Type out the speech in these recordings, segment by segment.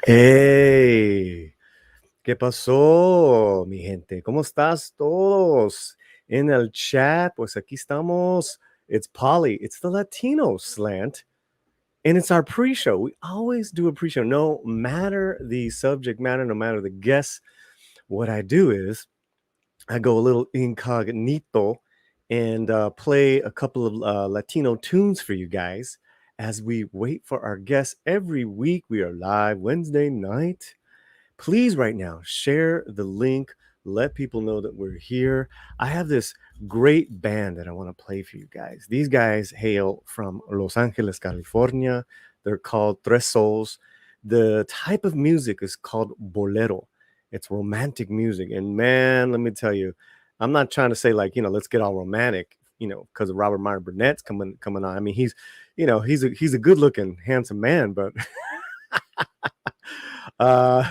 Hey, ¿qué pasó, mi gente? ¿Cómo estás todos? En el chat, pues aquí estamos. It's Paulie. It's the Latino slant. And it's our pre-show. We always do a pre-show, no matter the subject matter, no matter the guest. What I do is I go a little incognito and play a couple of Latino tunes for you guys as we wait for our guests. Every week we are live Wednesday night. Please, right now, share the link. Let people know that we're here. I have this great band that I want to play for you guys. These guys hail from Los Angeles, California. They're called Tres Sols. The type of music is called bolero. It's romantic music. And man, let me tell you, I'm not trying to say like, let's get all romantic, because of Robert Meyer Burnett's coming on. I mean, he's a good looking, handsome man, but uh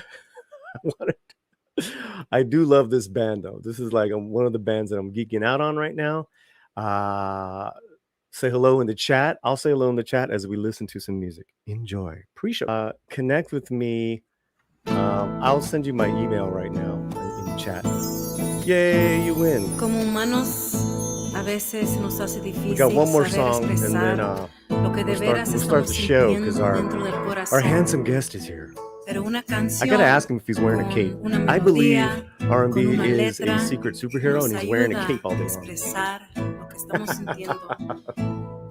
I do love this band though. This is like one of the bands that I'm geeking out on right now. Say hello in the chat. I'll say hello in the chat as we listen to some music. Enjoy. Pre-show. Connect with me. I'll send you my email right now in the chat. Yay, you win. Como humanos, a veces nos hace difícil We got one more saber song and then lo que de veras we'll start estamos the show sintiendo because dentro del our corazón. handsome guest is here. Pero una I canción gotta ask him if he's wearing a cape. con una I believe melodía, R&B con una is letra, a secret superhero and nos he's wearing a ayuda cape all a day long. expresar lo que estamos sintiendo.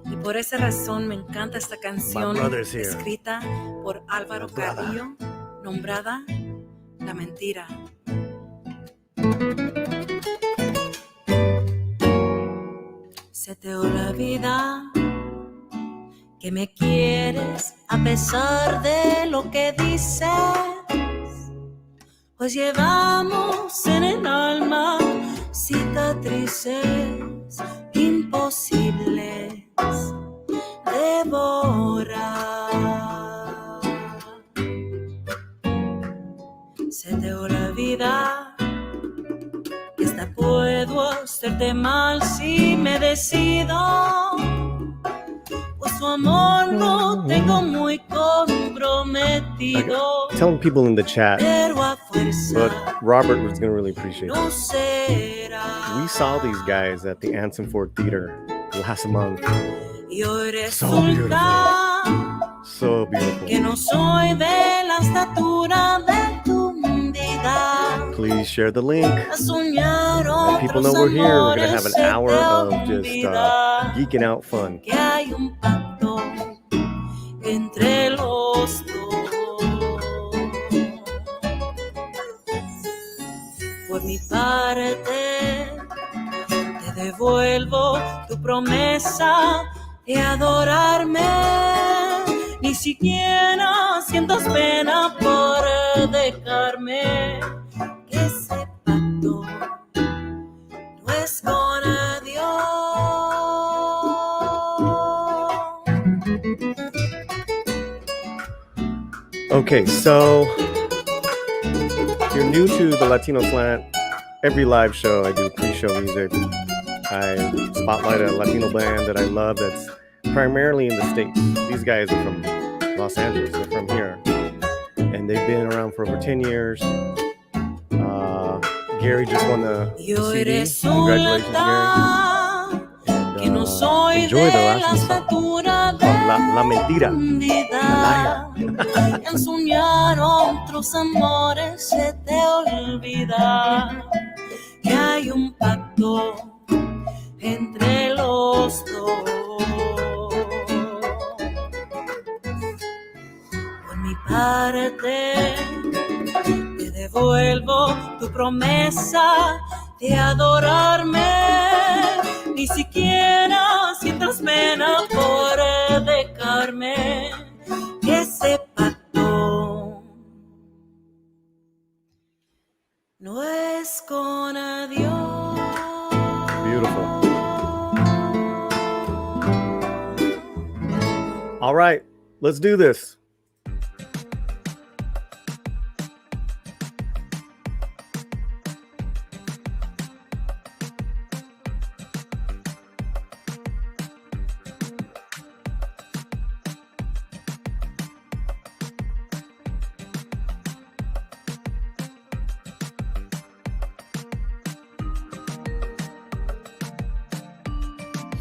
Y por esa razón me encanta esta canción escrita por Álvaro Carrillo, nombrada La Mentira. Se te olvida que me quieres a pesar de lo que dices, pues llevamos en el alma cicatrices imposibles de borrar. Se te olvida que hasta puedo hacerte mal si me decido, pues tu amor lo tengo muy comprometido. Telling people in the chat, Pero a fuerza but Robert was going to really appreciate no it. será. We saw these guys at the Anson Ford Theater last month. Y hoy So resulta So beautiful. que no soy de la estatura de tu vida. Please share the link. A soñar Let people know we're here. We're going to have an hour of just geeking out fun. Que hay un pacto entre los dos. Por mi parte, te devuelvo tu promesa de adorarme. Ni siquiera sientas pena por dejarme. Que ese pacto no es con adiós. Okay, so if you're new to the Latino Slant, every live show I do pre-show music. I spotlight a Latino band that I love that's primarily in the States. These guys are from Los Angeles. They're from here. And they've been around for over 10 years. Gary just won the CD. Congratulations, Gary. And, enjoy the last one called La Mentira. La liar. En soñar otros amores se te olvida que hay un pacto entre los dos. Por mi parte, te devuelvo tu promesa de adorarme. Ni siquiera sientas pena por dejarme. Que ese pacto no es con adiós. Beautiful. All right, let's do this.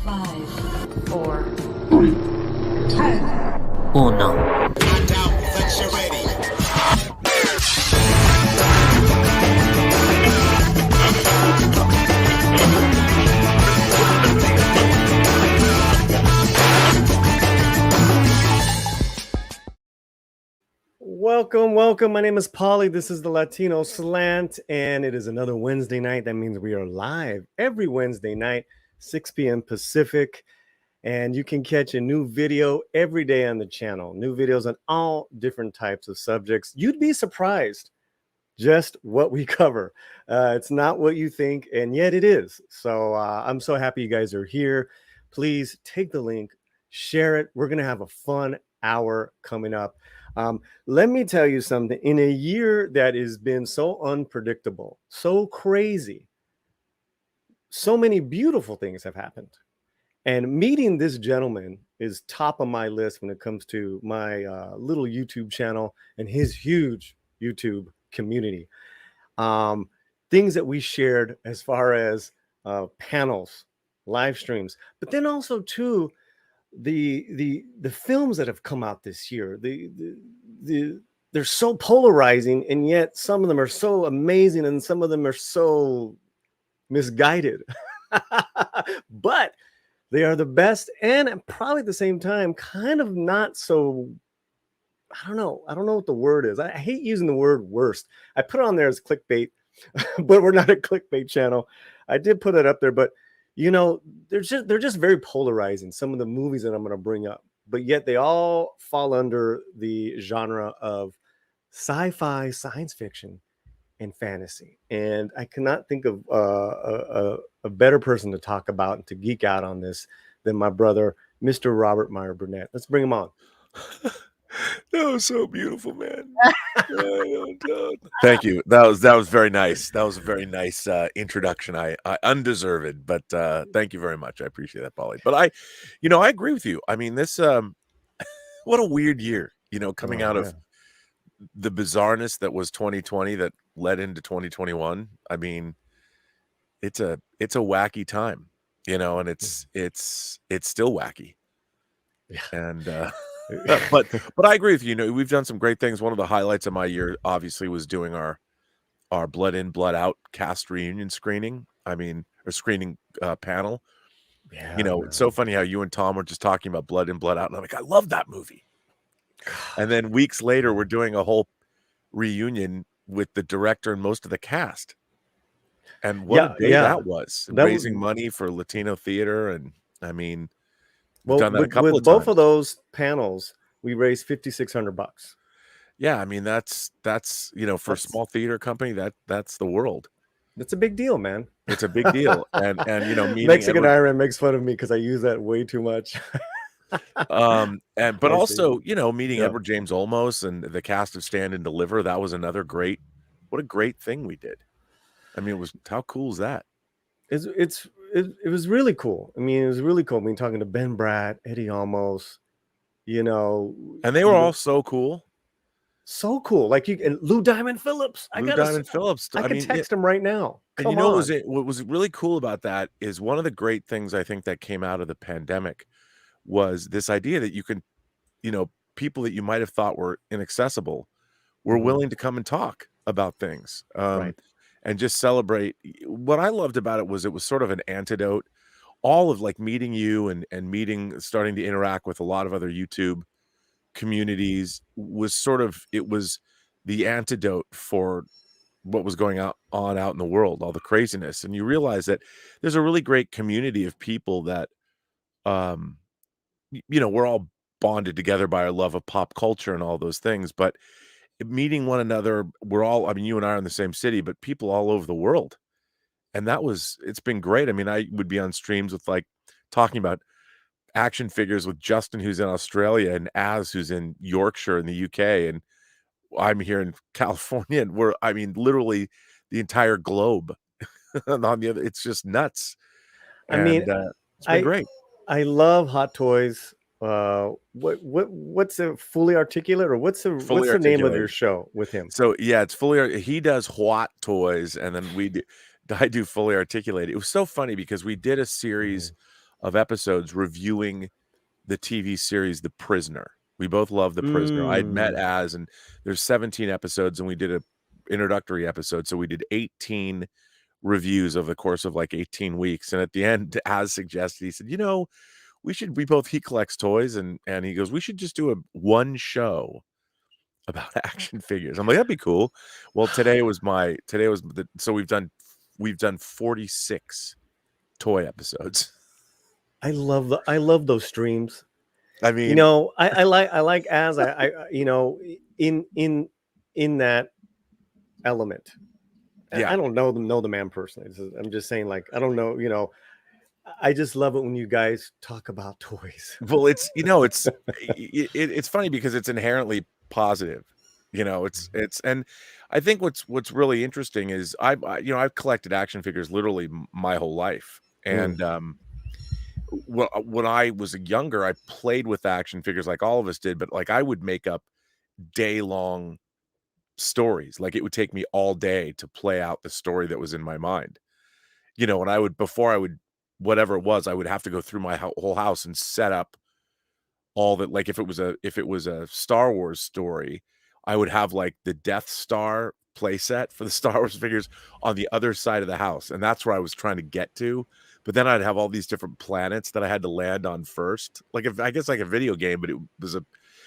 5, 4, 3, 2, 1. Welcome. My name is Paulie. This is the Latino Slant, and it is another Wednesday night. That means we are live every Wednesday night, 6 p.m. Pacific, and you can catch a new video every day on the channel. New videos on all different types of subjects. You'd be surprised just what we cover. It's not what you think, and yet it is. So I'm so happy you guys are here. Please take the link, share it. We're going to have a fun hour coming up. Let me tell you something. In a year that has been so unpredictable, so crazy, so many beautiful things have happened. And meeting this gentleman is top of my list when it comes to my little YouTube channel and his huge YouTube community. Things that we shared as far as panels, live streams, but then also too, the films that have come out this year, they're so polarizing, and yet some of them are so amazing and some of them are so misguided. But they are the best, and probably at the same time kind of not so. I don't know what the word is. I hate using the word worst. I put it on there as clickbait, but we're not a clickbait channel. I did put it up there, but you know, they're just very polarizing, some of the movies that I'm going to bring up, but yet they all fall under the genre of sci-fi, science fiction, and fantasy. And I cannot think of a better person to talk about and to geek out on this than my brother, Mr. Robert Meyer Burnett. Let's bring him on. That was so beautiful, man. Thank you. That was very nice. That was a very nice introduction. I undeserved, but thank you very much. I appreciate that, Paulie. But I agree with you. I mean, this what a weird year, coming out of the bizarreness that was 2020 that led into 2021. I mean, it's a wacky time, and it's still wacky. Yeah. And but I agree with you. We've done some great things. One of the highlights of my year, obviously, was doing our Blood In, Blood Out cast reunion screening. I mean, or screening panel. Yeah, it's so funny how you and Tom were just talking about Blood In, Blood Out, and I'm like, I love that movie. And then weeks later, we're doing a whole reunion with the director and most of the cast. And what a day that was! Raising money for Latino theater, and I mean. Well, done that a couple with of both times. of those panels, we raised $5,600. Yeah, I mean that's for a small theater company, that's the world. That's a big deal, man. It's a big deal, and meeting Mexican Iron makes fun of me because I use that way too much. But also meeting Edward James Olmos and the cast of Stand and Deliver. That was another what a great thing we did. I mean, how cool is that? It was really cool. I mean, it was really cool. I mean, talking to Ben Bratt, Eddie Olmos, and they were all so cool. So cool. Like and Lou Diamond Phillips. I can text him right now. What was really cool about that is one of the great things I think that came out of the pandemic was this idea that you can, people that you might have thought were inaccessible were willing to come and talk about things. Right. And just celebrate. What I loved about it was sort of an antidote. All of like meeting you and starting to interact with a lot of other YouTube communities was it was the antidote for what was going on out in the world, all the craziness. And you realize that there's a really great community of people that, we're all bonded together by our love of pop culture and all those things, but meeting one another, you and I are in the same city, but people all over the world. And it's been great. I mean, I would be on streams with like talking about action figures with Justin, who's in Australia, and Az, who's in Yorkshire in the UK. And I'm here in California, and literally the entire globe on the other, it's just nuts. It's been great. I love Hot Toys. What's a Fully Articulate, or what's the name of your show with him? So yeah, it's he does Hot Toys, and then I do Fully Articulated. It was so funny because we did a series of episodes reviewing the TV series The Prisoner. We both love The Prisoner. I had met Az, and there's 17 episodes, and we did a introductory episode. So we did 18 reviews over the course of like 18 weeks. And at the end, Az suggested, he said, we both, he collects toys, and he goes, we should just do one show about action figures. I'm like, that'd be cool. Well, so we've done 46 toy episodes. I love those streams. I mean, I like Az, I in that element. Yeah. I don't know the man personally. I'm just saying, like, I don't know, I just love it when you guys talk about toys. Well, it's it's funny because it's inherently positive. It's and I think what's really interesting is I've collected action figures literally my whole life. And when I was younger, I played with action figures like all of us did, but like I would make up day-long stories. Like it would take me all day to play out the story that was in my mind. And whatever it was, I would have to go through my whole house and set up all that. Like if it was a Star Wars story, I would have like the Death Star playset for the Star Wars figures on the other side of the house, and that's where I was trying to get to. But then I'd have all these different planets that I had to land on first, I guess like a video game, but it was a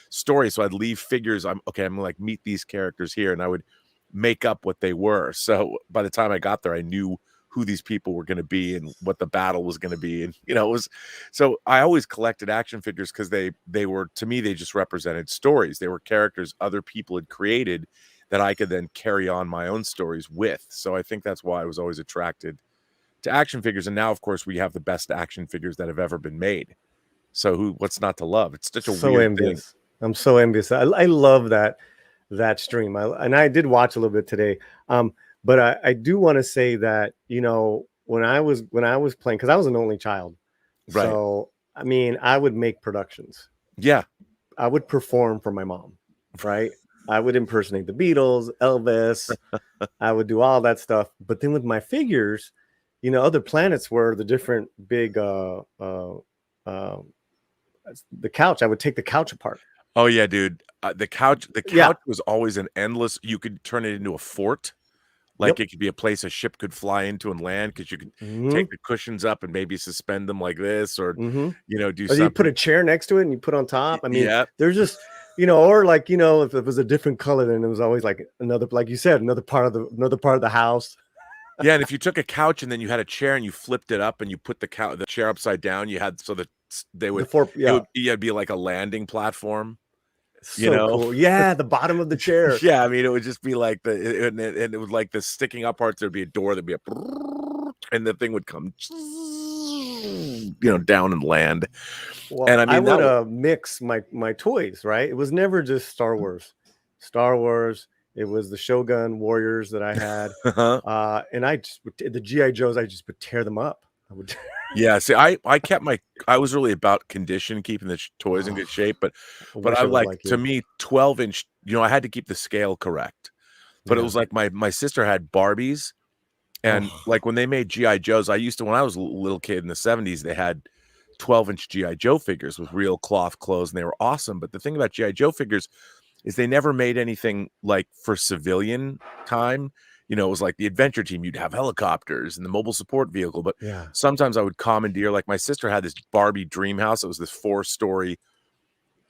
story. So I'd leave figures. I'm gonna like meet these characters here, and I would make up what they were. So by the time I got there, I knew who these people were going to be and what the battle was going to be. And, it was, so I always collected action figures because they were, to me, they just represented stories. They were characters other people had created that I could then carry on my own stories with. So I think that's why I was always attracted to action figures. And now, of course, we have the best action figures that have ever been made. So what's not to love? It's such a weird thing. I'm so envious. I love that stream. And I did watch a little bit today. But I do want to say that, when I was playing, because I was an only child. Right. So, I mean, I would make productions. Yeah. I would perform for my mom, right? I would impersonate the Beatles, Elvis. I would do all that stuff. But then with my figures, other planets were the different big, the couch. I would take the couch apart. Oh, yeah, dude. The couch was always an endless, you could turn it into a fort. Like it could be a place a ship could fly into and land, because you could take the cushions up and maybe suspend them like this, or do something. You put a chair next to it and you put on top. I mean, there's just, or like, if it was a different color, then it was always like another, like you said, another part of the house. Yeah, and if you took a couch and then you had a chair and you flipped it up and you put the chair upside down, you had so that they would it'd be like a landing platform. Cool. Yeah, the bottom of the chair. Yeah, I mean, it would just be like and it was like the sticking up parts. There'd be a door, there'd be and the thing would come, down and land. Well, and I would mix my toys, right? It was never just Star Wars. It was the Shogun Warriors that I had, and the GI Joes. I just would tear them up. Yeah, see, I was really about condition, keeping the toys in good shape, but I like to me 12-inch. I had to keep the scale correct, but it was like my sister had Barbies, and like when they made GI Joes, when I was a little kid in the 70s, they had 12-inch GI Joe figures with real cloth clothes, and they were awesome. But the thing about GI Joe figures is they never made anything like for civilian time. It was like the adventure team, you'd have helicopters and the mobile support vehicle. But sometimes I would commandeer, like my sister had this Barbie dream house. It was this 4-story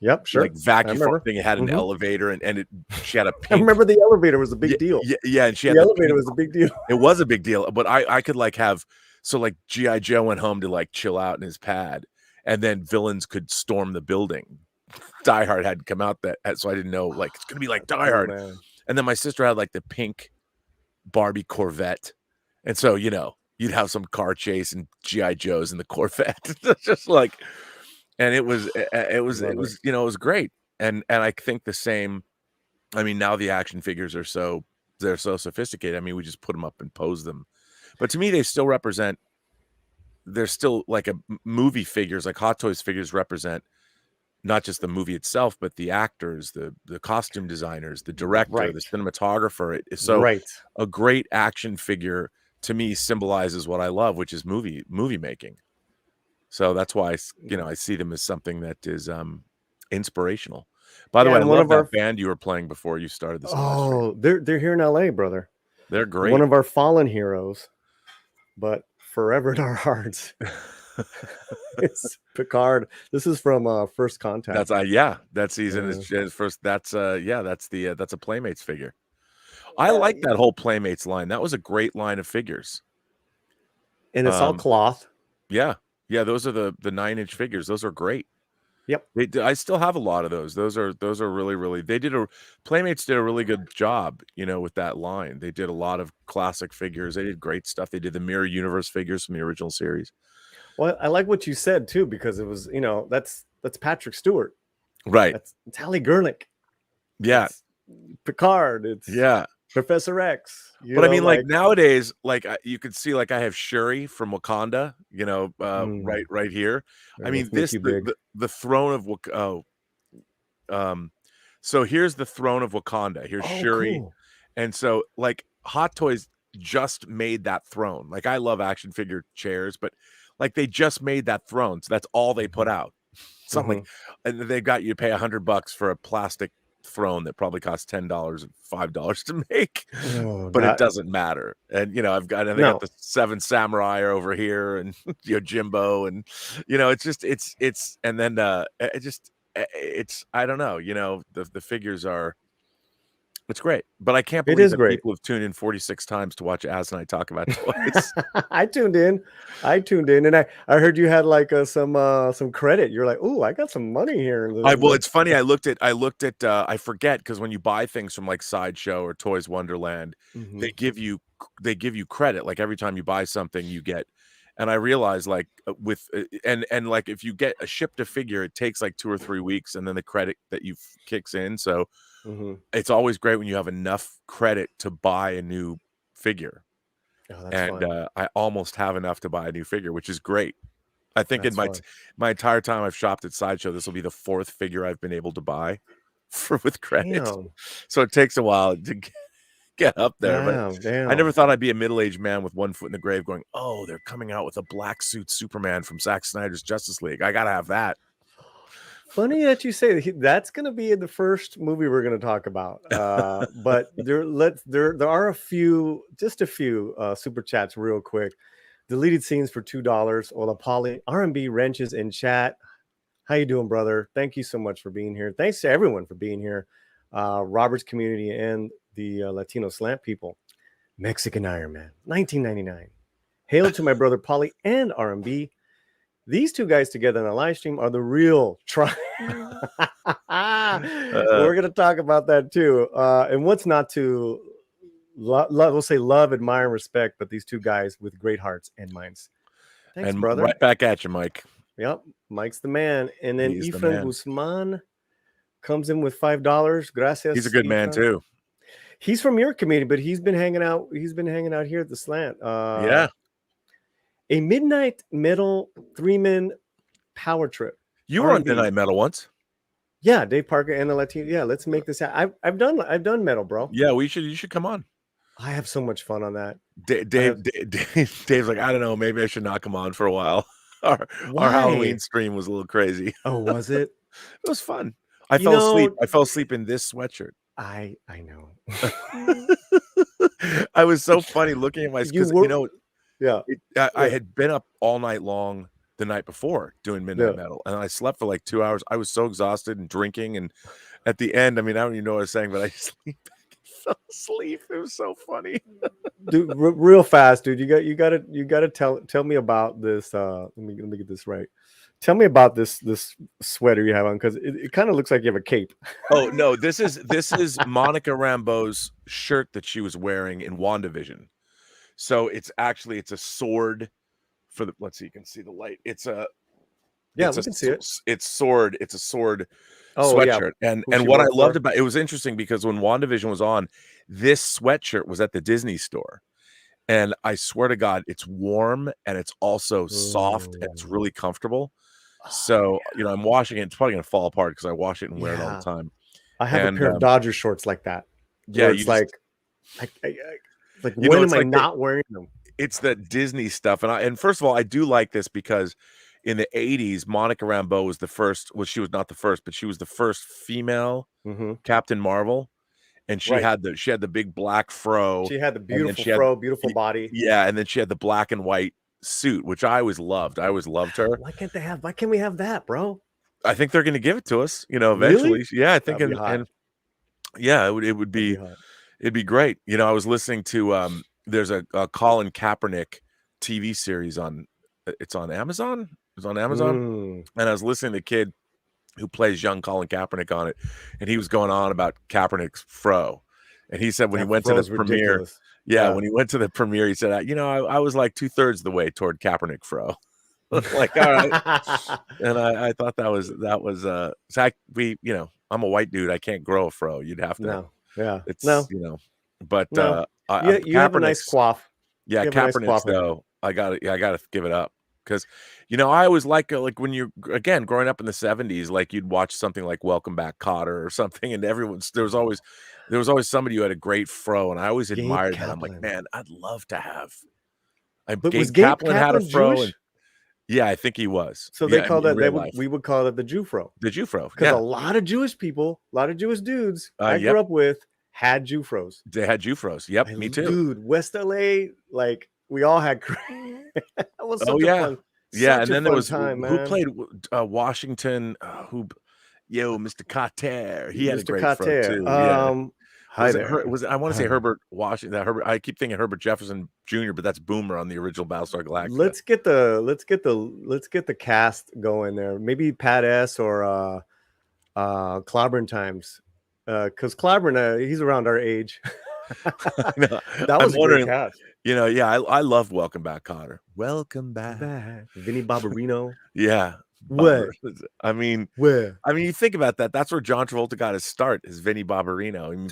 like vacuum thing. It had an elevator and she had a pink. I remember the elevator was a big deal. Yeah, and she had the elevator was a big deal. It was a big deal. But I could like have, so like G.I. Joe went home to like chill out in his pad, and then villains could storm the building. Die Hard had come out so I didn't know, like, it's gonna be like Die Hard. And then my sister had like the pink Barbie Corvette, and so you'd have some car chase and GI Joes in the Corvette. Just like, and it was great. And I think the same. I mean, now the action figures are so sophisticated. I mean, we just put them up and pose them, but to me they still represent. They're still like movie figures, like Hot Toys figures represent not just the movie itself, but the actors, the costume designers, the director, the cinematographer. So a great action figure to me symbolizes what I love, which is movie making. So that's why I see them as something that is inspirational. By the Yeah, way, I and one love of that our band you were playing before you started this live stream. they're here in LA, brother. They're One great. of our fallen heroes, but forever in our hearts. It's Picard. This is from First Contact. That season is first. That's that's a Playmates figure. I like that whole Playmates line. That was a great line of figures. And it's all cloth. Yeah. Those are the 9-inch figures. Those are great. Yep. I still have a lot of those. Those are really, really. Playmates did a really good job, with that line. They did a lot of classic figures. They did great stuff. They did the Mirror Universe figures from the original series. Well, I like what you said too, because it was, that's Patrick Stewart, right? It's Halle Gerlich, it's Picard, it's Professor X. But I mean, like nowadays, like you could see, like I have Shuri from Wakanda, right here. I mean, the throne of so here's the throne of Wakanda. Here's Shuri, cool. And so like Hot Toys just made that throne. Like I love action figure chairs, but like they just made that throne, so that's all they put out. Something, and they've got you to pay $100 for a plastic throne that probably costs $10 and $5 to make, but it doesn't matter. And they got the 7 Samurai over here, and Jimbo, and it's and then it's I don't know, the figures are. It's great, but I can't believe that people have tuned in 46 times to watch Az and I talk about toys. I tuned in, and I heard you had like some credit. You're like, "Ooh, I got some money here." Well, it's funny. I looked at. I forget, because when you buy things from like Sideshow or Toys Wonderland, they give you credit. Like every time you buy something, you get. And I realized, like and like if you get shipped a figure, it takes like 2 or 3 weeks, and then the credit that you kicks in. So. It's always great when you have enough credit to buy a new figure. And I almost have enough to buy a new figure, which is great. I think in my entire time I've shopped at Sideshow, this will be the 4th figure I've been able to buy with credit. Damn. So it takes a while to get up there. But I never thought I'd be a middle-aged man with one foot in the grave going, "Oh, they're coming out with a black suit Superman from Zack Snyder's Justice League. I gotta have that." Funny that you say that. That's going to be in the first movie we're going to talk about. But there are a few super chats real quick. Deleted scenes for $2. Or the Paulie R&B wrenches in chat. How you doing, brother? Thank you so much for being here. Thanks to everyone for being here. Robert's community and the Latino slant people. Mexican Iron Man, 1999. Hail to my brother Paulie and R&B. These two guys together in a live stream are the real try. We're going to talk about that too. And what's not to we'll say love, admire, and respect, but these two guys with great hearts and minds. Thanks, brother. Right back at you, Mike. Yep. Mike's the man. And then Efren Guzman comes in with $5. Gracias. He's a good man too. He's from your community, but he's been hanging out. He's been hanging out here at the Slant. A Midnight Metal 3-man power trip. You were on Midnight Metal once. Yeah, Dave Parker and the Latino. Yeah, let's make this happen. I've done metal, bro. Yeah, you should come on. I have so much fun on that. Dave's like, I don't know, maybe I should not come on for a while. Our Halloween stream was a little crazy. Oh, was it? It was fun. I fell asleep in this sweatshirt. I know. I was so funny looking at my because I had been up all night long the night before doing Midnight Metal, and I slept for like 2 hours. I was so exhausted and drinking, and at the end, I mean, I don't even know what I was saying, but I fell asleep. It was so funny. Dude, real fast, dude. You gotta tell me about this. Let me get this right. Tell me about this sweater you have on, because it kind of looks like you have a cape. Oh no, this is Monica Rambeau's shirt that she was wearing in WandaVision. So it's a sword for the. Let's see, you can see the light. We can see it. It's sword. It's a sword sweatshirt. Yeah. And what I loved about it was interesting because when WandaVision was on, this sweatshirt was at the Disney store. And I swear to God, it's warm and it's also soft and it's really comfortable. So, I'm washing it. It's probably going to fall apart because I wash it and wear it all the time. I have a pair of Dodger shorts like that. Yeah. It's when am I not wearing them? It's the Disney stuff. And first of all, I do like this because in the 80s, Monica Rambeau was the first. Well, she was not the first, but she was the first female Captain Marvel. And she had the big black fro. She had the and then beautiful fro, beautiful body. Yeah, and then she had the black and white suit, which I always loved. I always loved her. Why can't we have that, bro? I think they're going to give it to us, eventually. Really? Yeah, I think That'd be hot. and yeah, it would be it'd be great. I was listening to there's a Colin Kaepernick TV series on Amazon. It's on Amazon. And I was listening to the kid who plays young Colin Kaepernick on it, and he was going on about Kaepernick's fro. And he said when he went to the premiere, when he went to the premiere, he said, I was like 2/3 of the way toward Kaepernick fro. Like, all right. And I thought that was I'm a white dude. I can't grow a fro. You'd have to. No. Yeah. It's but you have a nice coif. Yeah, Kaepernick's though. I gotta give it up. Because, I always like when you're, again, growing up in the 70s, like you'd watch something like Welcome Back, Kotter or something, and there was always somebody who had a great fro, and I always admired that. I'm like, man, I'd love to have. Was Gabe Kaplan had a fro? Jewish? Yeah, I think he was. So they call that, we would call it the Jew fro. The Jew fro. Because a lot of Jewish people, a lot of Jewish dudes I grew up with had Jew fros. They had Jew fros. Yep, me too. Dude, West LA, like, we all had. That was such a fun, and then there was time, who played Washington. Mr. Carter. He had a great fro too. I want to say Herbert Washington. I keep thinking Herbert Jefferson Jr., but that's Boomer on the original Battlestar Galactica. Let's get the cast going there. Maybe Pat S. or Clobberin Times, because Clobberin, he's around our age. That was a great cast. I love Welcome Back, Kotter. Welcome back. Vinny Barbarino. Yeah. What? I mean, you think about that. That's where John Travolta got his start, is Vinny Barbarino. I mean,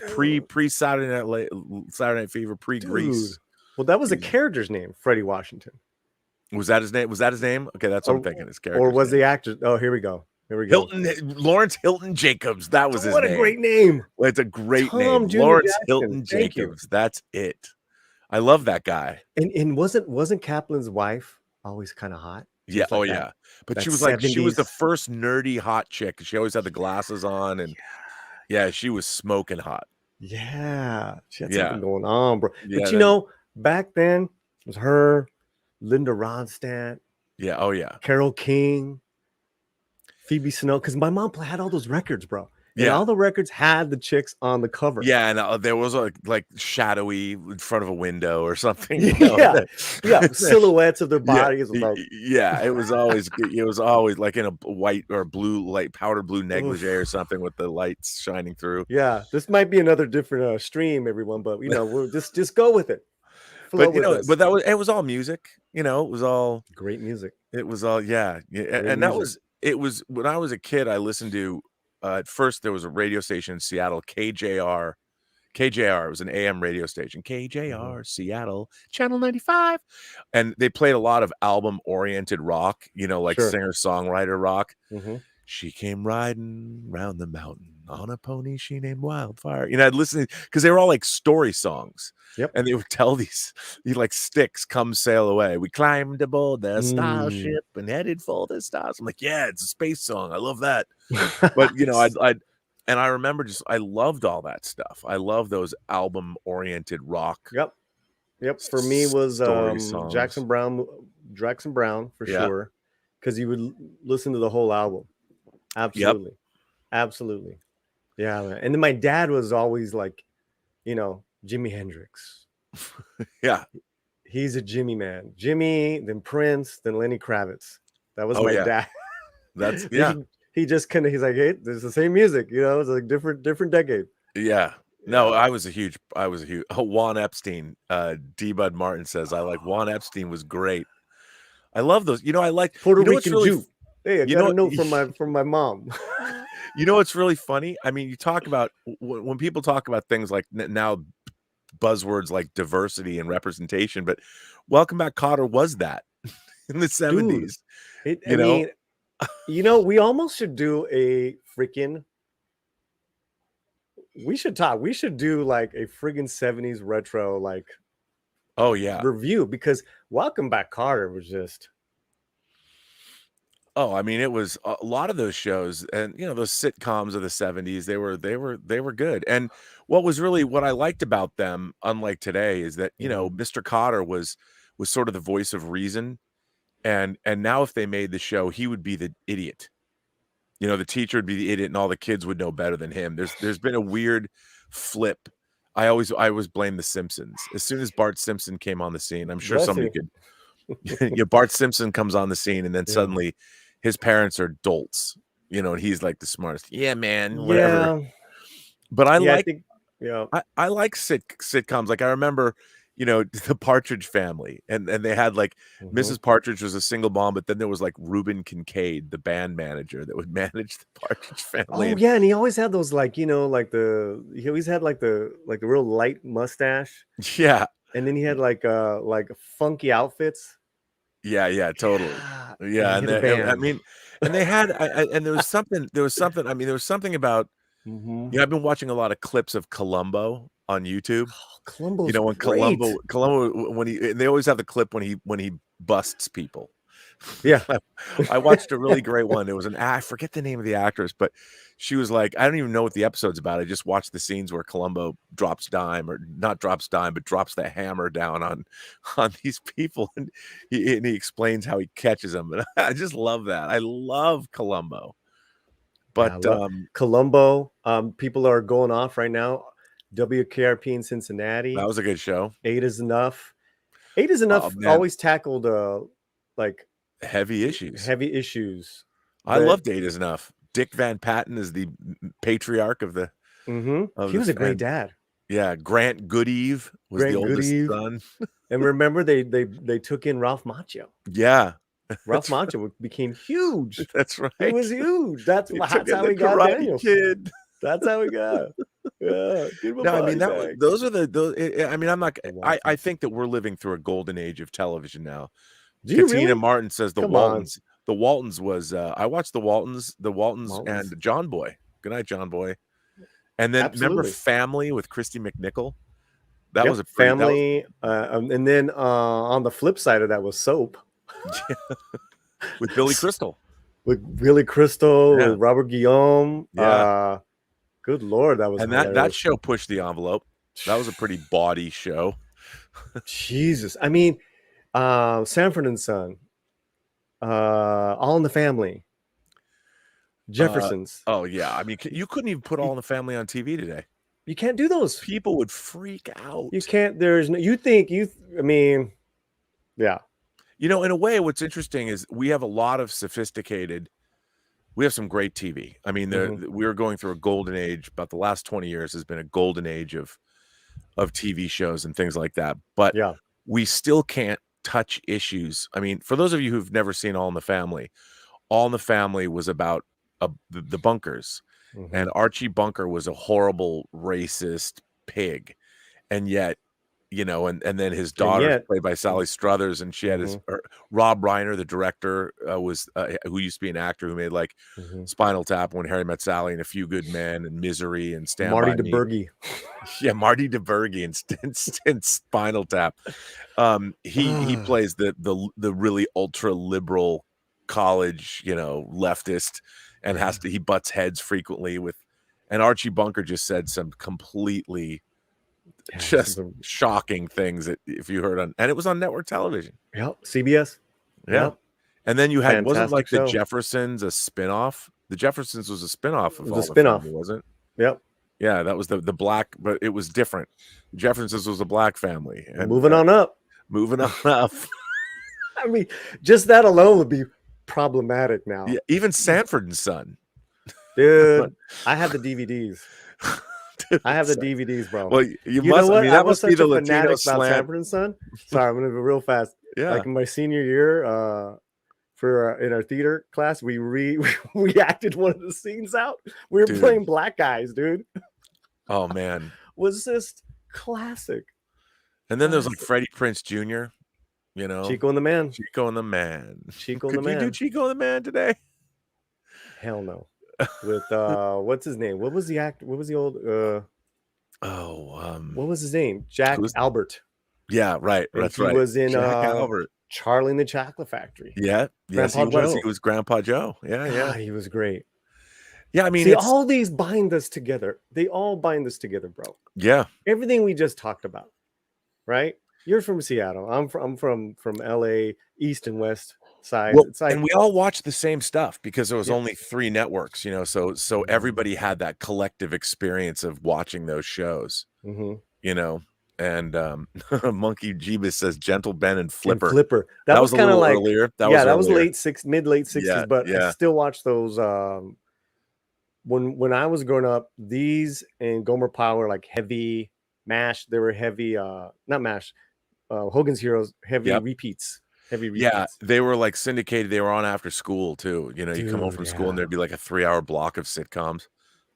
pre Saturday Night Fever, pre Grease. Well, that was a character's name, Freddie Washington. Was that his name? Okay, that's what I'm thinking. His character. Or was the actor? Oh, here we go. Lawrence Hilton Jacobs. That was his name. What a great name. Well, it's a great name. Lawrence Hilton Jacobs. That's it. I love that guy. And wasn't Kaplan's wife always kind of hot? Yeah. Oh yeah. But she was 70s. She was the first nerdy hot chick. She always had the glasses on, and she was smoking hot. Yeah. She had something going on, bro. But back then it was her, Linda Ronstadt. Yeah. Oh yeah. Carole King, Phoebe Snow. Because my mom had all those records, bro. And all the records had the chicks on the cover. Yeah, and there was like shadowy in front of a window or something. Silhouettes of their bodies. It was always like in a white or blue, like powder blue negligee or something with the lights shining through. Yeah, this might be another different stream, everyone, but we'll just go with it. But it was all music. It was all great music. It was all and that was when I was a kid. I listened to. At first, there was a radio station in Seattle, KJR. KJR, it was an AM radio station. KJR, Seattle, Channel 95. And they played a lot of album-oriented rock, singer-songwriter rock. She came riding round the mountain on a pony she named Wildfire. I'd listen because they were all like story songs. Yep. And they would tell these like sticks, come sail away. We climbed aboard the starship and headed for the stars. I'm like, yeah, it's a space song. I love that. But I remember I loved all that stuff. I love those album-oriented rock. Yep. For me was Jackson Brown for sure. Because you would listen to the whole album. Absolutely. Absolutely. Yeah, man. And then my dad was always like, Jimi Hendrix. Yeah. He's a Jimmy man. Jimmy, then Prince, then Lenny Kravitz. That was my dad. That's he just he's like, hey, there's the same music, it's like different decade. Yeah. No, I was a huge Juan Epstein. D Bud Martin says I like Juan Epstein was great. I love those. I like Puerto Rican Jew. Hey, I got a note from my mom. What's really funny? I mean, you talk about when people talk about things like now buzzwords like diversity and representation, but Welcome Back, Kotter was that in the 70s. We almost should do a freaking. We should do like a friggin' 70s retro review, because Welcome Back, Kotter was just. Oh, I mean, it was a lot of those shows, and those sitcoms of the 70s, they were good. And what I liked about them, unlike today, is that, Mr. Cotter was sort of the voice of reason. And now if they made the show, he would be the idiot. The teacher would be the idiot and all the kids would know better than him. There's been a weird flip. I always blame the Simpsons. As soon as Bart Simpson came on the scene, I'm sure Bless somebody you. could Bart Simpson comes on the scene, and then Yeah. suddenly his parents are dolts, and he's like the smartest. Yeah, man, whatever. Yeah. But I Yeah, I like think. Yeah. I like sitcoms. Like, I remember, the Partridge Family, and they had like Mhm. Mrs. Partridge was a single mom, but then there was like Reuben Kincaid, the band manager that would manage the Partridge Family. Oh yeah, and he always had those like he always had like the real light mustache, Yeah, and then he had like funky outfits. yeah, totally. Yeah, Yeah, and he and had a I band. mean, and they had, and there was something. I mean, there was something about. Mhm. I've been watching a lot of clips of Columbo on YouTube. Columbo's When great. Columbo, and they always have the clip when he busts people. Yeah. I watched a really great one. It was I forget the name of the actress, but she was like, I don't even know what the episode's about. I just watched the scenes where Columbo drops dime, or not drops dime, but drops the hammer down on these people, and he explains how he catches them. And I just love that. I love Columbo. Yeah, But Columbo. People are going off right now. WKRP in Cincinnati. that was a good show. 8 is Enough. 8 is Enough man. always tackled like Heavy issues. But I loved 8 is Enough. Dick Van Patten is the patriarch of the. he was a great dad. Yeah, Grant Goodeve was the oldest son. And remember, they took in Ralph Macchio. Yeah, Ralph Macchio became huge. that's right. He was huge. That's He took how in we the got Karate Daniel. Kid. That's how we got. Yeah. Give him a No, I mean body bag. those are those. I mean, I'm not. I I think that we're living through a golden age of television now. Do you Katina really? Martin says the Come on. Waltons. The Waltons was. I watched the Waltons, and John Boy. Good night, John Boy. And then remember Family with Christy McNichol. That was a Family. And then on the flip side of that was Soap. With Billy Crystal. With Billy Crystal, with Robert Guillaume. Yeah. Good Lord, that was hilarious. that show pushed the envelope. That was a pretty bawdy show. Jesus. I mean, Sanford and Son. All in the Family. Jeffersons. Oh yeah. I mean, you couldn't even put All in the Family on TV today. You can't do those. People would freak out. You can't. I mean, yeah. In a way, what's interesting is we have a lot of we have some great TV. I mean, we are going through a golden age. About the last 20 years has been a golden age of TV shows and things like that. But we still can't touch issues. I mean, for those of you who've never seen All in the Family was about the Bunkers. And Archie Bunker was a horrible racist pig. And yet, and then his daughter played by Sally Struthers, and she had Rob Reiner, the director, was who used to be an actor who made like Spinal Tap, When Harry Met Sally, and A Few Good Men, and Misery, and Stand Marty By Me. DeBurgi. Yeah, Marty DeBurgi and Spinal Tap. He plays the really ultra liberal college, leftist, and he butts heads frequently with. And Archie Bunker just said some completely shocking things that if you heard on, and it was on network television. Yep, CBS. Yep. And then you had wasn't like show. The Jeffersons a spinoff? The Jeffersons was a spinoff of All the Family, wasn't it? Yep. Yeah, that was the black, but it was different. Jeffersons was a black family. And moving on up. I mean, just that alone would be problematic now. Yeah, even Sanford and Son. Dude, I have the DVDs. I have the DVDs, bro. Well, you must. Know what? I mean, that was must be such the a Latino fanatic slant. about Sanford and Son. Sorry, I'm gonna go real fast. Yeah. Like in my senior year, for in our theater class, we reacted one of the scenes out. We were playing black guys, dude. Oh man, was just classic. And then there's like Freddie Prinze Jr. Chico and the Man. Chico and the Man. Chico and the Man. Could you do Chico and the Man today? Hell no. With what's his name? What was the act? What was the old? What was his name? Jack Albert. Yeah, right. and That's he right. was in Jack Albert. Charlie and the Chocolate Factory. Yeah. Yes, Grandpa he was. Joe. He was Grandpa Joe. Yeah, yeah. God, he was great. Yeah, I mean, See, it's all these bind us together. They all bind us together, bro. yeah. Everything we just talked about, right? You're from Seattle. I'm from LA, East and West sides. Well, It's like, and we all watched the same stuff because there was yeah. only 3 networks, you know, so everybody had that collective experience of watching those shows, Mhm. you know. And Monkey Jeebus says Gentle Ben and And Flipper. Flipper. That was was a kind of little like earlier. That yeah, was that was earlier. mid late 60s, Yeah, but I yeah. still watched those when I was growing up, these and Gomer Power, like heavy MASH, they were heavy not MASH, Hogan's Heroes, heavy Yep. repeats. Heavy Yeah, repeats. they were like syndicated. They were on after school too. You know, you come home Dude, from school and yeah. there'd be like a 3-hour block of sitcoms.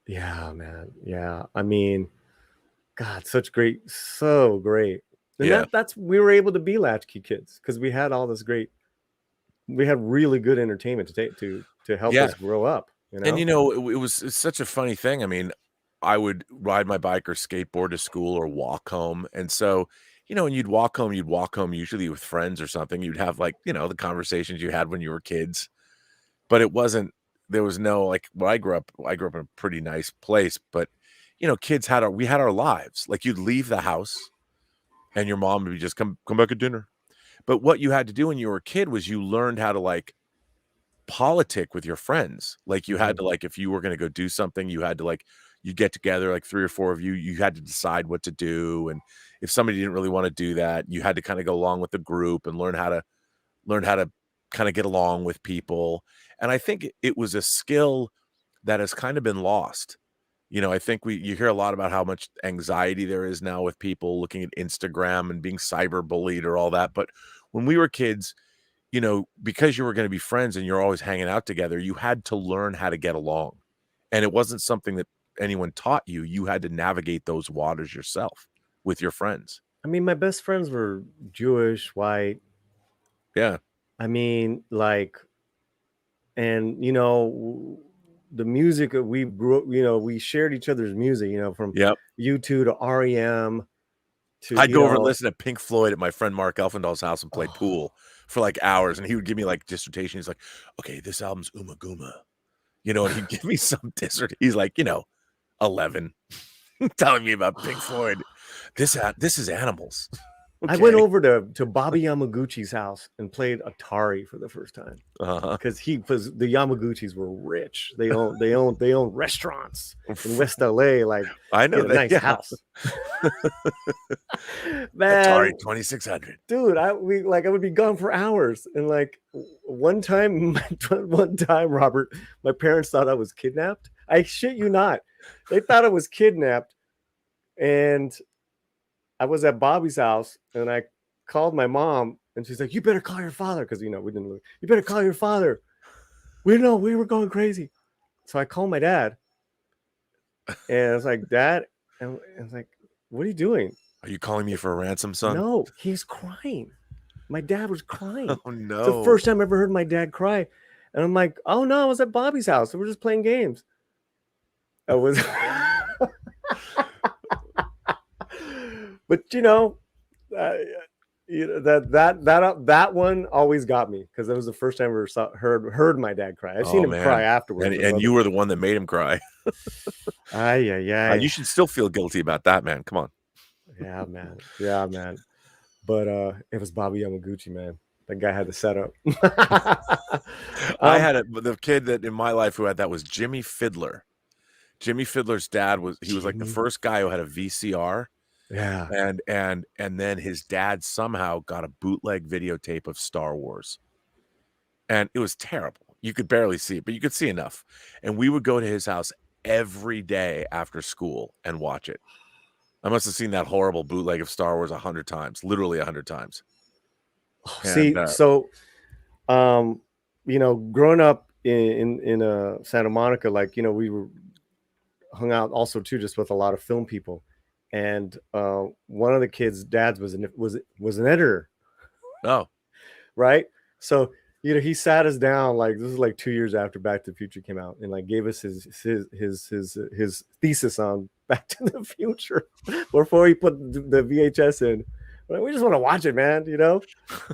Yeah, man. Yeah. I mean, God, so great. And Yeah. that's we were able to be latchkey kids because we had all this we had really good entertainment to help Yeah. us grow up, you know? And you know, it's such a funny thing. I mean, I would ride my bike or skateboard to school or walk home. And so, you know, when you'd walk home usually with friends or something. You'd have like, you know, the conversations you had when you were kids. But there was no like when I grew up in a pretty nice place, but you know, we had our lives. Like you'd leave the house and your mom would be just come back at dinner. But what you had to do when you were a kid was you learned how to like politic with your friends. Like you had to like if you were going to go do something, you had to like you get together like 3 or 4 of you, you had to decide what to do, and if somebody didn't really want to do that, you had to kind of go along with the group and learn how to kind of get along with people. And I think it was a skill that has kind of been lost. You know, I think you hear a lot about how much anxiety there is now with people looking at Instagram and being cyberbullied or all that. But when we were kids, you know, because you were going to be friends and you're always hanging out together, you had to learn how to get along. And it wasn't something that anyone taught you. You had to navigate those waters yourself with your friends. I mean, my best friends were Jewish, white. Yeah. I mean, like, and you know, the music that we grew up, you know, we shared each other's music, you know, from U2 to REM to I'd go over and listen to Pink Floyd at my friend Mark Elfendahl's house and play pool for like hours, and he would give me like dissertation. He's like, okay, this album's Uma Guma, you know, and he'd give me some dissertation. He's like, you know, 11 telling me about Pink Floyd. This is Animals. Okay. I went over to Bobby Yamaguchi's house and played Atari for the first time because the Yamaguchis were rich. They own restaurants in West LA. Like I know a nice house. Man, Atari 2600, dude. I would be gone for hours, and like one time, Robert, my parents thought I was kidnapped. I shit you not, they thought I was kidnapped, and I was at Bobby's house and I called my mom and she's like, you better call your father. Because, you know, we didn't, you better call your father. We were going crazy. So I called my dad and I was like, Dad, and I was like, what are you doing? Are you calling me for a ransom, son? No, he's crying. My dad was crying. Oh no. It's the first time I ever heard my dad cry. And I'm like, oh no, I was at Bobby's house. So we're just playing games. I was But you know, that one always got me because that was the first time I ever heard my dad cry. I've seen him cry afterwards, and you were the one that made him cry. You should still feel guilty about that, man. Come on. Yeah, man. But it was Bobby Yamaguchi, man. That guy had the setup. I had the kid that in my life who had that was Jimmy Fiddler. Jimmy Fiddler's dad was like the first guy who had a VCR. Yeah. And then his dad somehow got a bootleg videotape of Star Wars. And it was terrible. You could barely see it, but you could see enough. And we would go to his house every day after school and watch it. I must have seen that horrible bootleg of Star Wars 100 times, literally 100 times. See, so you know, growing up in Santa Monica, like, you know, we were hung out also too just with a lot of film people. And one of the kids' dads was an editor. Oh, right. So, you know, he sat us down, like this is like 2 years after Back to the Future came out, and like gave us his thesis on Back to the Future before he put the VHS in. Like, we just want to watch it, man, you know?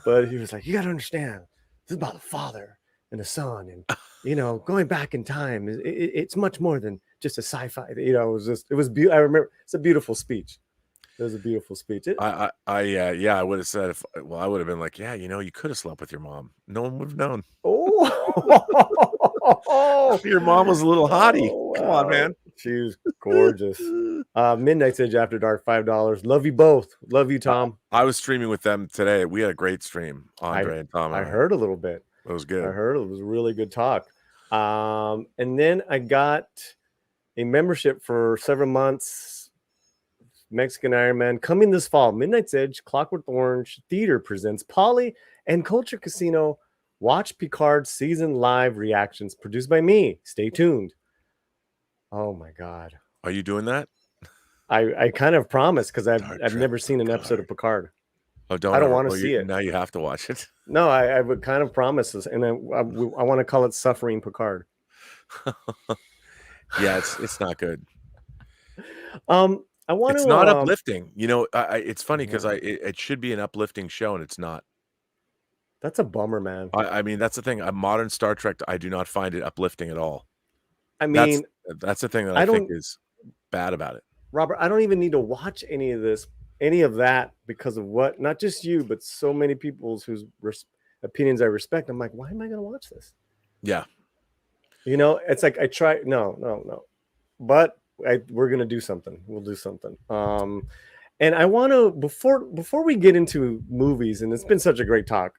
But he was like, you got to understand, this is about the father and the son. And, you know, going back in time, it's much more than just a sci-fi. You know, it was beautiful. I remember it's a beautiful speech. It was a beautiful speech. I would have said I would have been like, yeah, you know, you could have slept with your mom. No one would have known. Oh, Your mom was a little hottie. Oh, Come on, man. She was gorgeous. Midnight's Edge After Dark, $5. Love you both. Love you, Tom. I was streaming with them today. We had a great stream, Andre and Tom. I heard a little bit. It was good. I heard it was a really good talk. And then I got a membership for several months. Mexican Iron Man coming this fall. Midnight's Edge, Clockwork Orange Theater presents Paulie and Culture Casino. Watch Picard season live reactions produced by me. Stay tuned. Oh my God. Are you doing that? I kind of promised because I've never seen an episode of Picard. Oh, I don't want to see it. Now you have to watch it. No, I would kind of promise this, and I want to call it Suffering Picard. Yeah, it's not good. It's not uplifting. You know, it's funny because it should be an uplifting show, and it's not. That's a bummer, man. I mean, that's the thing. A modern Star Trek, I do not find it uplifting at all. I mean, that's the thing that I think is bad about it. Robert, I don't even need to watch any of that because of what, not just you, but so many people's whose opinions I respect. I'm like, why am I going to watch this? Yeah. You know, it's like I try. No. But we're going to do something. We'll do something. And I want to, before we get into movies, and it's been such a great talk.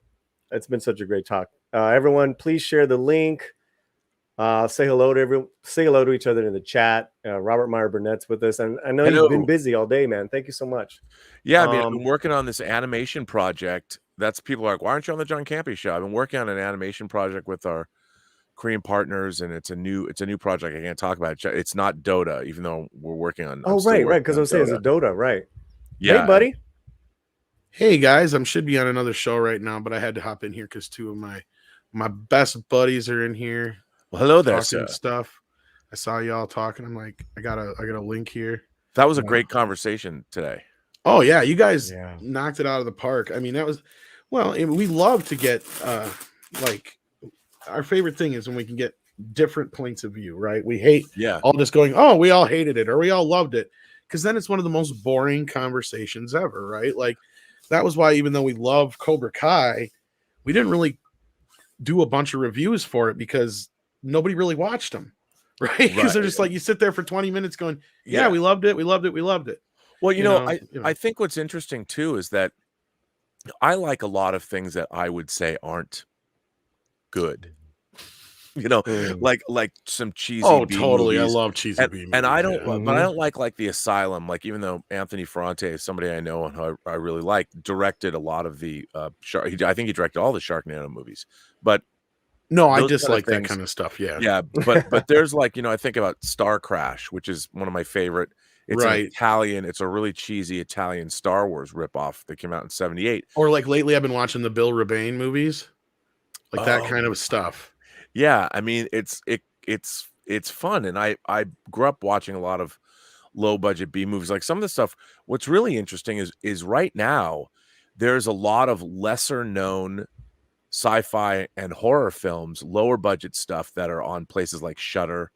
Everyone, please share the link. Say hello to each other in the chat. Robert Meyer Burnett's with us, and I know you've been busy all day, man. Thank you so much. Yeah, I mean, I've been working on this animation project. People are like, why aren't you on the John Campy show? I've been working on an animation project with our Korean partners, and it's a new project. I can't talk about it. It's not Dota, even though we're working on. Right, because I was saying it's a Dota, right? Yeah, hey, buddy. Hey guys, I should be on another show right now, but I had to hop in here because two of my best buddies are in here. Well, hello there, sir. Stuff. I saw y'all talking. I'm like, I got a link here. That was a great conversation today. Oh yeah, you guys knocked it out of the park. I mean, that was we love to get like our favorite thing is when we can get different points of view, right? We hate all just going, oh, we all hated it or we all loved it, because then it's one of the most boring conversations ever, right? Like that was why, even though we love Cobra Kai, we didn't really do a bunch of reviews for it because nobody really watched them, right? Because they're just like, you sit there for 20 minutes going, yeah, we loved it. Well, you know, I think what's interesting too is that I like a lot of things that I would say aren't good. You know, like some cheesy. Oh, B totally. movies. I love cheesy B movies. And I don't, but I don't like The Asylum. Like, even though Anthony Ferrante is somebody I know and who I really like, directed a lot of the I think he directed all the Sharknado movies. But no, I dislike that kind of stuff. Yeah. Yeah. But there's like, you know, I think about Star Crash, which is one of my favorite. It's an Italian. It's a really cheesy Italian Star Wars ripoff that came out in '78. Or like lately, I've been watching the Bill Rebane movies, like that kind of stuff. Yeah, I mean, it's fun, and I grew up watching a lot of low budget B movies. Like some of the stuff. What's really interesting is right now there's a lot of lesser known sci-fi and horror films, lower budget stuff that are on places like Shudder,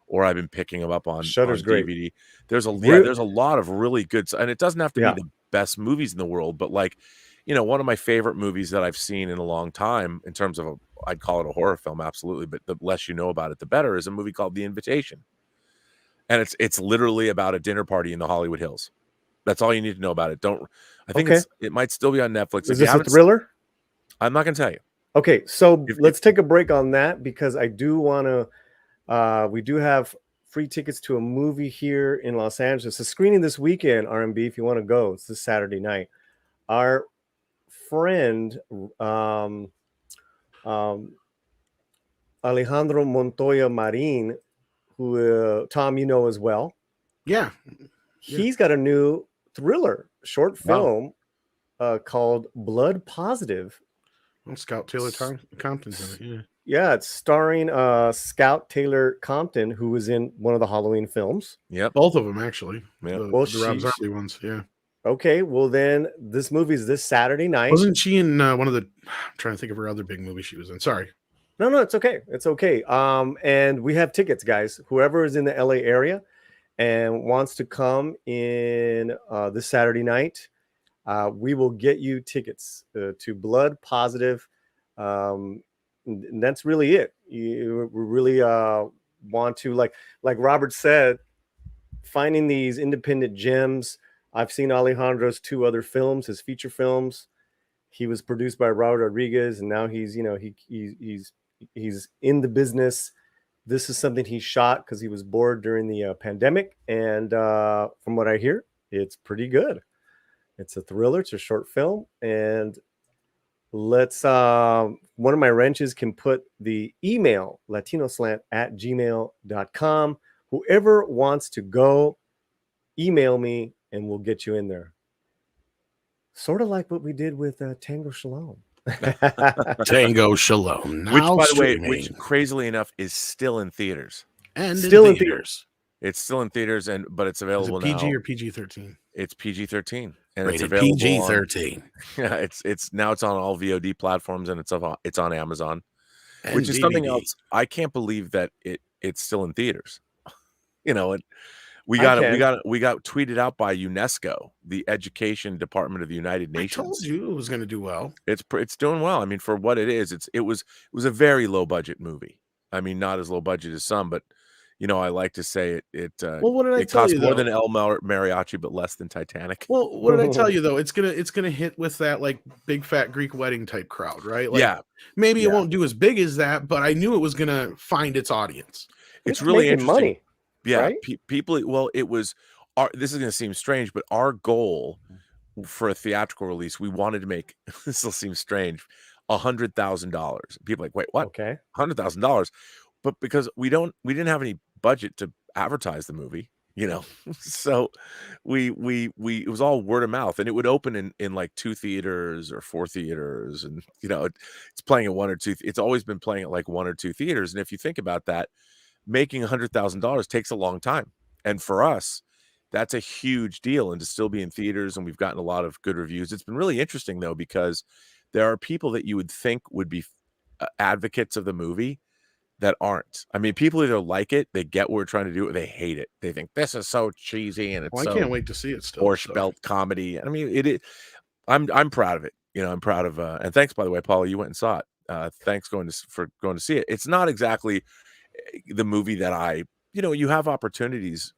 or I've been picking them up on Shudder's great. DVD. There's a lot of really good, and it doesn't have to be the best movies in the world, but like, you know, one of my favorite movies that I've seen in a long time in terms of I'd call it a horror film, absolutely, but the less you know about it, the better, is a movie called The Invitation. And it's literally about a dinner party in the Hollywood Hills. That's all you need to know about it. I think it might still be on Netflix. Is this a thriller? I'm not going to tell you. Okay, so let's take a break on that, because I do want to, we do have free tickets to a movie here in Los Angeles. A screening this weekend, RMB, if you want to go. It's this Saturday night. Our friend, Alejandro Montoya Marin, who Tom, you know as well. Yeah. He's got a new thriller short film called Blood Positive. Well, Scout Taylor Compton's in it, Yeah, it's starring Scout Taylor Compton, who was in one of the Halloween films. Yep. Both of them, actually. Yep. The Rob Zombie ones, yeah. Okay, well then this movie is this Saturday night. Wasn't she in one of the? I'm trying to think of her other big movie she was in. Sorry. No, it's okay. It's okay. And we have tickets, guys. Whoever is in the LA area and wants to come in this Saturday night, we will get you tickets to Blood Positive. And that's really it. We really want to, like Robert said, finding these independent gems. I've seen Alejandro's 2 other films, his feature films. He was produced by Robert Rodriguez, and now he's he's in the business. This is something he shot because he was bored during the pandemic, and from what I hear, it's pretty good. It's a thriller. It's a short film, and let's one of my wrenches can put the email latinoslant@gmail.com. Whoever wants to go, email me and we'll get you in there. Sort of like what we did with Tango Shalom. Tango Shalom. Which, by the way, which crazily enough is still in theaters. And still in theaters. It's still in theaters, but it's available now. PG or PG-13? It's PG-13, and rated it's available PG-13. Yeah, it's now on all VOD platforms, and it's on Amazon, and which is DVD. Something else. I can't believe that it's still in theaters. We got tweeted out by UNESCO, the Education Department of the United Nations. I told you it was going to do well. It's doing well. I mean, for what it is, it was a very low budget movie. I mean, not as low budget as some, but I like to say it. Well, what did I tell you? It costs more than El Mariachi, but less than Titanic. Well, what did I tell you though? It's gonna hit with that like big fat Greek wedding type crowd, right? Like, yeah. Maybe it won't do as big as that, but I knew it was gonna find its audience. It's really interesting. Money. Yeah, right? People. Well, it was. This is going to seem strange, but our goal for a theatrical release, we wanted to make. This will seem strange, $100,000. People are like, wait, what? Okay, $100,000. But because we didn't have any budget to advertise the movie, so we it was all word of mouth, and it would open in like 2 theaters or 4 theaters, and it's playing at 1 or 2. It's always been playing at like 1 or 2 theaters, and if you think about that, making $100,000 takes a long time, and for us, that's a huge deal. And to still be in theaters, and we've gotten a lot of good reviews. It's been really interesting though, because there are people that you would think would be advocates of the movie that aren't. I mean, people either like it, they get what we're trying to do, or they hate it. They think this is so cheesy, and it's I can't wait to see it still. Borscht Belt comedy. I mean, it is. I'm proud of it. I'm proud of. And thanks, by the way, Paulie, you went and saw it. Thanks for going to see it. It's not exactly the movie that you have opportunities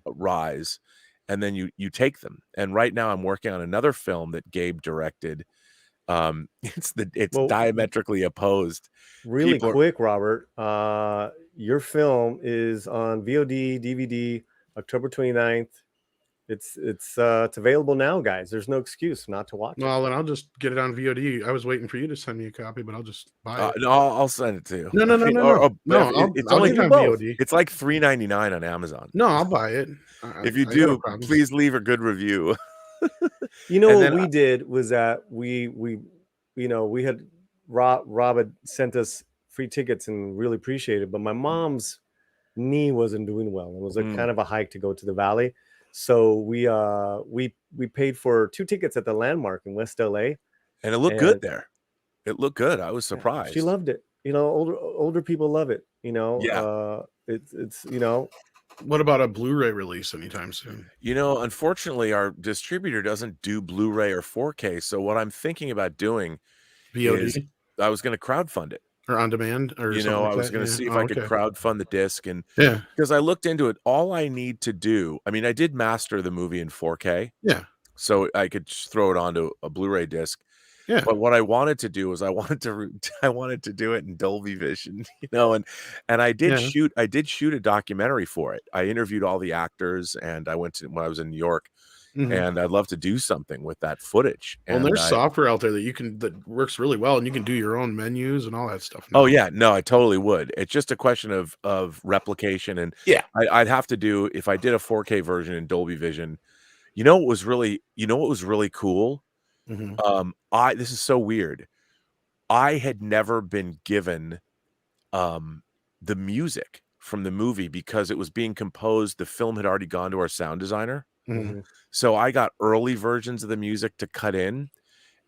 rise, and then you take them. And right now I'm working on another film that Gabe directed. It's diametrically opposed. Really quick, Robert. Your film is on VOD, DVD, October 29th. It's available now, guys. There's no excuse not to watch it. Well, then I'll just get it on VOD. I was waiting for you to send me a copy, but I'll just buy it. No, I'll send it to you. No. It's only VOD. It's like $3.99 on Amazon. No, I'll buy it. If you do, please leave a good review. What we did was that we had Rob had sent us free tickets and really appreciated it, but my mom's knee wasn't doing well. It was kind of a hike to go to the valley. So we paid for 2 tickets at the Landmark in West LA, and it looked good there. It looked good. I was surprised. She loved it. Older people love it. Yeah. It's What about a Blu-ray release anytime soon? Unfortunately, our distributor doesn't do Blu-ray or 4K. So what I'm thinking about doing is I was going to crowdfund it. Or on demand, or I was going to see if I could crowdfund the disc, and because I looked into it, all I need to do, I mean, I did master the movie in 4K, so I could throw it onto a Blu-ray disc. Yeah. But what I wanted to do was I wanted to do it in Dolby Vision, and I did shoot a documentary for it. I interviewed all the actors, and I went when I was in New York. And I'd love to do something with that footage. Well, and there's software out there that works really well, and you can do your own menus and all that stuff now. Oh yeah, no, I totally would. It's just a question of replication, and I'd have to do, if I did a 4K version in Dolby Vision. What was really cool? This is so weird. I had never been given the music from the movie because it was being composed. The film had already gone to our sound designer. So I got early versions of the music to cut in,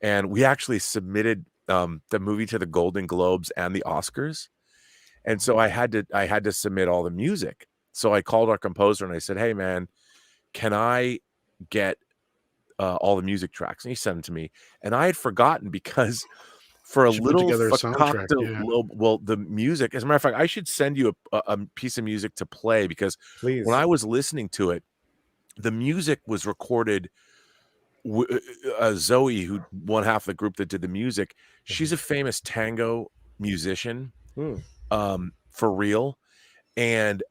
and we actually submitted the movie to the Golden Globes and the Oscars. And so I had to submit all the music. So I called our composer and I said, "Hey man, can I get all the music tracks?" And he sent them to me. And I had forgotten because for a little well, the music, as a matter of fact, I should send you a piece of music to play, because when I was listening to it, the music was recorded. Zoe, who one half of the group that did the music, she's a famous tango musician, for real. And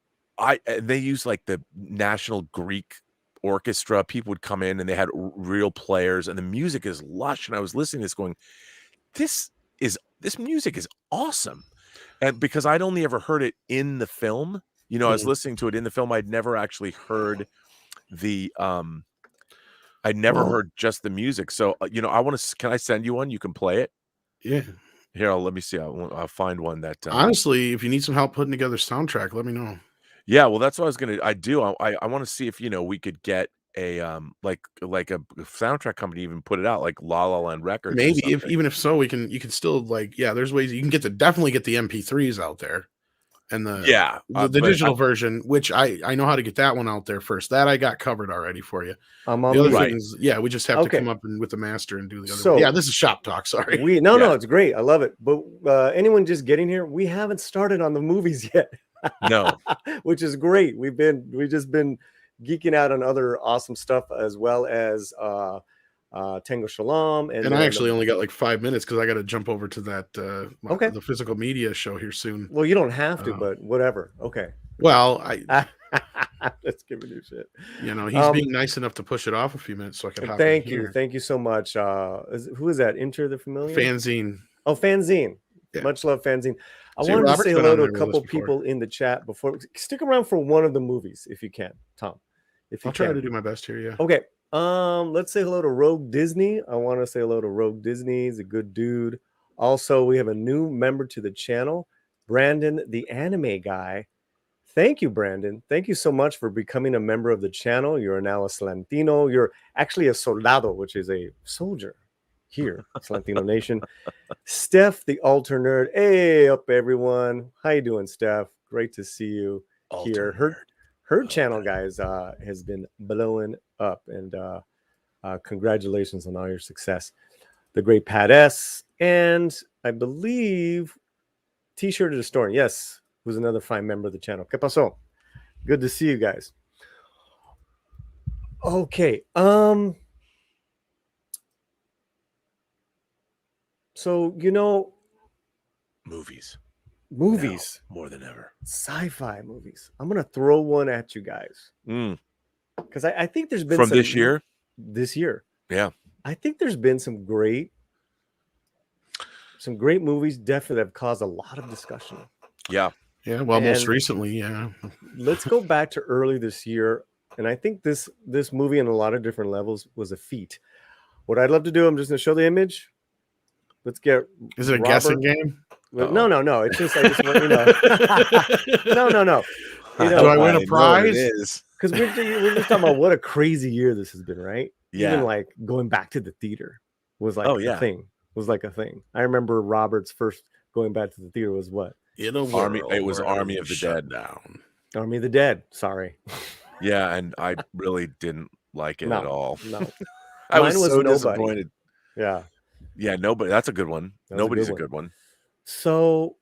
they used like the National Greek Orchestra. People would come in and they had real players, and the music is lush. And I was listening to this going, this music is awesome. And because I'd only ever heard it in the film, I was listening to it in the film. I'd never actually heard the I'd never heard just the music. So can I send you one? You can play it. Yeah. Here, let me see. I'll find one that honestly, if you need some help putting together soundtrack, let me know. Yeah, well, that's what I was gonna. I want to see if we could get a like a soundtrack company, even put it out, like La La Land Records. Maybe even if so, you can still there's ways you can definitely get the MP3s out there, and the digital version, which I know how to get that one out there first. That I got covered already for you. The other things, we just have to come up with the master and do the other. Yeah, this is shop talk. Sorry. No, it's great. I love it. But anyone just getting here, we haven't started on the movies yet. No, which is great. We've just been geeking out on other awesome stuff, as well as Tango Shalom, and I actually only got like 5 minutes because I got to jump over to that the physical media show here soon. Well, you don't have to, but whatever. Okay. Well, let's give it a shit. He's being nice enough to push it off a few minutes so I can hop thank you so much. Who is that? Enter the Familiar? Fanzine. Oh, Fanzine. Yeah. Much love, Fanzine. I wanted to say hello to a couple people in the chat before. Stick around for one of the movies if you can, Tom. I'll try to do my best here. Yeah. Okay. Let's say hello to Rogue Disney. I want to say hello to Rogue Disney. He's a good dude. Also, we have a new member to the channel, Brandon, the anime guy. Thank you, Brandon. Thank you so much for becoming a member of the channel. You're now a Slantino. You're actually a soldado, which is a soldier here, Slantino Nation. Steph, the altar nerd. Hey, up everyone. How you doing, Steph? Great to see you here. Her channel, guys, has been blowing up, and congratulations on all your success. The great Pat S, and I believe T-shirt historian. Yes, who's another fine member of the channel. ¿Qué pasó? Good to see you guys. Okay. So, movies now, more than ever, sci-fi movies. I'm gonna throw one at you guys because I think there's been from this year. Yeah, I think there's been some great movies definitely that have caused a lot of discussion. Well, most recently, Let's go back to early this year, and I think this movie on a lot of different levels was a feat. What I'd love to do, I'm just gonna show the image. Let's get. Is it a guessing game? Well, no. It's just I just want no. Do I win a prize? Because we're just talking about what a crazy year this has been, right? Yeah. Even like going back to the theater was like a thing. Was like a thing. I remember Robert's first going back to the theater was what? Army of the Dead. Army of the Dead. Sorry. Yeah, and I really didn't like it at all. No. I was so disappointed. Yeah. Yeah, nobody. That's a good one. Nobody's a good one. So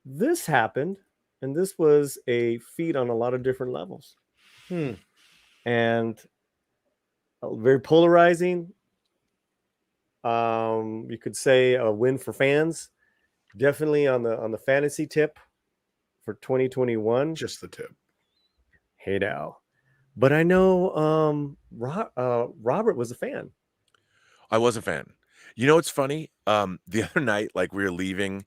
this happened, and this was a feat on a lot of different levels. And very polarizing. You could say a win for fans. Definitely on the fantasy tip for 2021. Just the tip. Hey now. But I know Robert was a fan. I was a fan. It's funny. The other night, like we were leaving,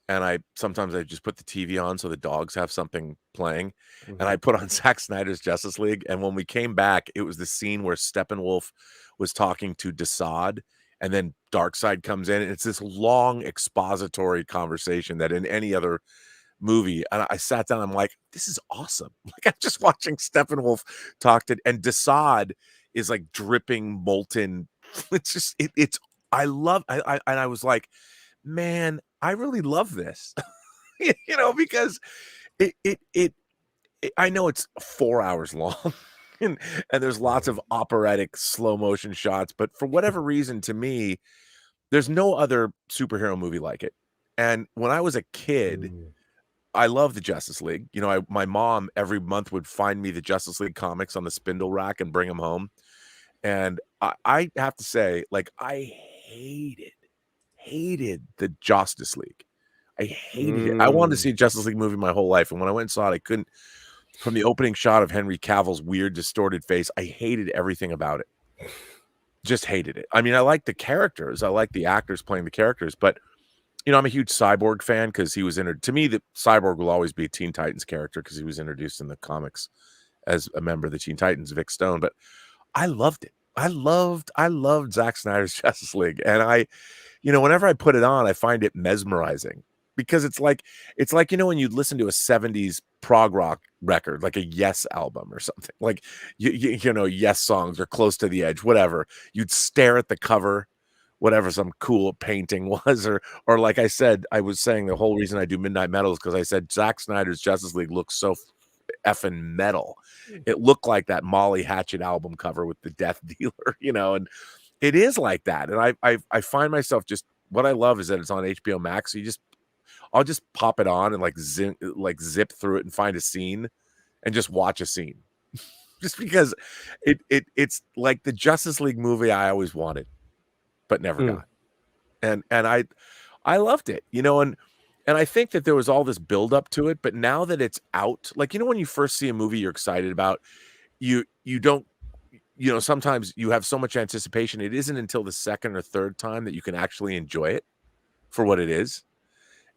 and sometimes I just put the TV on so the dogs have something playing, and I put on Zack Snyder's Justice League. And when we came back, it was the scene where Steppenwolf was talking to Desaad, and then Darkseid comes in, and it's this long expository conversation that in any other movie, and I sat down. I'm like, this is awesome. Like, I'm just watching Steppenwolf talk to, and Desaad is like dripping molten. It's just it's. I love. And I was like, man, I really love this. Because it I know it's 4 hours long. And there's lots of operatic slow motion shots, but for whatever reason, to me, there's no other superhero movie like it. And when I was a kid, I love the Justice League. My mom every month would find me the Justice League comics on the spindle rack and bring them home. And I have to say, like, I hated the Justice League. I hated it. I wanted to see a Justice League movie my whole life. And when I went and saw it, I couldn't. From the opening shot of Henry Cavill's weird, distorted face, I hated everything about it. Just hated it. I mean, I like the characters. I like the actors playing the characters. But, I'm a huge Cyborg fan because he was to me, the Cyborg will always be a Teen Titans character because he was introduced in the comics as a member of the Teen Titans, Vic Stone. But I loved it. I loved Zack Snyder's Justice League. And whenever I put it on, I find it mesmerizing. Because it's like when you listen to a 70s prog rock record, like a Yes album or something, like Yes songs or Close to the Edge, whatever. You'd stare at the cover, whatever some cool painting was, or like I said, I was saying the whole reason I do Midnight Metal is because I said Zack Snyder's Justice League looks so effing metal. It looked like that Molly Hatchet album cover with the Death Dealer, and it is like that. And I find myself just, what I love is that it's on HBO Max. So I'll just pop it on and zip through it and find a scene and just watch a scene. Just because it's like the Justice League movie I always wanted, but never got. And I loved it, and I think that there was all this build up to it, but now that it's out, like, when you first see a movie you're excited about, you don't, sometimes you have so much anticipation. It isn't until the second or third time that you can actually enjoy it for what it is.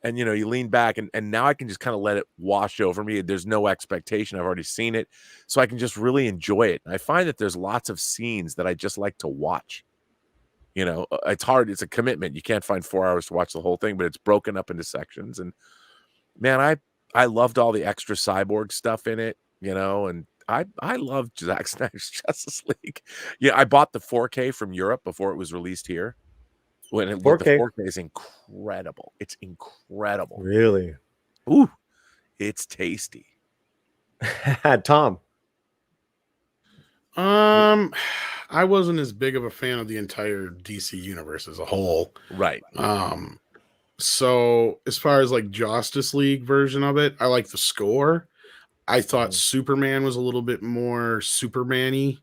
And, you lean back and now I can just kind of let it wash over me. There's no expectation. I've already seen it. So I can just really enjoy it. And I find that there's lots of scenes that I just like to watch. It's hard. It's a commitment. You can't find 4 hours to watch the whole thing, but it's broken up into sections. And man, I loved all the extra Cyborg stuff in it, and I loved Zack Snyder's Justice League. Yeah, I bought the 4K from Europe before it was released here. The 4K is incredible. It's incredible. Really? Ooh, it's tasty. Tom. I wasn't as big of a fan of the entire DC universe as a whole. Right. So as far as like Justice League version of it, I like the score. I thought Superman was a little bit more Superman-y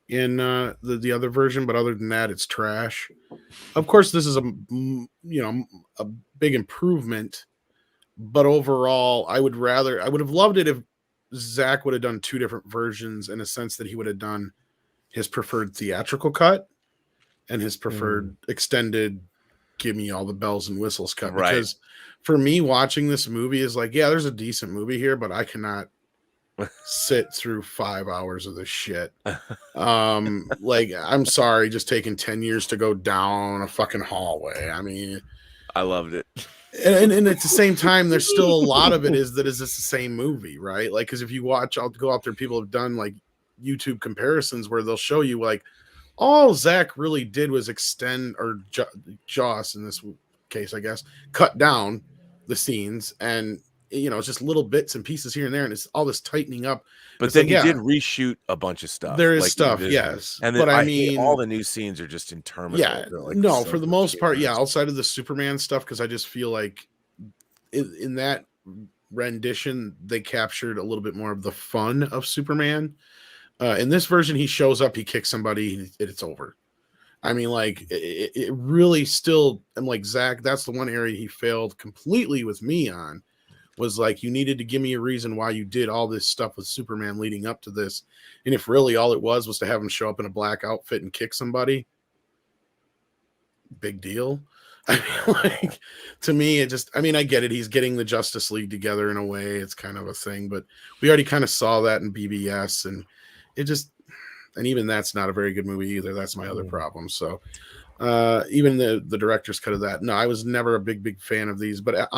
in the other version, but other than that, it's trash. Of course, this is a big improvement, but overall, I would have loved it if Zach would have done two different versions, in a sense that he would have done his preferred theatrical cut and his preferred extended, give me all the bells and whistles cut. Right. Because for me, watching this movie is like, yeah, there's a decent movie here, but I cannot sit through 5 hours of this shit. Like, I'm sorry, just taking 10 years to go down a fucking hallway. I mean, I loved it. And at the same time, there's still a lot of it is this the same movie, right? Like, because if you watch, I'll go out there, people have done like YouTube comparisons where they'll show you like all Zach really did was extend, or Joss in this case, I guess, cut down the scenes, and it's just little bits and pieces here and there, and it's all this tightening up. But it's then like, he did reshoot a bunch of stuff. There is stuff, yes. And then, but I mean, all the new scenes are just interminable. Yeah, like no, for the most part, yeah. Outside of the Superman stuff, because I just feel like in that rendition they captured a little bit more of the fun of Superman. In this version, he shows up, he kicks somebody, it's over. I mean, like, it really still, I'm like, Zach, that's the one area he failed completely with me on, was like, you needed to give me a reason why you did all this stuff with Superman leading up to this. And if really all it was to have him show up in a black outfit and kick somebody, big deal. I mean, like, to me, it just, I mean, I get it. He's getting the Justice League together in a way. It's kind of a thing, but we already kind of saw that in BBS, and it just, and even that's not a very good movie either. That's my other problem. So even the director's cut of that, no, I was never a big fan of these, but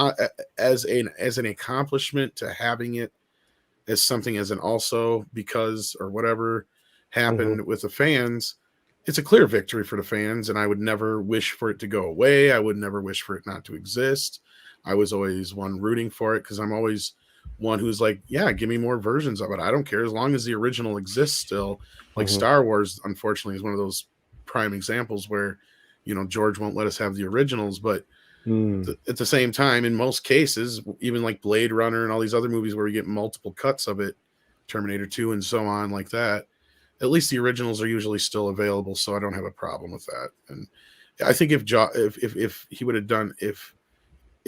as an accomplishment to having it as something as an also because or whatever happened with the fans, it's a clear victory for the fans, and I would never wish for it to go away. I would never wish for it not to exist. I was always one rooting for it because I'm always one who's like, yeah, give me more versions of it. I don't care as long as the original exists still. Like Star Wars, unfortunately, is one of those prime examples where, you know, George won't let us have the originals, but at the same time, in most cases, even like Blade Runner and all these other movies where we get multiple cuts of it, Terminator 2 and so on like that, at least the originals are usually still available, so I don't have a problem with that. And I think if he would have done if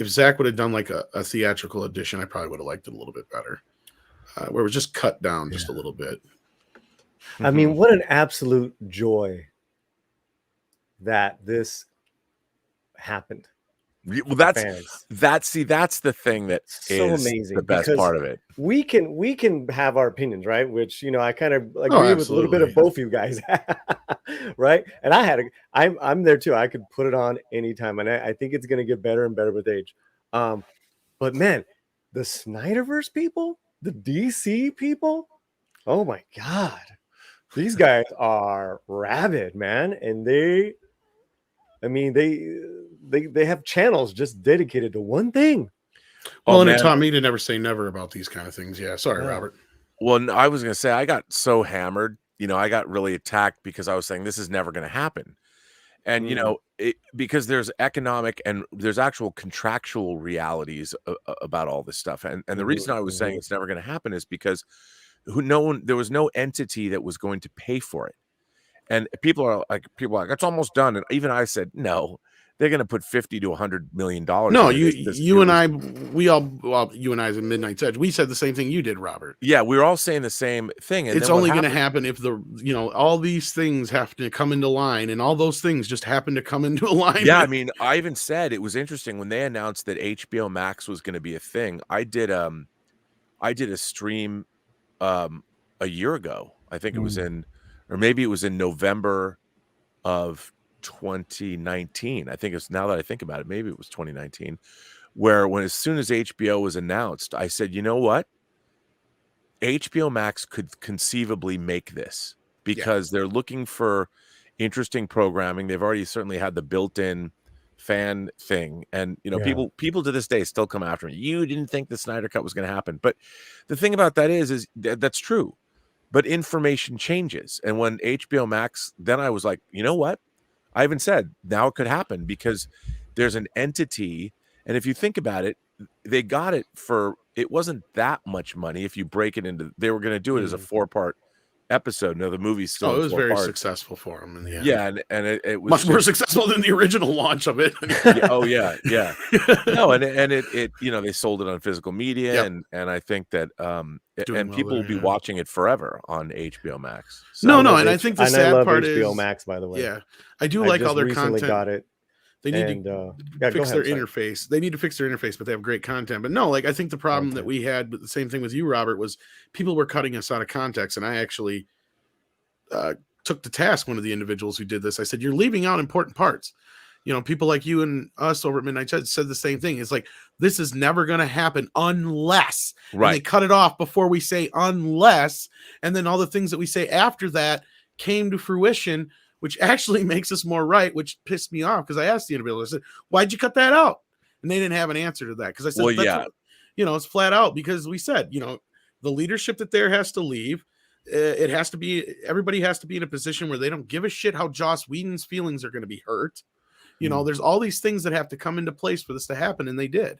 Zach would have done like a theatrical edition, I probably would have liked it a little bit better, where it was just cut down just a little bit. I mean, what an absolute joy that this happened. Well, that's the thing that so is amazing, the best part of it. We can have our opinions, right? Which, you know, I kind of agree with a little bit of both of you guys, right? And I'm there too. I could put it on anytime, and I think it's going to get better and better with age. But man, the Snyderverse people, the DC people, oh my God, these guys are rabid, man, and they have channels just dedicated to one thing. Well, and it taught me to never say never about these kind of things. Yeah, sorry, Robert. Well, I was going to say I got so hammered. You know, I got really attacked because I was saying this is never going to happen, and you know, because there's economic and there's actual contractual realities about all this stuff, and the reason I was saying it's never going to happen is because there was no entity that was going to pay for it. And people are like, it's almost done. And even I said, no, they're going to put $50 to $100 million. No, you and I, you and I as a Midnight Edge, we said the same thing you did, Robert. Yeah, we were all saying the same thing. And it's only going to happen if all these things have to come into line, and all those things just happen to come into alignment. Yeah, I mean, I even said it was interesting when they announced that HBO Max was going to be a thing. I did a stream a year ago. I think it was or maybe it was in November of 2019. I think it's, now that I think about it, maybe it was 2019, where as soon as HBO was announced, I said, you know what? HBO Max could conceivably make this because they're looking for interesting programming. They've already certainly had the built-in fan thing. And, you know, people to this day still come after me. You didn't think the Snyder Cut was going to happen. But the thing about that is that's true. But information changes. And when HBO Max, then I was like, you know what? I even said, now it could happen because there's an entity. And if you think about it, they got it it wasn't that much money. If you break it into, they were going to do it as a 4-part episode. No, the movie's still it was very successful for them in the end. Yeah, and it was much more successful than the original launch of it. yeah. No, and it you know, they sold it on physical media, and I think that and people will be watching it forever on HBO Max. So and I think the sad part is HBO Max, by the way. Yeah, I do like all their content. Got it. They need to fix their interface. They need to fix their interface, but they have great content. But no, like I think the problem that we had, but the same thing with you, Robert, was people were cutting us out of context. And I actually took to task one of the individuals who did this. I said, you're leaving out important parts. You know, people like you and us over at Midnight Chat said the same thing. It's like, this is never going to happen unless, and they cut it off before we say unless. And then all the things that we say after that came to fruition, which actually makes us more right, which pissed me off because I asked the individual, I said, why'd you cut that out? And they didn't have an answer to that because I said, it's flat out because we said, you know, the leadership that there has to leave. It has to be, everybody has to be in a position where they don't give a shit how Joss Whedon's feelings are going to be hurt. You know, there's all these things that have to come into place for this to happen, and they did.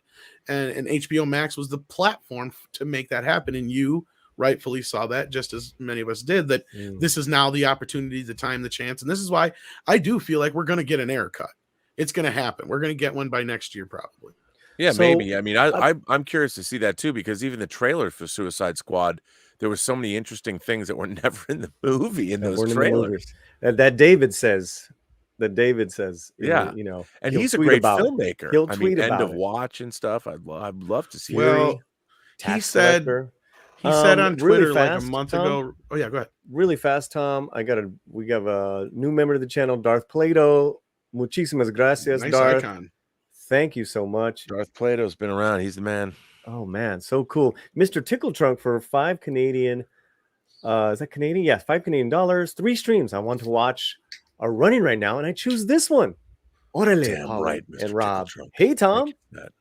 And HBO Max was the platform to make that happen, and you rightfully saw that, just as many of us did, that this is now the opportunity, the time, the chance. And this is why I do feel like we're going to get an air cut. It's going to happen. We're going to get one by next year, probably. Yeah, maybe. I mean, I'm curious to see that too, because even the trailer for Suicide Squad, there were so many interesting things that were never in the movie in those trailers. That David says, you know, and he's a great filmmaker. He'll tweet about End of Watch and stuff. I'd love to see. Well, he said He said on Twitter really fast, like a month Tom, ago. Oh yeah, go ahead. Really fast, Tom. We have a new member of the channel, Darth Plato. Muchísimas gracias, Nice Darth. icon. Thank you so much. Darth Plato's been around. He's the man. Oh man, so cool. Mr. Tickle Trunk for 5 Canadian. Is that Canadian? Yes, $5 Canadian. 3 streams I want to watch are running right now, and I choose this one. Orale, Damn Paulie right, Mr. and Rob. Tickle Trunk. Hey, Tom. That.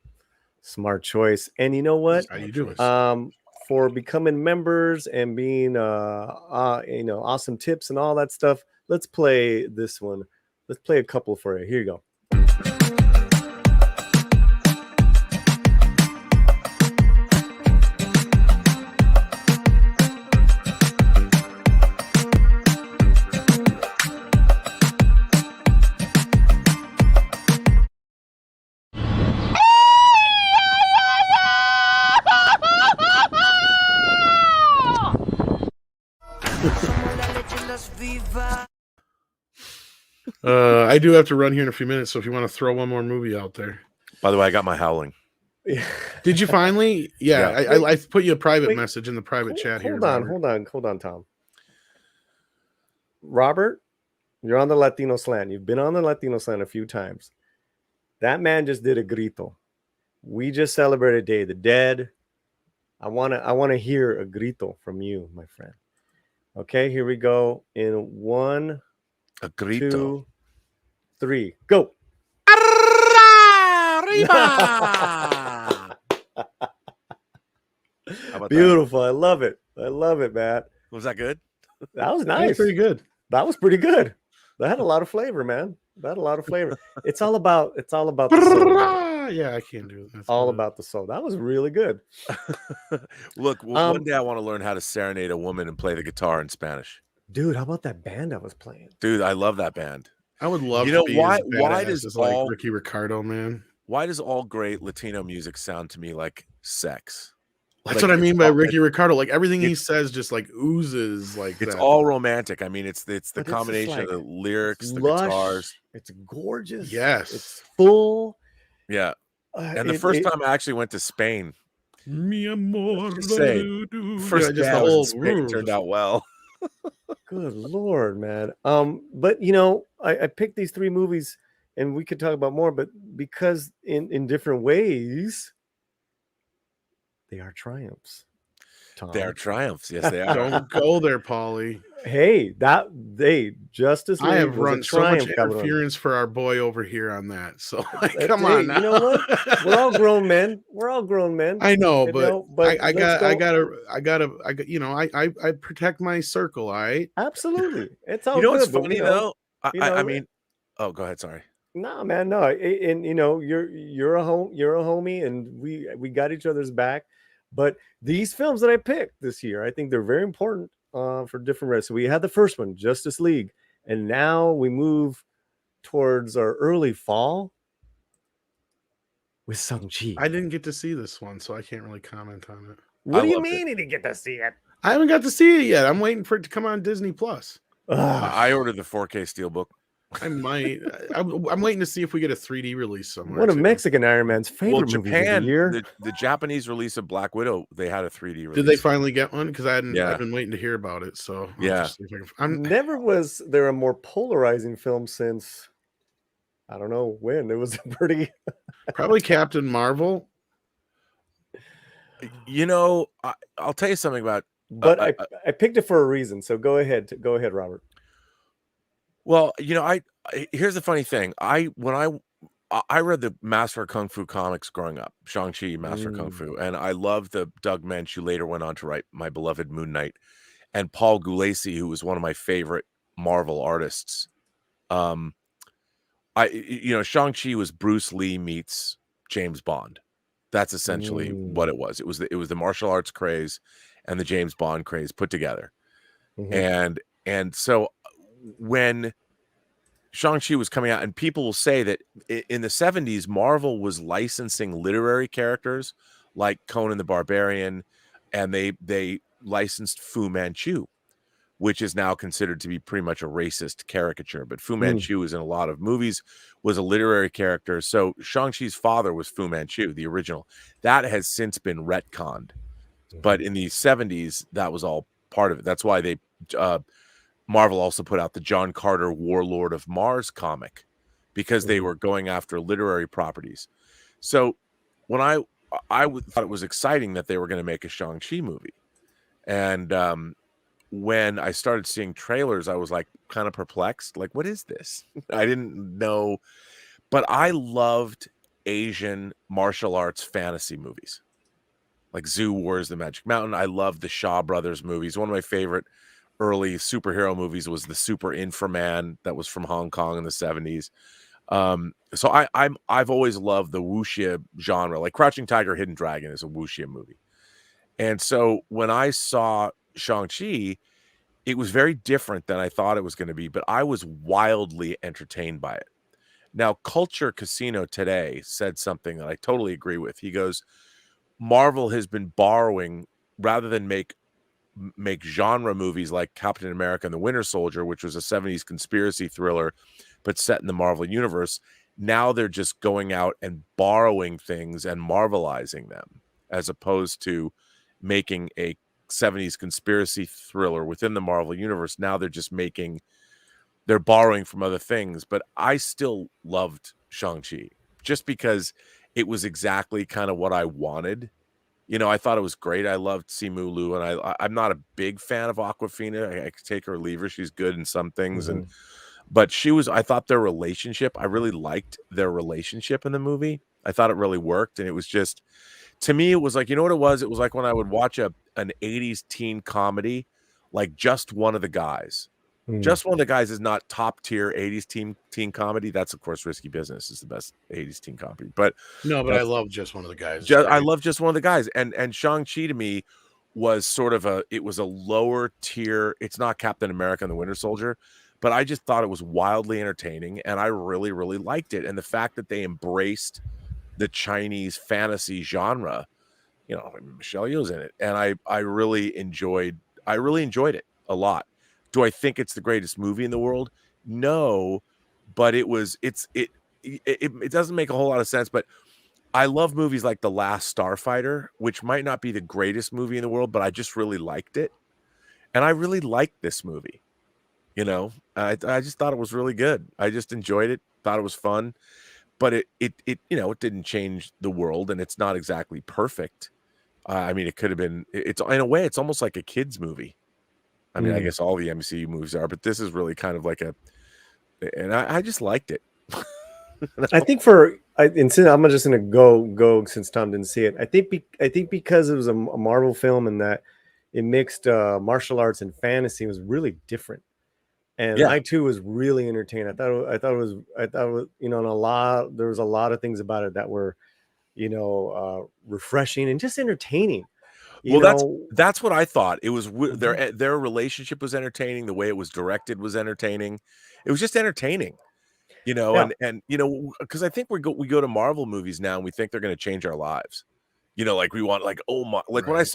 Smart choice. And you know what? How you doing? For becoming members and being awesome tips and all that stuff, let's play this one. Let's play a couple for you. Here you go. I do have to run here in a few minutes, so if you want to throw one more movie out there. By the way, I got my Howling. Did you finally? Yeah, Yeah. I put you a private message in the private chat here. Hold on, Tom. Robert, you're on the Latino Slant. You've been on the Latino Slant a few times. That man just did a grito. We just celebrated Day of the Dead. I wanna hear a grito from you, my friend. Okay, here we go. In 1, A grito. 2, 3, go. Beautiful. I love it. I love it, Matt. Was that good? That was That nice. was pretty good. That was pretty good. That had a lot of flavor, man. That had a lot of flavor. It's all about the soul. Man. Yeah, I can't do it. That's All about the soul. That was really good. Look, one day I want to learn how to serenade a woman and play the guitar in Spanish. Dude, how about that band I was playing? Dude, I love that band. I would love. You know to be why? as Why badass does as, all like Ricky Ricardo, man? Why does all great Latino music sound to me like sex? That's Like, what I mean by all- Ricky Ricardo. Like everything he says just like oozes like It's that. all romantic. I mean, it's the But it's combination just of the like lyrics, the lush. guitars. It's gorgeous. Yes. It's full. Yeah. And the first time I actually went to Spain, Mi amor, Just say, first day I was in Spain turned out well. Good Lord, man. But I picked these 3 movies, and we could talk about more, but because in different ways, they are triumphs. Tom. They are triumphs. Yes, they are. Don't go there, Paulie. Hey, Justice League I have was run a so much triumph, cabrón. interference for our boy over here on that. So like, come Hey, on now. You know what? We're all grown men. We're all grown men. I know, You but, know, but I let's gotta protect my circle. All right. Absolutely. It's all You know what's good, but, funny though? you know, I mean, oh, go ahead. Sorry. No, man, no. And you're a homie, and we got each other's back. But these films that I picked this year, I think they're very important for different reasons. So we had the first one, Justice League, and now we move towards our early fall with Shang-Chi. I didn't get to see this one, so I can't really comment on it. What do you loved mean you didn't get to see it? I haven't got to see it yet. I'm waiting for it to come on Disney Plus. I ordered the 4K Steelbook. I might. I'm waiting to see if we get a 3D release somewhere. One of too. Mexican Iron Man's favorite movies of Japan, the year. the Japanese release of Black Widow, they had a 3D release. Did they finally get one? Because I've Yeah. been waiting to hear about it. So I'll Yeah. just see if I can- I'm Never was there a more polarizing film since I don't know when. It was a pretty probably Captain Marvel. You know, I'll tell you something about. but I picked it for a reason. So go ahead, Robert. Well, here's the funny thing. When I read the Master of Kung Fu comics growing up, Shang-Chi, Master of Kung Fu, and I loved the Doug Mensch, who later went on to write My Beloved Moon Knight, and Paul Gulacy, who was one of my favorite Marvel artists. Shang-Chi was Bruce Lee meets James Bond. That's essentially what it was. It was the martial arts craze and the James Bond craze put together. And so when Shang-Chi was coming out, and people will say that in the 70s, Marvel was licensing literary characters like Conan the Barbarian, and they licensed Fu Manchu, which is now considered to be pretty much a racist caricature. But Fu Manchu is in a lot of movies, was a literary character. So Shang-Chi's father was Fu Manchu, the original. That has since been retconned. But in the 70s, that was all part of it. That's why they Marvel also put out the John Carter Warlord of Mars comic, because they were going after literary properties. So when I thought it was exciting that they were going to make a Shang-Chi movie. And when I started seeing trailers, I was like kind of perplexed. Like, what is this? I didn't know. But I loved Asian martial arts fantasy movies, like Zoo Wars, The Magic Mountain. I loved the Shaw Brothers movies. One of my favorite early superhero movies was the Super Inframan that was from Hong Kong in the 70s. So I've always loved the wuxia genre. Like Crouching Tiger, Hidden Dragon is a wuxia movie. And so when I saw Shang-Chi, it was very different than I thought it was going to be, but I was wildly entertained by it. Now, Culture Casino today said something that I totally agree with. He goes, Marvel has been borrowing, rather than make genre movies like Captain America and the Winter Soldier, which was a 70s conspiracy thriller, but set in the Marvel universe. Now they're just going out and borrowing things and Marvelizing them, as opposed to making a 70s conspiracy thriller within the Marvel universe. Now they're borrowing from other things. But I still loved Shang-Chi just because it was exactly kind of what I wanted. You know, I thought it was great. I loved Simu Liu, and I'm not a big fan of Awkwafina. I could take her or leave her. She's good in some things, but I thought their relationship, I really liked their relationship in the movie. I thought it really worked, and it was just, to me, it was like, you know what it was? It was like when I would watch an 80s teen comedy, like Just One of the Guys. Just One of the Guys is not top tier 80s teen comedy. That's, of course, Risky Business is the best 80s teen comedy. But I love Just One of the Guys. I love Just One of the Guys. And Shang-Chi to me was sort of a lower tier. It's not Captain America and the Winter Soldier, but I just thought it was wildly entertaining, and I really, really liked it. And the fact that they embraced the Chinese fantasy genre, you know, Michelle Yeoh's in it, and I really enjoyed it a lot. Do I think it's the greatest movie in the world? No, but it doesn't make a whole lot of sense. But I love movies like The Last Starfighter, which might not be the greatest movie in the world, but I just really liked it. And I really liked this movie. You know, I just thought it was really good. I just enjoyed it, thought it was fun, but it you know, it didn't change the world, and it's not exactly perfect. I mean, it could have been, it's in a way, it's almost like a kid's movie. I mean, I guess all the MCU movies are, but this is really kind of like and I just liked it. I think I'm just going to go since Tom didn't see it. I think because it was a Marvel film and that it mixed martial arts and fantasy, it was really different. And I too was really entertained. I thought it was, you know, there was a lot of things about it that were, you know, refreshing and just entertaining. That's what I thought. It was their relationship was entertaining. The way it was directed was entertaining. It was just entertaining, you know. And you know, because I think we go to Marvel movies now and we think they're going to change our lives. You know, like we want, like, oh my, like when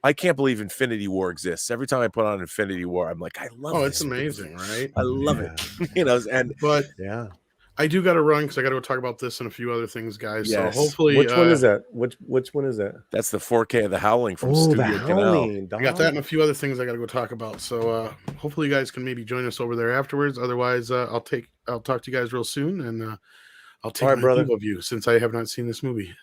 I can't believe Infinity War exists. Every time I put on Infinity War, I'm like, I love it. Oh, it's amazing, right? I love it. You know, but I do got to run because I got to go talk about this and a few other things, guys. Yes. So hopefully, which one is that? Which one is that? That's the 4K of The Howling from Studio Canal. I got that and a few other things I got to go talk about. So hopefully, you guys can maybe join us over there afterwards. Otherwise, I'll talk to you guys real soon, and I'll take my leave of you since I have not seen this movie.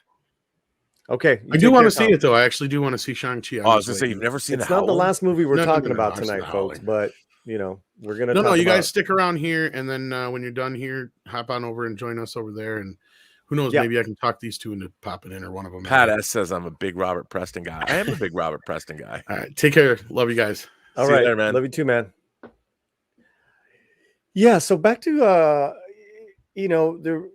Okay, I do want to see it though. I actually do want to see Shang-Chi. I was gonna say you've never seen. It's not the last movie we're talking about tonight, folks. But you know, we're gonna. No, you guys stick around here, and then when you're done here, hop on over and join us over there. And who knows, maybe I can talk these two into popping in, or one of them. Pat S says I'm a big Robert Preston guy. I am a big Robert Preston guy. All right, take care. Love you guys. All right, man. Love you too, man. Yeah. So back to you know,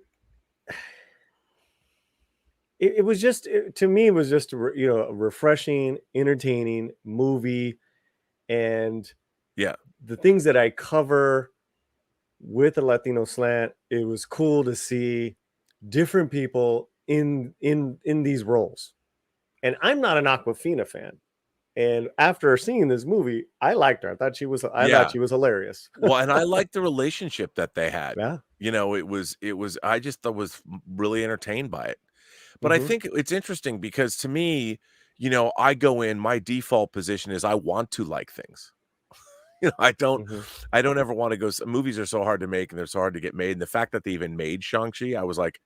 it was just, to me, it was just, you know, a refreshing, entertaining movie. And the things that I cover with a Latino slant, it was cool to see different people in these roles. And I'm not an Awkwafina fan. And after seeing this movie, I liked her. I thought she was hilarious. Well, and I liked the relationship that they had. Yeah. You know, I just was really entertained by it. But I think it's interesting because to me, I go in, my default position is I want to like things. I don't ever want to go. Movies are so hard to make and they're so hard to get made. And the fact that they even made Shang-Chi, I was like,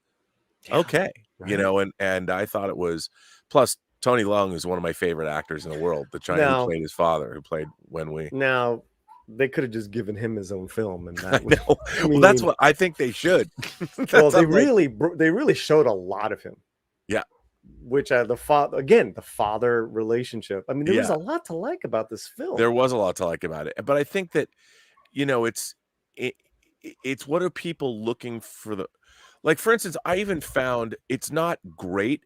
okay, right. And I thought it was, plus Tony Leung is one of my favorite actors in the world. The Chinese who played his father, who played Wenwei. Now, they could have just given him his own film, and that would, well, that's what I think they should. Well, they really showed a lot of him. Yeah. Which the father relationship. I mean, there was a lot to like about this film. There was a lot to like about it, but I think that it's what are people looking for the, like, for instance, I even found it's not great,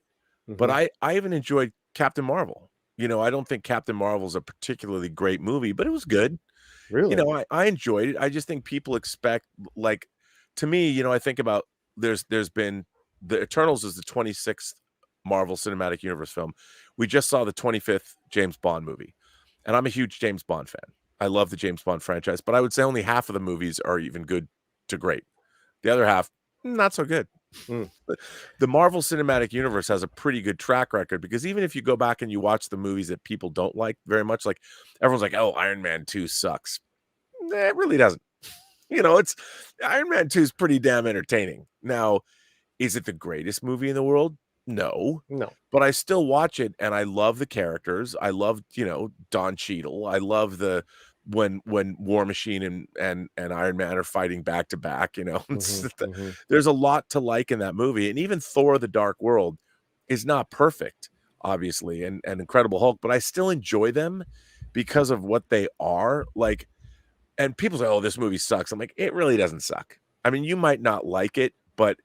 but I even enjoyed Captain Marvel. I don't think Captain Marvel's a particularly great movie, but it was good. Really, I enjoyed it. I just think people expect, like, to me, I think about there's been the Eternals is the 26th Marvel Cinematic Universe film. We just saw the 25th James Bond movie, and I'm a huge James Bond fan. I love the James Bond franchise, but I would say only half of the movies are even good to great. The other half, not so good. The Marvel Cinematic Universe has a pretty good track record, because even if you go back and you watch the movies that people don't like very much, like everyone's like, oh, Iron Man 2 sucks. It really doesn't. It's Iron Man 2 is pretty damn entertaining. Now, is it the greatest movie in the world? No, but I still watch it, and I love the characters. I love, Don Cheadle. I love when War Machine and Iron Man are fighting back to back. There's a lot to like in that movie, and even Thor: The Dark World is not perfect, obviously, and Incredible Hulk, but I still enjoy them because of what they are like. And people say, "Oh, this movie sucks." I'm like, it really doesn't suck. I mean, you might not like it, but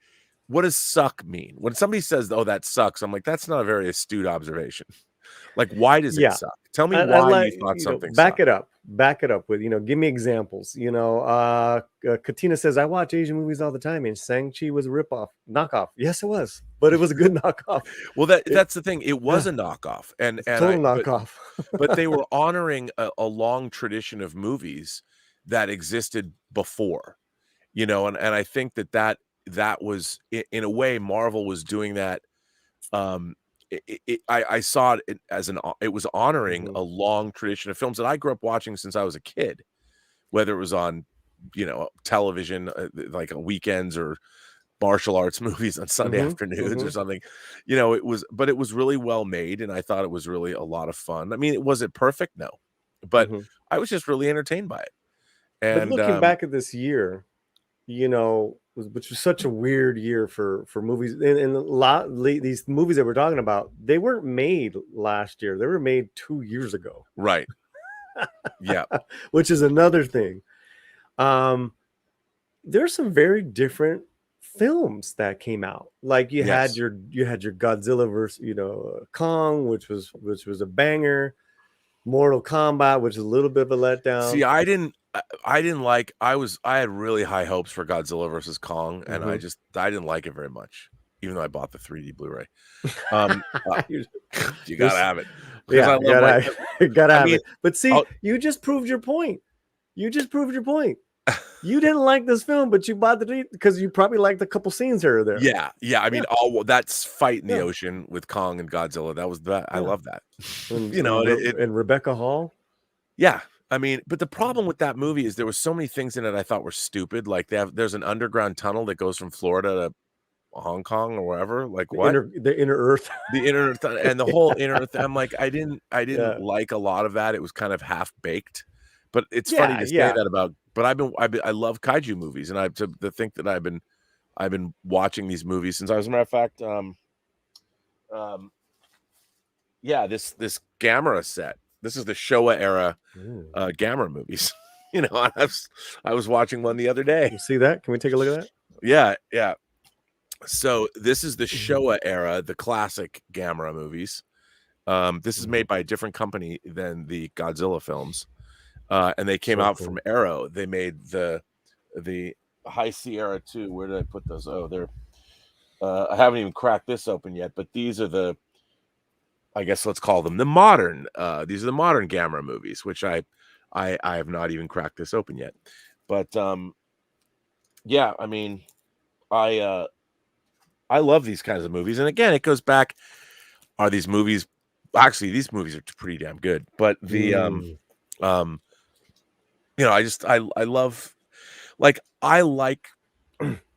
what does suck mean? When somebody says, "Oh, that sucks," I'm like, that's not a very astute observation. Like, why does it suck? Tell me why you thought something back sucked. Back it up with, give me examples. Katina says, I watch Asian movies all the time, and Shang-Chi was a knockoff. Yes, it was, but it was a good knockoff. Well, that's the thing. It was a knockoff, and total knockoff. but they were honoring a long tradition of movies that existed before, and I think that was, in a way, Marvel was doing that. I saw it as it was honoring a long tradition of films that I grew up watching since I was a kid, whether it was on, television, like weekends, or martial arts movies on Sunday afternoons or something. It was really well made, and I thought it was really a lot of fun. I mean, was it perfect? No, but I was just really entertained by it. And but looking back at this year, which was such a weird year for movies, and a lot these movies that we're talking about, they weren't made last year. They were made 2 years ago. Right. Yeah. Which is another thing. There's some very different films that came out. Like you had your Godzilla versus Kong, which was a banger. Mortal Kombat, which is a little bit of a letdown. See, I didn't like. I had really high hopes for Godzilla versus Kong, and I didn't like it very much, even though I bought the 3D Blu-ray. You gotta have it. Yeah, gotta have it. But see, you just proved your point. You didn't like this film, but you bought the because you probably liked a couple scenes here or there. Yeah. I mean, that's fight in the ocean with Kong and Godzilla. That was that. I love that. And Rebecca Hall. Yeah. I mean, but the problem with that movie is there were so many things in it I thought were stupid. Like there's an underground tunnel that goes from Florida to Hong Kong or wherever. Like what? The inner Earth. The inner Earth and the whole inner Earth. I'm like, I didn't like a lot of that. It was kind of half baked. But it's funny to say that about. But I love kaiju movies, and to think that I've been watching these movies since I was, as a matter of fact, this Gamera set. This is the Showa era Gamera movies. I was watching one the other day. You see that? Can we take a look at that? Yeah. So this is the Showa era, the classic Gamera movies. This is made by a different company than the Godzilla films. And they came out from Arrow. They made the High Sierra 2. Where did I put those? Oh, they're I haven't even cracked this open yet, but these are I guess let's call them the modern. These are the modern Gamera movies, which I have not even cracked this open yet. But yeah, I mean, I love these kinds of movies. And again, it goes back, are these movies actually, these movies are pretty damn good. But the you know, I love, like, I like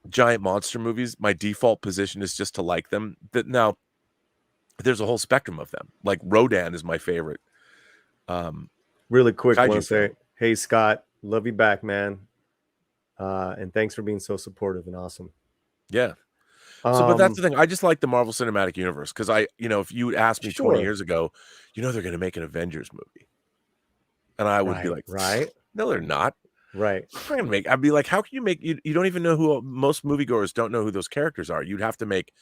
giant monster movies. My default position is just to like them. That now there's a whole spectrum of them. Like Rodan is my favorite. Really quick, want to kaiju say, film. hey Scott, love you back, man. And thanks for being so supportive and awesome. Yeah. So, but that's the thing. I just like the Marvel Cinematic Universe because if you asked me 20 years ago, they're going to make an Avengers movie, and I would be like, right? No, they're not. Right. I'd be like, how can you make you don't even know who, most moviegoers don't know who those characters are. You'd have to make,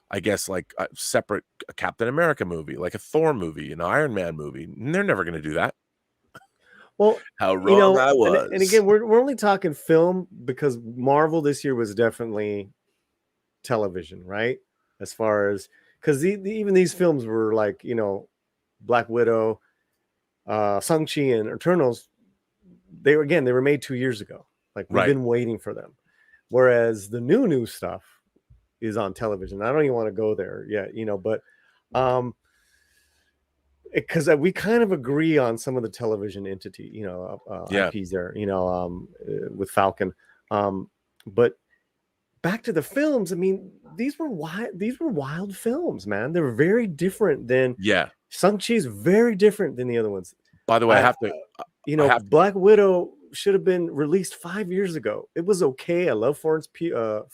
I guess, like a separate Captain America movie, like a Thor movie, an Iron Man movie. And they're never going to do that. Well, how wrong I was. And again, we're only talking film because Marvel this year was definitely television, right? As far as, because even these films were like, Black Widow, Shang-Chi, and Eternals. They were made 2 years ago. Like, we've been waiting for them. Whereas the new stuff is on television. I don't even want to go there yet, but because we kind of agree on some of the television entity, IPs there, with Falcon. But back to the films, I mean, these were wild films, man. They were very different than Shang-Chi is very different than the other ones. By the way, I have to, Black Widow should have been released 5 years ago. It was okay. I love Florence Pugh.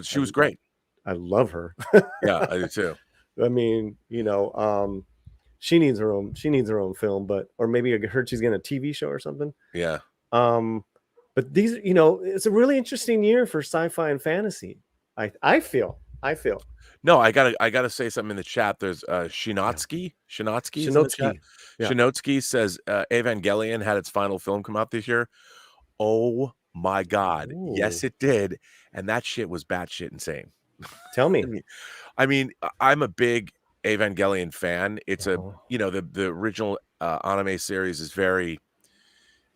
She was great. I love her. Yeah, I do too. I mean, she needs her own film, or maybe I heard she's getting a TV show or something. Yeah. But these, it's a really interesting year for sci-fi and fantasy. I feel. No, I gotta say something in the chat. There's Shinotsky. Yeah. Shinotsky says Evangelion had its final film come out this year. Oh my God. Ooh. Yes, it did. And that shit was batshit insane. Tell me. I mean, I'm a big Evangelion fan. It's the original anime series is very,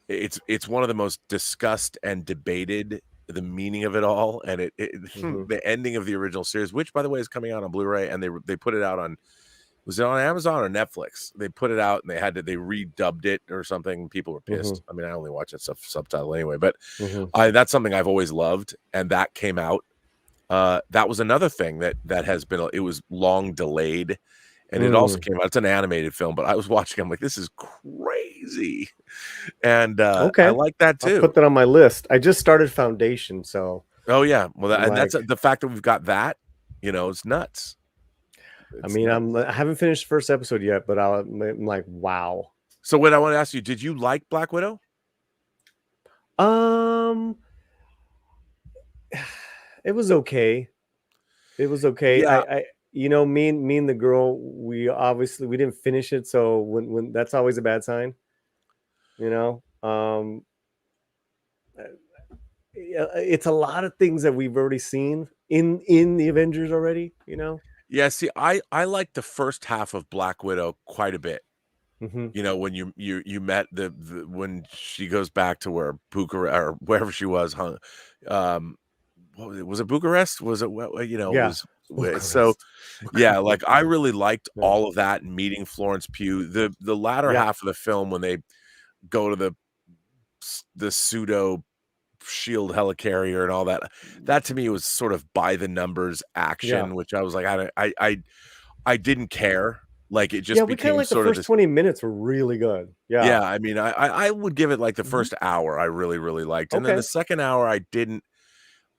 it's one of the most discussed and debated, the meaning of it all, and the ending of the original series, which by the way is coming out on Blu-ray, and they put it out on, was it on Amazon or Netflix? They put it out and they redubbed it or something. People were pissed. I mean, I only watch that stuff subtitle anyway, but that's something I've always loved, and that came out. That was another thing that has been, it was long delayed, and it also came out. It's an animated film, but I was watching, I'm like, this is crazy. And I like that too. I'll put that on my list. I just started Foundation, so. Oh yeah, well, that's the fact that we've got that, it's nuts. I mean, I haven't finished the first episode yet, but I'm like, wow. So what I want to ask you, did you like Black Widow? It was okay. Yeah. I me and the girl, we didn't finish it, so when that's always a bad sign. It's a lot of things that we've already seen in the Avengers already. Yeah. See, I like the first half of Black Widow quite a bit. When you met when she goes back to where Bucharest or wherever she was, was it Bucharest? Was it so yeah, like I really liked all of that and meeting Florence Pugh. The latter half of the film when they go to the pseudo shield helicarrier and all that to me was sort of by the numbers action, which I was like, I didn't care. Like it just became like sort the of first 20 minutes were really good. Yeah. I mean, I would give it like the first hour I really, really liked. And then the second hour I didn't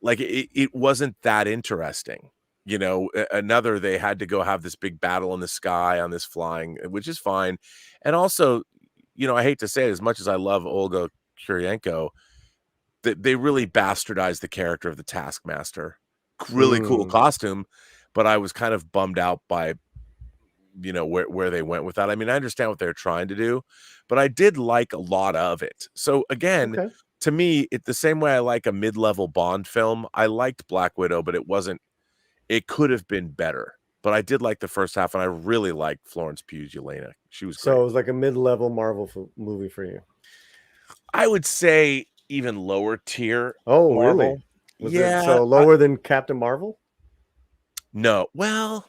like it wasn't that interesting. They had to go have this big battle in the sky on this flying, which is fine. And also, I hate to say it, as much as I love Olga Kurylenko, they really bastardized the character of the Taskmaster. Really cool costume, but I was kind of bummed out by, where they went with that. I mean, I understand what they're trying to do, but I did like a lot of it. So again, to me, the same way I like a mid-level Bond film, I liked Black Widow, but it could have been better. But I did like the first half, and I really liked Florence Pugh's Yelena. She was great. So it was like a mid-level Marvel movie for you. I would say even lower tier. Oh, Marvel. Really? So lower than Captain Marvel? No. Well,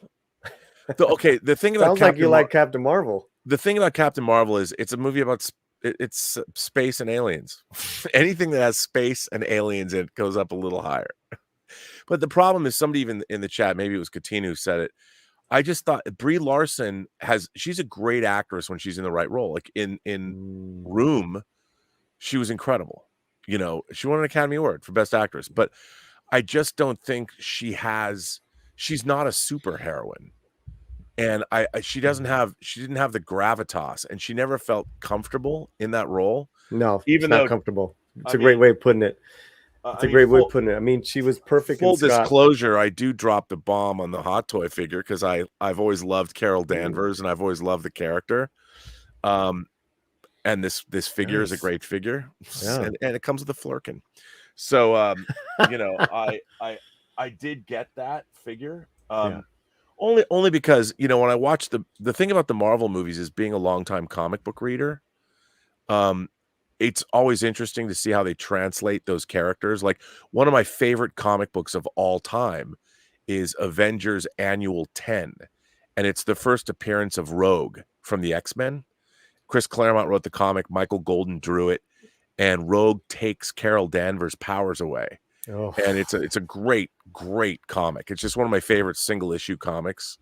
The thing about sounds like you like Captain Marvel. The thing about Captain Marvel is it's a movie about it's space and aliens. Anything that has space and aliens in it goes up a little higher. But the problem is, somebody even in the chat, maybe it was Katina who said it. I just thought Brie Larson she's a great actress when she's in the right role. Like in Room, she was incredible. You know, she won an Academy Award for Best Actress, but I just don't think she's not a super heroine. And she didn't have the gravitas, and she never felt comfortable in that role. No, even though comfortable. It's a great way of putting it. It's a great way of putting it. I mean, she was perfect. Full disclosure, I do drop the bomb on the Hot Toy figure because I've always loved Carol Danvers, and I've always loved the character. And this figure is a great figure, and it comes with a flirkin. So you know, I did get that figure. Only because, you know, when I watch the thing about the Marvel movies is being a longtime comic book reader. It's always interesting to see how they translate those characters. Like, one of my favorite comic books of all time is Avengers Annual 10. And it's the first appearance of Rogue from the X-Men. Chris Claremont wrote the comic, Michael Golden drew it, and Rogue takes Carol Danvers' powers away. Oh. And it's a great comic. It's just one of my favorite single issue comics.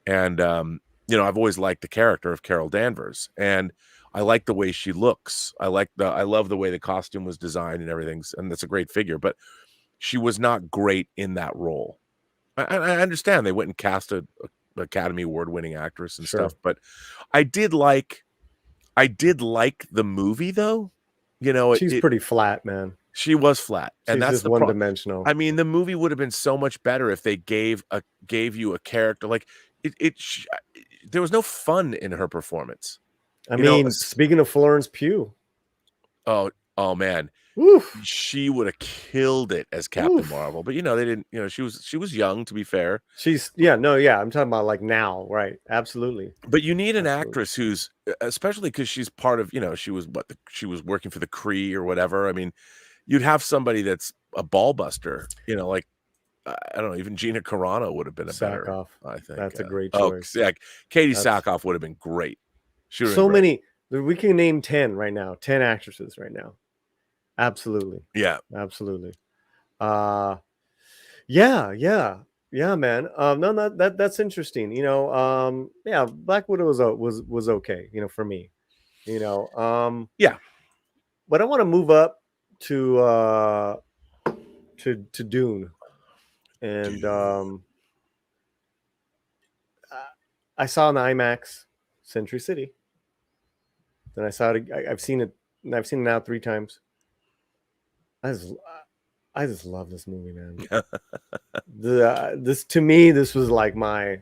And you know, I've always liked the character of Carol Danvers, and I like the way she looks. I love the way the costume was designed and everything, and that's a great figure. But she was not great in that role. I understand they went and cast a Academy Award winning actress and stuff, but I did like the movie though. You know, she's pretty flat, man. She was flat, and that's just one dimensional. I mean, the movie would have been so much better if they gave you a character like it. There was no fun in her performance. I mean, speaking of Florence Pugh, oh man, she would have killed it as Captain Marvel. But you know, they didn't. You know, she was young. To be fair, I'm talking about like now, right? Absolutely. But you need an actress who's, especially because she's part of. You know, she was working for the Kree or whatever. I mean, you'd have somebody that's a ball buster. You know, like I don't know, even Gina Carano would have been better. I think that's a great choice. Oh, yeah, Katie Sackhoff would have been great. So many. We can name 10 right now. 10 actresses right now. Absolutely. Yeah. Absolutely. Yeah, man. No, that's interesting. You know, Black Widow was okay, you know, for me. You know, yeah. But I want to move up to Dune. And I saw an IMAX Century City. Then I saw it. I've seen it now 3 times. I just love this movie, man. This to me, this was like my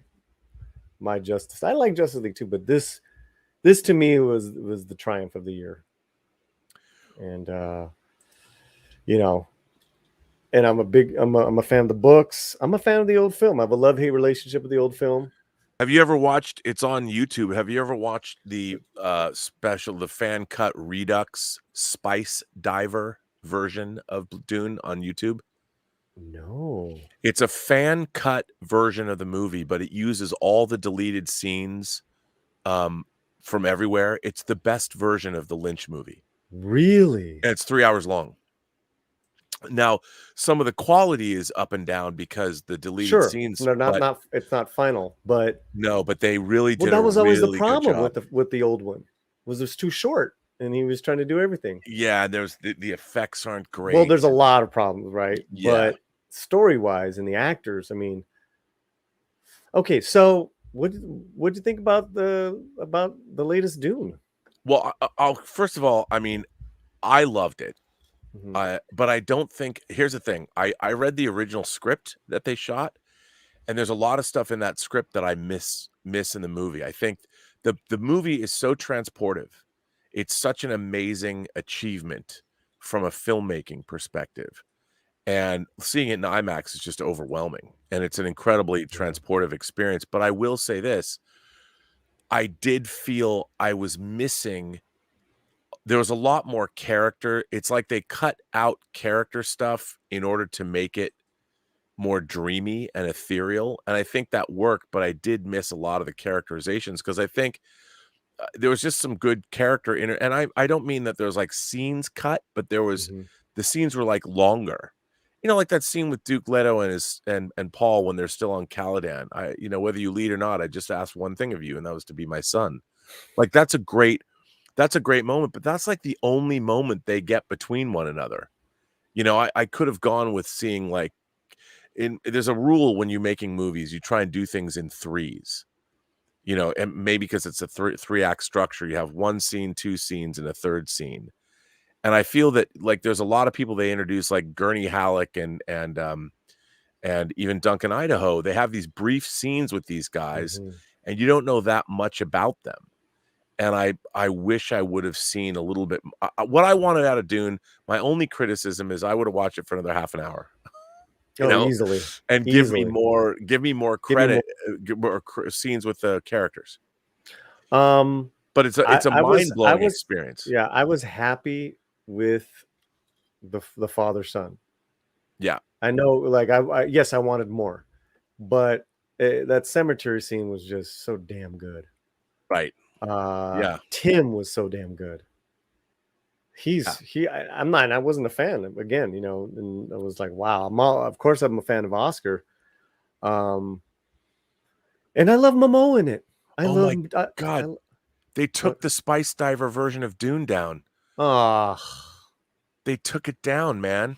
Justice. I like Justice League too, but this to me was the triumph of the year. And you know, and I'm a fan of the books. I'm a fan of the old film. I have a love-hate relationship with the old film. Have you ever watched? It's on YouTube. Have you ever watched the the fan cut Redux Spice Diver version of Dune on YouTube? No. It's a fan cut version of the movie, but it uses all the deleted scenes from everywhere. It's the best version of the Lynch movie. Really? And it's 3 hours long. Now, some of the quality is up and down because the deleted scenes. No, it's not final, but no, but they really did. Well, that was always the problem with the old one. Was it was too short, and he was trying to do everything. Yeah, there's the effects aren't great. Well, there's a lot of problems, right? Yeah. But story-wise and the actors, I mean, okay. So, what did you think about the latest Dune? Well, I'll first of all, I mean, I loved it. But I don't think, here's the thing. I read the original script that they shot, and there's a lot of stuff in that script that I miss in the movie. I think the movie is so transportive. It's such an amazing achievement from a filmmaking perspective. And seeing it in IMAX is just overwhelming. And it's an incredibly transportive experience. But I will say this. I did feel I was missing. There was a lot more character. It's like they cut out character stuff in order to make it more dreamy and ethereal, and I think that worked, but I did miss a lot of the characterizations because I think there was just some good character in it, and I don't mean that there's like scenes cut, but there was the scenes were like longer. You know, like that scene with Duke Leto and his and Paul when they're still on Caladan. You know, whether you lead or not, I just asked one thing of you, and that was to be my son. Like that's a great moment, but that's like the only moment they get between one another. You know, I could have gone with seeing like there's a rule when you're making movies, you try and do things in threes. You know, and maybe because it's a three-act structure, you have one scene, two scenes, and a third scene. And I feel that like there's a lot of people they introduce, like Gurney Halleck and even Duncan Idaho. They have these brief scenes with these guys, and you don't know that much about them. And I wish I would have seen a little bit. What I wanted out of Dune, my only criticism is I would have watched it for another half an hour. You know, easily, and give me more credit, more scenes with the characters. But it's a mind-blowing experience. Yeah, I was happy with the father-son. Yeah, I know. Like, yes, I wanted more, but that cemetery scene was just so damn good. Right. Yeah, Tim was so damn good. I wasn't a fan again, you know, and I was like, wow, of course I'm a fan of Oscar. And I love Momoa in it. God. They took the Spice Diver version of Dune down. They took it down, man.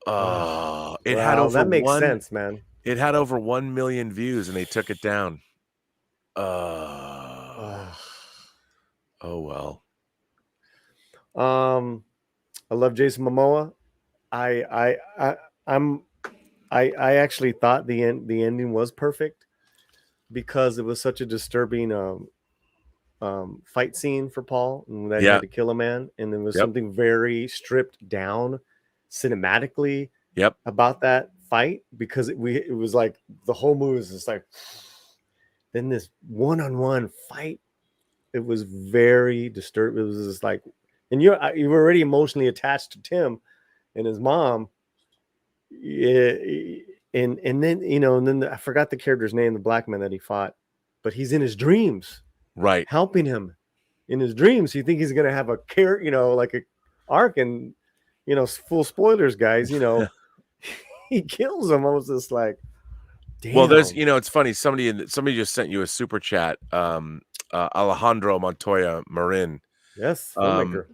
It had over that makes sense, man. It had over 1 million views and they took it down. Oh well. I love Jason Momoa. I actually thought the ending was perfect because it was such a disturbing fight scene for Paul, and that he had to kill a man, and there was something very stripped down cinematically about that fight, because it was like the whole movie was just like, then this one-on-one fight, it was very disturbing. It was just like, and you were already emotionally attached to Tim and his mom. And then, you know, and then I forgot the character's name, the black man that he fought, but he's in his dreams, right, helping him in his dreams. You think he's gonna have a character, you know, like a arc, and you know, full spoilers, guys. You know, he kills him. I was just like, damn. Well, there's, you know, it's funny. Somebody just sent you a super chat. Alejandro Montoya Marin. Yes, filmmaker.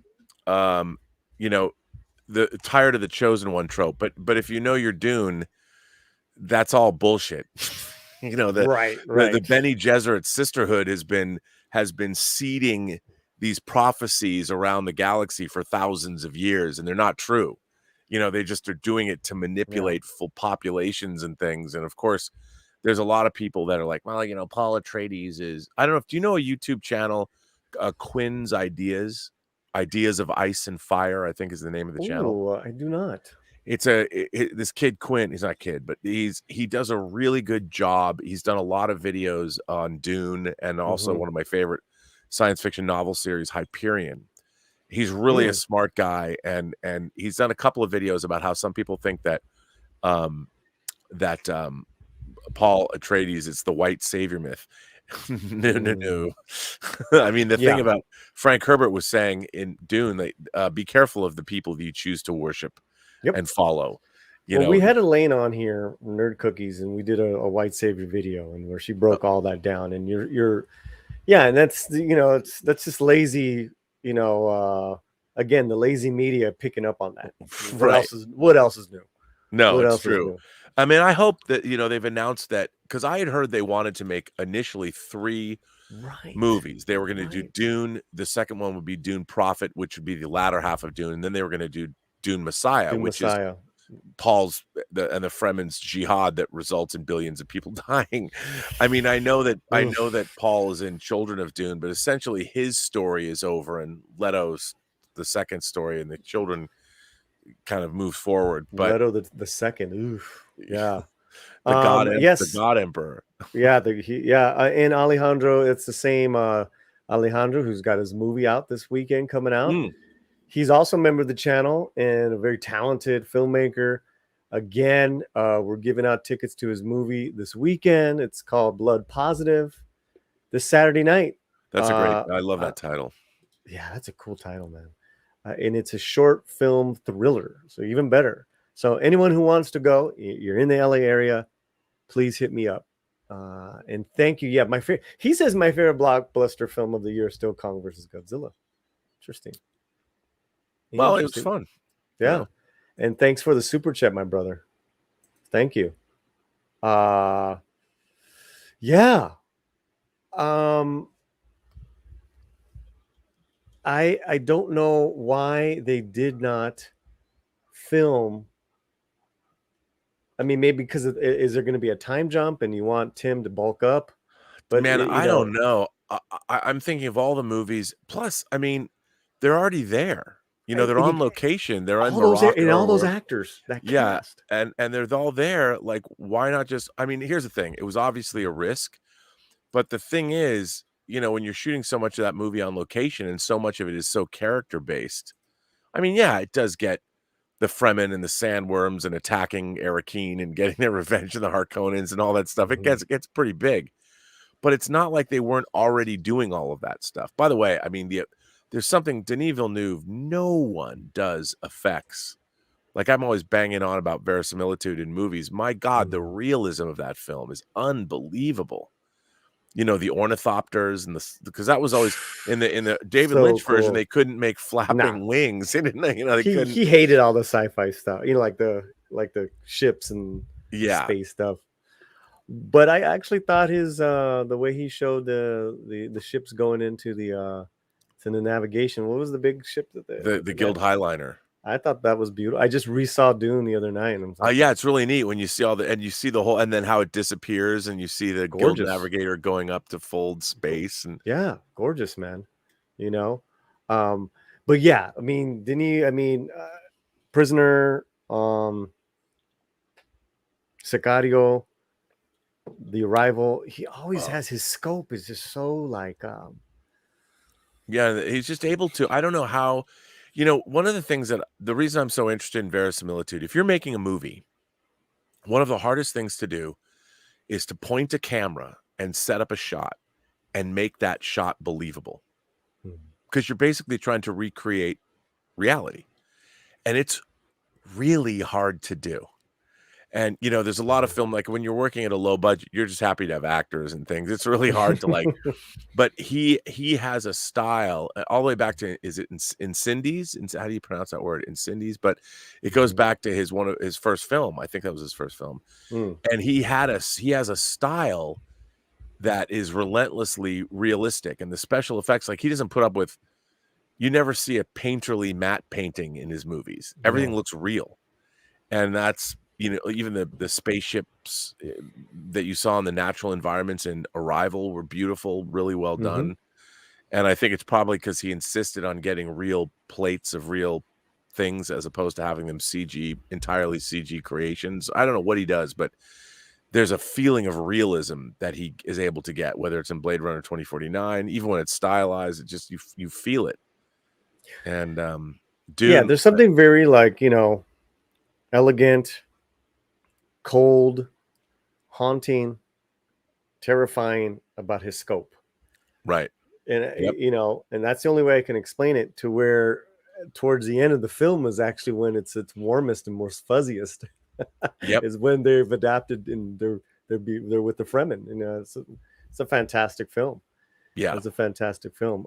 You know, tired of the chosen one trope, but if you know your Dune, that's all bullshit. You know, the Bene Gesserit sisterhood has been seeding these prophecies around the galaxy for thousands of years, and they're not true. You know, they just are doing it to manipulate full populations and things. And of course, there's a lot of people that are like, well, you know, Paul Atreides is, I don't know, do you know a YouTube channel, Quinn's Ideas of Ice and Fire, I think is the name of the channel. I do not. It's this kid Quinn. He's not a kid, but he does a really good job. He's done a lot of videos on Dune and also one of my favorite science fiction novel series, Hyperion. He's really a smart guy, and he's done a couple of videos about how some people think that Paul Atreides is the white savior myth. No. I mean, the thing about Frank Herbert was saying in Dune, that be careful of the people that you choose to worship and follow. You know, we had Elaine on here, Nerd Cookies, and we did a white savior video, and where she broke all that down. And and that's, you know, that's just lazy, you know, again, the lazy media picking up on that. What else is new? No, it's true. I mean, I hope that, you know, they've announced that, because I had heard they wanted to make initially 3 movies. They were going to do Dune. The second one would be Dune Prophet, which would be the latter half of Dune. And then they were going to do Dune Messiah, which is Paul's and the Fremen's jihad that results in billions of people dying. I mean, I know that Paul is in Children of Dune, but essentially his story is over, and Leto's the second story, and the children kind of move forward. But Leto the second, the God Emperor. And Alejandro, it's the same Alejandro who's got his movie out this weekend coming out. He's also a member of the channel and a very talented filmmaker. Again, we're giving out tickets to his movie this weekend. It's called Blood Positive. This Saturday night. That's a great. I love that title. Yeah, that's a cool title, man. And it's a short film thriller, so even better. So anyone who wants to go, you're in the LA area, please hit me up. And thank you. Yeah, he says my favorite blockbuster film of the year is still Kong versus Godzilla. Interesting. Well, it was fun. Yeah. You know? And thanks for the super chat, my brother. Thank you. Yeah. I don't know why they did not film. I mean, maybe because is there going to be a time jump and you want Tim to bulk up? But man, I don't know. I'm thinking of all the movies. Plus, I mean, they're already there. You know, they're on location. They're in Morocco. And all those actors. That cast. And they're all there. Like, why not just? I mean, here's the thing. It was obviously a risk, but the thing is, you know, when you're shooting so much of that movie on location and so much of it is so character based. I mean, yeah, it does get the Fremen and the sandworms and attacking Arakeen and getting their revenge on the Harkonnens and all that stuff. It gets pretty big, but it's not like they weren't already doing all of that stuff. By the way, I mean, there's something Denis Villeneuve, no one does effects. Like I'm always banging on about verisimilitude in movies. My God, the realism of that film is unbelievable. You know, the ornithopters and because that was always in the David Lynch version, they couldn't make flapping wings. You know, he hated all the sci-fi stuff, you know, like the ships and space stuff. But I actually thought his the way he showed the ships going into the navigation. What was the big ship that the Guild Highliner? I thought that was beautiful. I just resaw Dune the other night. And like, yeah, it's really neat when you see you see the whole, and then how it disappears, and you see the Guild Navigator going up to fold space, and yeah, gorgeous, man. You know, but yeah, I mean, Prisoner, Sicario, The Arrival. He always has his scope is just so like. Yeah, he's just able to. I don't know how. You know, one of the things the reason I'm so interested in verisimilitude, if you're making a movie, one of the hardest things to do is to point a camera and set up a shot and make that shot believable. Because you're basically trying to recreate reality. And it's really hard to do. And, you know, there's a lot of film, like when you're working at a low budget, you're just happy to have actors and things. It's really hard to like, but he has a style all the way back to, is it Incendies? How do you pronounce that word? Incendies? But it goes back to one of his first film. I think that was his first film. And he has a style that is relentlessly realistic. And the special effects, like he doesn't put up with, you never see a painterly matte painting in his movies. Everything looks real. And that's, you know, even the spaceships that you saw in the natural environments in Arrival were beautiful, really well done. And I think it's probably because he insisted on getting real plates of real things as opposed to having them entirely CG creations. I don't know what he does, but there's a feeling of realism that he is able to get, whether it's in Blade Runner 2049, even when it's stylized, it just, you feel it. And Dune, yeah, there's something very like, you know, elegant, cold, haunting, terrifying about his scope. Right. And you know, and that's the only way I can explain it, to where towards the end of the film is actually when it's warmest and most fuzziest. Is when they've adapted and they're with the Fremen. You know, it's a fantastic film. Yeah, it's a fantastic film.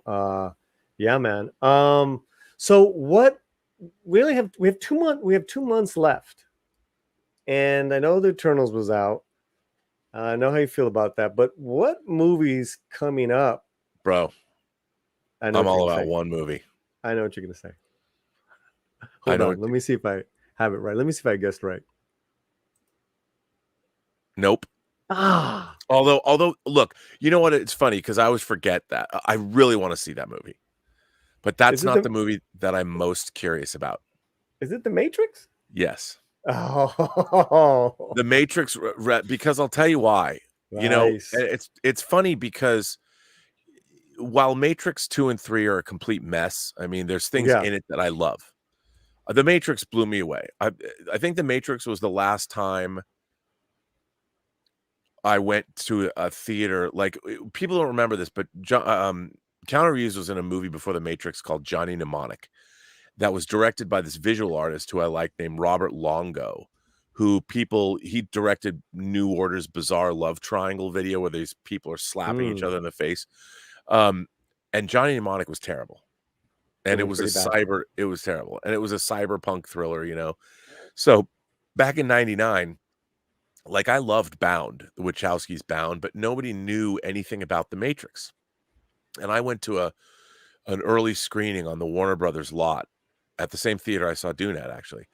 Yeah, man. So what we have 2 months. We have 2 months left, and I know the Eternals was out. I know how you feel about that, but what movies coming up, bro? I'm all about one movie. I know what you're gonna say. Hold on. Let me see if I have it right. Let me see if I guessed right. Nope. Although, look, you know what? It's funny because I always forget that. I really want to see that movie, but that's not the movie that I'm most curious about. Is it The Matrix? Yes. Oh, The Matrix, because I'll tell you why. Nice. You know, it's funny because while Matrix 2 and 3 are a complete mess, I mean, there's things in it that I love. The Matrix blew me away. I think The Matrix was the last time I went to a theater. Like, people don't remember this, but Keanu Reeves was in a movie before The Matrix called Johnny Mnemonic that was directed by this visual artist who I like named Robert Longo, he directed New Order's bizarre love triangle video where these people are slapping each other in the face. And Johnny Mnemonic was terrible. And it was terrible. And it was a cyberpunk thriller, you know? So back in 99, like, I loved Bound, the Wachowskis' Bound, but nobody knew anything about The Matrix. And I went to an early screening on the Warner Brothers lot at the same theater I saw Dune at, actually.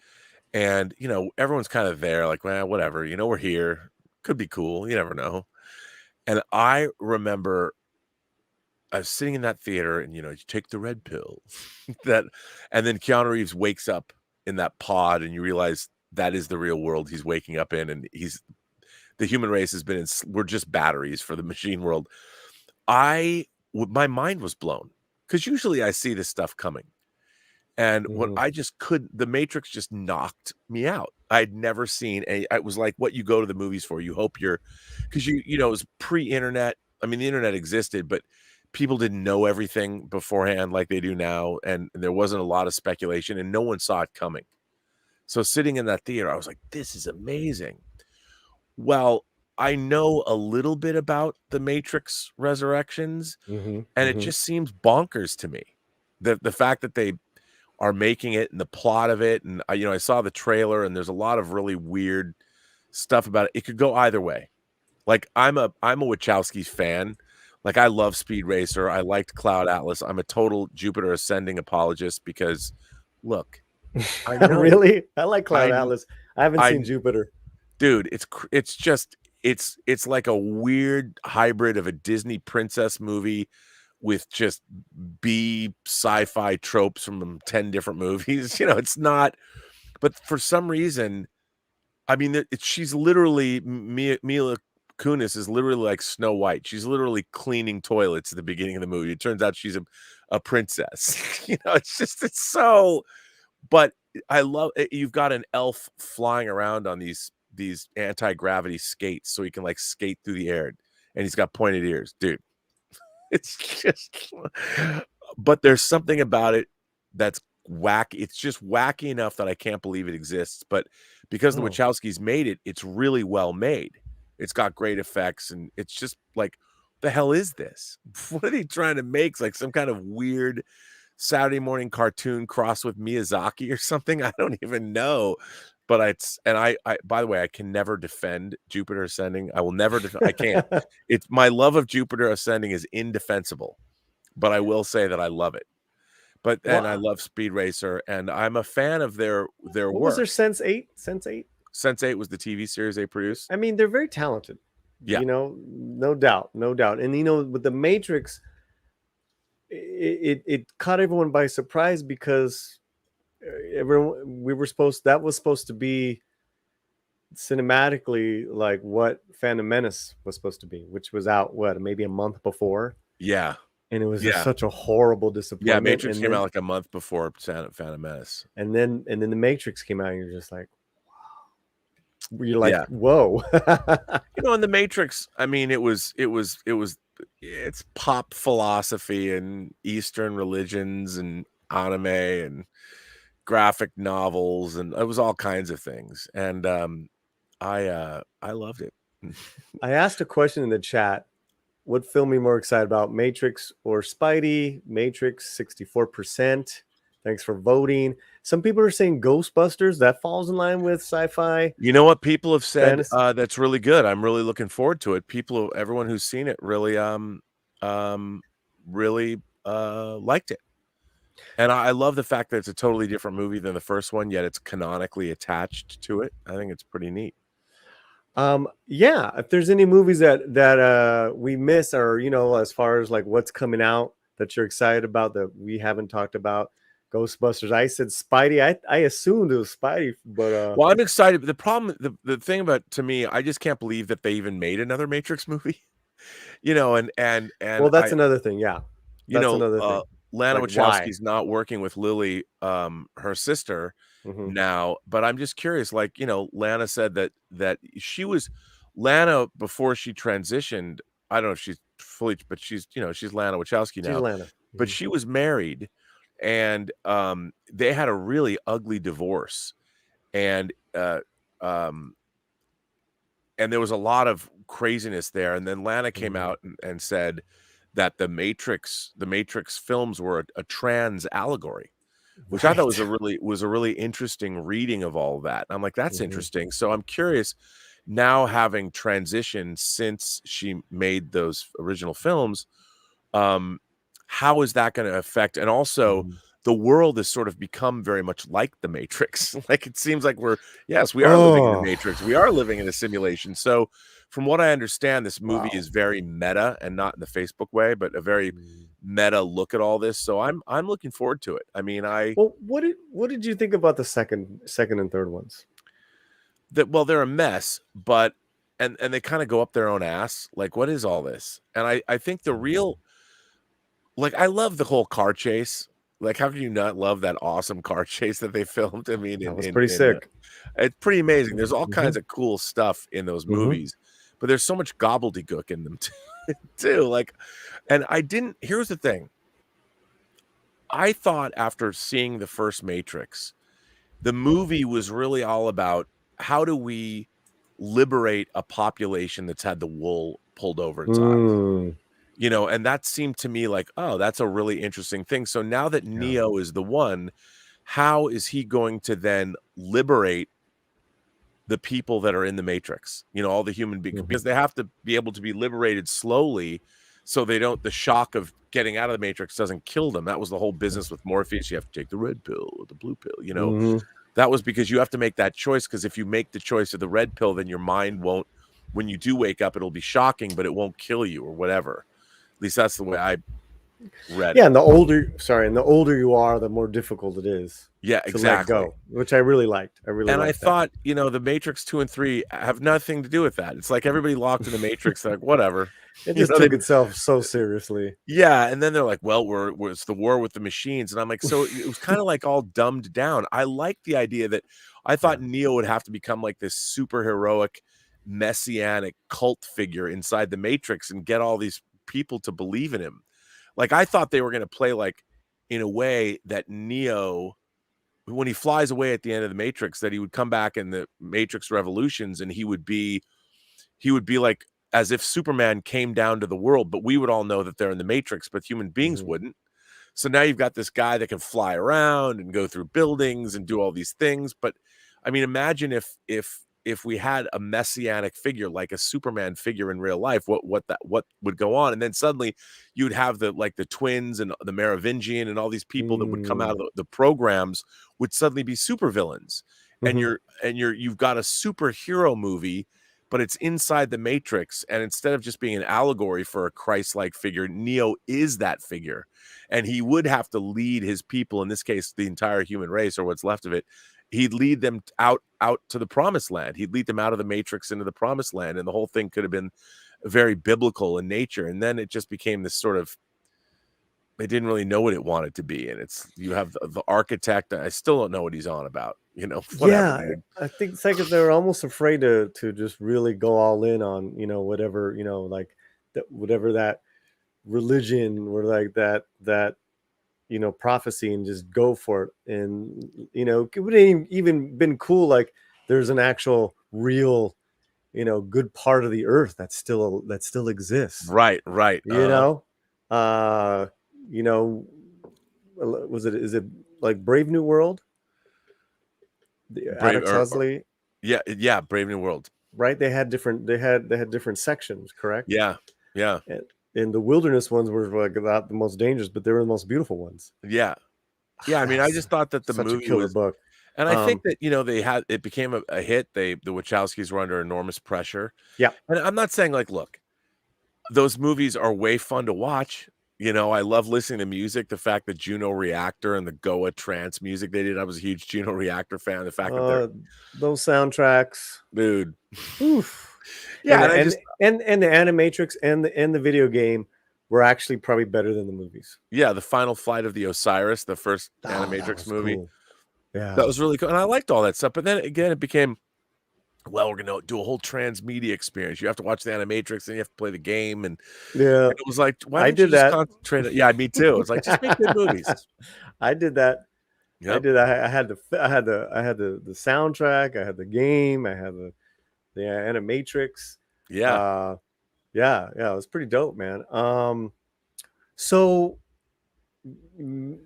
And, you know, everyone's kind of there, like, well, whatever, you know, we're here. Could be cool. You never know. And I remember I was sitting in that theater and, you know, you take the red pill and then Keanu Reeves wakes up in that pod and you realize that is the real world he's waking up in. And the human race has been we're just batteries for the machine world. My mind was blown because usually I see this stuff coming. And what The Matrix just knocked me out. I'd never seen it was like what you go to the movies for. You hope because you know, it was pre-internet. I mean, the internet existed, but people didn't know everything beforehand like they do now. And there wasn't a lot of speculation and no one saw it coming. So sitting in that theater, I was like, this is amazing. Well, I know a little bit about the Matrix Resurrections, and it just seems bonkers to me. The fact that they are making it and the plot of it, and I saw the trailer, and there's a lot of really weird stuff about it. It could go either way. Like, I'm a Wachowskis fan. Like, I love Speed Racer. I liked Cloud Atlas. I'm a total Jupiter Ascending apologist because, look, I know, really, I like Cloud Atlas. I haven't seen Jupiter. Dude, it's like a weird hybrid of a Disney princess movie with just B sci-fi tropes from 10 different movies. You know, it's not, but for some reason, I mean, she's literally, Mila Kunis is literally like Snow White. She's literally cleaning toilets at the beginning of the movie. It turns out she's a princess. You know, it's so, but I love it. You've got an elf flying around on these anti-gravity skates so he can like skate through the air, and he's got pointed ears, dude. It's just, but there's something about it that's wacky. It's just wacky enough that I can't believe it exists. But because the Wachowskis made it, it's really well made. It's got great effects, and it's just like, the hell is this? What are they trying to make? It's like some kind of weird Saturday morning cartoon crossed with Miyazaki or something. I don't even know. But I by the way, I can never defend Jupiter Ascending. I will never I can't. It's my love of Jupiter Ascending is indefensible, but I will say that I love it. But and I love Speed Racer, and I'm a fan of their work. What was their Sense8? Sense8 was the TV series they produced. I mean, they're very talented. Yeah, you know, no doubt. And you know, with the Matrix, it caught everyone by surprise because that was supposed to be cinematically like what Phantom Menace was supposed to be, which was out maybe a month before. Yeah, and it was just such a horrible disappointment. Yeah, Matrix came out like a month before Phantom Menace, and then the Matrix came out, and you're just like, wow. You're like, whoa. You know, in the Matrix, I mean, it's pop philosophy and Eastern religions and anime and graphic novels, and it was all kinds of things, and I loved it. I asked a question in the chat: what film are you more excited about, Matrix or Spidey? Matrix, 64%. Thanks for voting. Some people are saying Ghostbusters. That falls in line with sci-fi. You know what people have said? That's really good. I'm really looking forward to it. Everyone who's seen it really liked it. And I love the fact that it's a totally different movie than the first one, yet it's canonically attached to it. I think it's pretty neat. Yeah, if there's any movies that we miss, or, you know, as far as like what's coming out that you're excited about that we haven't talked about. Ghostbusters. I said Spidey. I assumed it was Spidey, but well, I'm excited. But the problem, the thing about, to me, I just can't believe that they even made another Matrix movie. You know, and well, that's another thing. Yeah, that's another thing. Lana Like, Wachowski's not working with Lily, her sister now, but I'm just curious, like, Lana said that she was Lana before she transitioned. I don't know if she's fully, but she's Lana Wachowski now. She's Lana. But she was married, and they had a really ugly divorce, and there was a lot of craziness there. And then Lana came out and said that the Matrix films were a trans allegory, which I thought was a really interesting reading of all of that. And I'm like, that's interesting. So I'm curious now, having transitioned since she made those original films, how is that going to affect? And also, the world has sort of become very much like the Matrix. Like, it seems like we are living in the Matrix. We are living in a simulation. So from what I understand, this movie is very meta, and not in the Facebook way, but a very meta look at all this. So I'm looking forward to it. I mean, what did you think about the second and third ones? They're a mess, but and they kind of go up their own ass. Like, what is all this? And I think the real, like, I love the whole car chase. Like, how can you not love that awesome car chase that they filmed? I mean, that was pretty sick. It's pretty amazing. There's all kinds of cool stuff in those movies, but there's so much gobbledygook in them too. Like, and here's the thing. I thought after seeing the first Matrix, the movie was really all about how do we liberate a population that's had the wool pulled over its eyes. And that seemed to me like, oh, that's a really interesting thing. So now that Neo is the one, how is he going to then liberate the people that are in the Matrix? All the human beings, because they have to be able to be liberated slowly, so the shock of getting out of the Matrix doesn't kill them. That was the whole business with Morpheus. You have to take the red pill or the blue pill. That was because you have to make that choice, because if you make the choice of the red pill, then your mind won't, when you do wake up, it'll be shocking, but it won't kill you or whatever. At least that's the way I read it. And the older you are, the more difficult it is. Yeah, exactly. To let go, which I really liked. I thought, the Matrix 2 and 3 have nothing to do with that. It's like everybody locked in the Matrix, like, whatever. It just took itself so seriously. Yeah, and then they're like, well, it's the war with the machines. And I'm like, so it was kind of like all dumbed down. I like the idea that I thought Neo would have to become like this super heroic, messianic cult figure inside the Matrix and get all these people to believe in him. Like, I thought they were going to play, like, in a way that Neo, when he flies away at the end of the Matrix, that he would come back in the Matrix Revolutions, and he would be like as if Superman came down to the world, but we would all know that they're in the Matrix, but human beings wouldn't. So now you've got this guy that can fly around and go through buildings and do all these things. But I mean, imagine if we had a messianic figure, like a Superman figure in real life, what would go on? And then suddenly you'd have the twins and the Merovingian and all these people that would come out of the programs would suddenly be supervillains. And you've got a superhero movie, but it's inside the Matrix. And instead of just being an allegory for a Christ-like figure, Neo is that figure. And he would have to lead his people, in this case, the entire human race or what's left of it. He'd lead them out to the promised land. He'd lead them out of the Matrix into the promised land. And the whole thing could have been very biblical in nature. And then it just became this sort of, they didn't really know what it wanted to be. And you have the architect. I still don't know what he's on about, whatever, dude. I think it's like they're almost afraid to just really go all in on, whatever, like whatever that religion or like that prophecy, and just go for it. And it would have even been cool, like there's an actual real good part of the earth that still exists, right is it like Brave New World, Alex Huxley? Yeah, Brave New World, right? They had different sections, correct? Yeah. And the wilderness ones were like not the most dangerous, but they were the most beautiful ones. Yeah. I mean, I just thought that the movie a killer was book. And I think that, it became a hit. The Wachowskis were under enormous pressure. Yeah. And I'm not saying, like, look, those movies are way fun to watch. I love listening to music. The fact that Juno Reactor and the Goa trance music they did, I was a huge Juno Reactor fan. The fact that those soundtracks, dude. Oof. Yeah, and the Animatrix and the video game were actually probably better than the movies. Yeah, the Final Flight of the Osiris, the first That Animatrix was movie. cool. Yeah, that was really cool, and I liked all that stuff. But then again, it became, well, we're gonna do a whole transmedia experience. You have to watch the Animatrix, and you have to play the game, and it was like, why don't you just concentrate? Yeah, me too. It's like, just make good movies. I did that. Yep. I did. I had the soundtrack. I had the game. I had the Animatrix. Yeah. Yeah. It was pretty dope, man. So this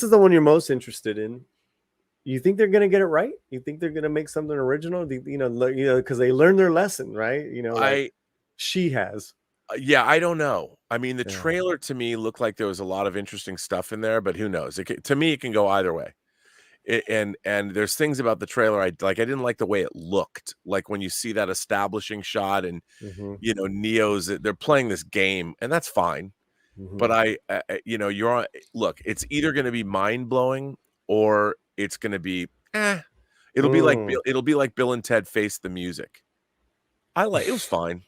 is the one you're most interested in. You think they're gonna get it right? You think they're gonna make something original? Because they learned their lesson, right? She has. Yeah, I don't know. I mean, the trailer to me looked like there was a lot of interesting stuff in there, but who knows? To me, it can go either way. And there's things about the trailer I didn't like the way it looked. Like when you see that establishing shot, and Neo's, they're playing this game, and that's fine. But you're on. Look, it's either going to be mind blowing or it's going to be It'll be like Bill and Ted Face the Music. It was fine.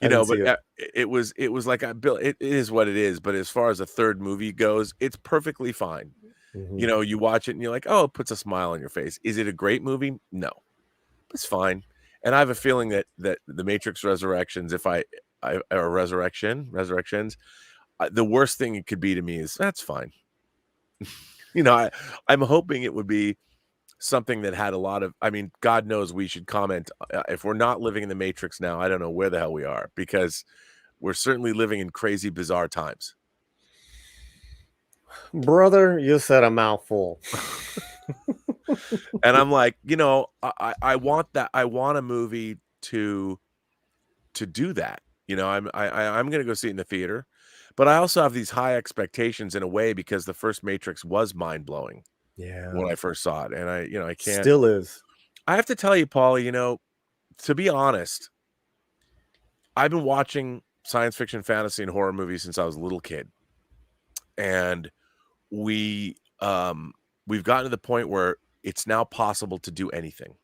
But it was like Bill. It is what it is. But as far as a third movie goes, it's perfectly fine. You watch it and you're like, oh, it puts a smile on your face. Is it a great movie? No, it's fine. And I have a feeling that the Matrix Resurrections, Resurrections, the worst thing it could be to me is that's fine. I'm hoping it would be something that had a lot of, I mean, God knows we should comment. If we're not living in the Matrix now, I don't know where the hell we are, because we're certainly living in crazy, bizarre times. Brother, you said a mouthful. And I'm like, I want that. I want a movie to do that. I'm going to go see it in the theater, but I also have these high expectations in a way, because the first Matrix was mind blowing. Yeah, when I first saw it, and I can't. Still is. I have to tell you, Paulie, to be honest, I've been watching science fiction, fantasy, and horror movies since I was a little kid, and we've gotten to the point where it's now possible to do anything.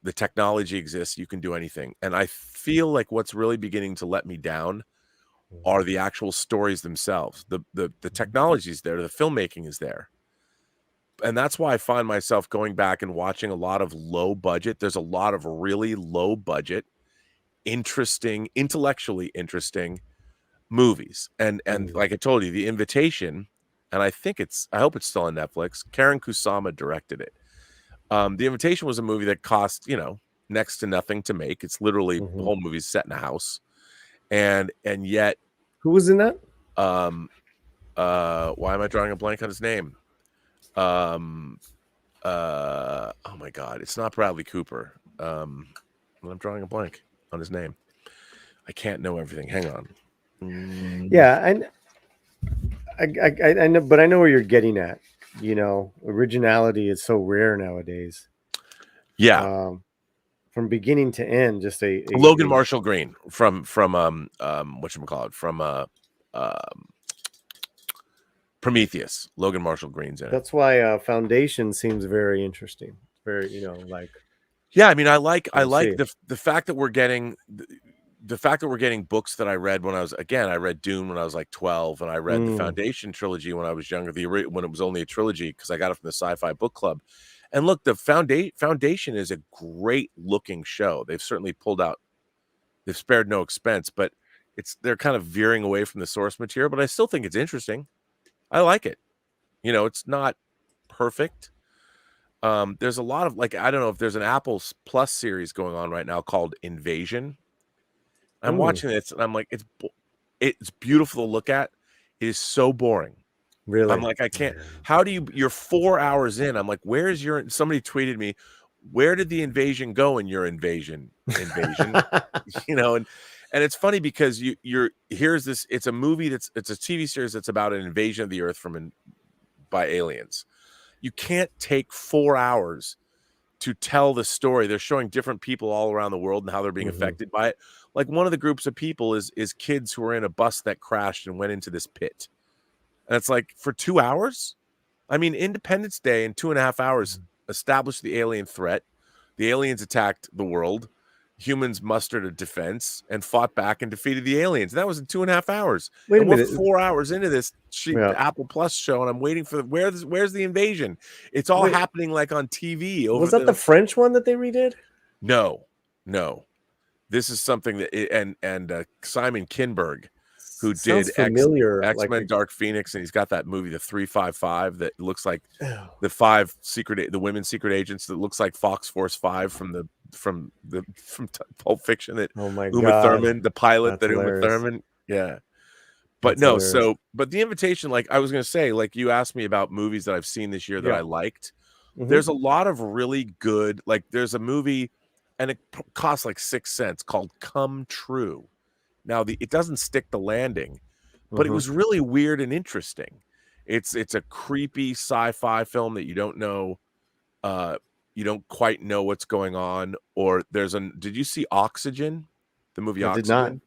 The technology exists; you can do anything, and I feel like what's really beginning to let me down are the actual stories themselves. The technology is there, the filmmaking is there. And that's why I find myself going back and watching a lot of low budget. There's a lot of really low budget, intellectually interesting movies. And like I told you, The Invitation, and I hope it's still on Netflix. Karen Kusama directed it. The Invitation was a movie that cost, next to nothing to make. It's literally the whole movie's set in a house. And yet, who was in that? Why am I drawing a blank on his name? Oh my God, it's not Bradley Cooper. I'm drawing a blank on his name. I can't know everything. Hang on. Yeah, I know, but I know where you're getting at. Originality is so rare nowadays. Yeah. From beginning to end, just a Logan Marshall Green from whatchamacallit, from Prometheus. Logan Marshall Green's in it. That's why Foundation seems very interesting. Very, yeah. I mean, I like the fact that we're getting books that I read when I read Dune when I was like 12, and I read the Foundation trilogy when I was younger. When it was only a trilogy, because I got it from the Sci-Fi book club. And look, the Foundation is a great looking show. They've certainly they've spared no expense, but they're kind of veering away from the source material. But I still think it's interesting. I like it. It's not perfect. There's a lot of, I don't know if there's an Apple Plus series going on right now called Invasion. I'm watching this and I'm like, it's beautiful to look at. It is so boring. Really? I'm like, I can't. How do you're 4 hours in? I'm like, where's somebody tweeted me, where did the invasion go in your invasion? And it's funny because here's this, it's a movie it's a TV series that's about an invasion of the earth by aliens. You can't take 4 hours to tell the story. They're showing different people all around the world and how they're being affected by it. Like one of the groups of people is kids who are in a bus that crashed and went into this pit. And it's like, for 2 hours? I mean, Independence Day in 2.5 hours established the alien threat. The aliens attacked the world. humans mustered a defense and fought back and defeated the aliens. And that was in 2.5 hours. Wait a we're minute. 4 hours into this Apple Plus show, and I'm waiting for where's the invasion? It's all happening like on TV. Was that the French one that they redid? No. This is something that and Simon Kinberg, who did X-Men Dark Phoenix, and he's got that movie, the 355, that looks like the women's secret agents, that looks like Fox Force 5 from Pulp Fiction, that Uma Thurman, the pilot. That's that hilarious. Uma Thurman. Yeah. But that's hilarious. But the invitation, like I was going to say, like you asked me about movies that I've seen this year that I liked. Mm-hmm. There's a lot of really good, like there's a movie, and it costs like 6 cents, called Come True. Now it doesn't stick the landing, but it was really weird and interesting. It's a creepy sci-fi film that you don't know, you don't quite know what's going on. Or did you see Oxygen? The movie Oxygen? I did not.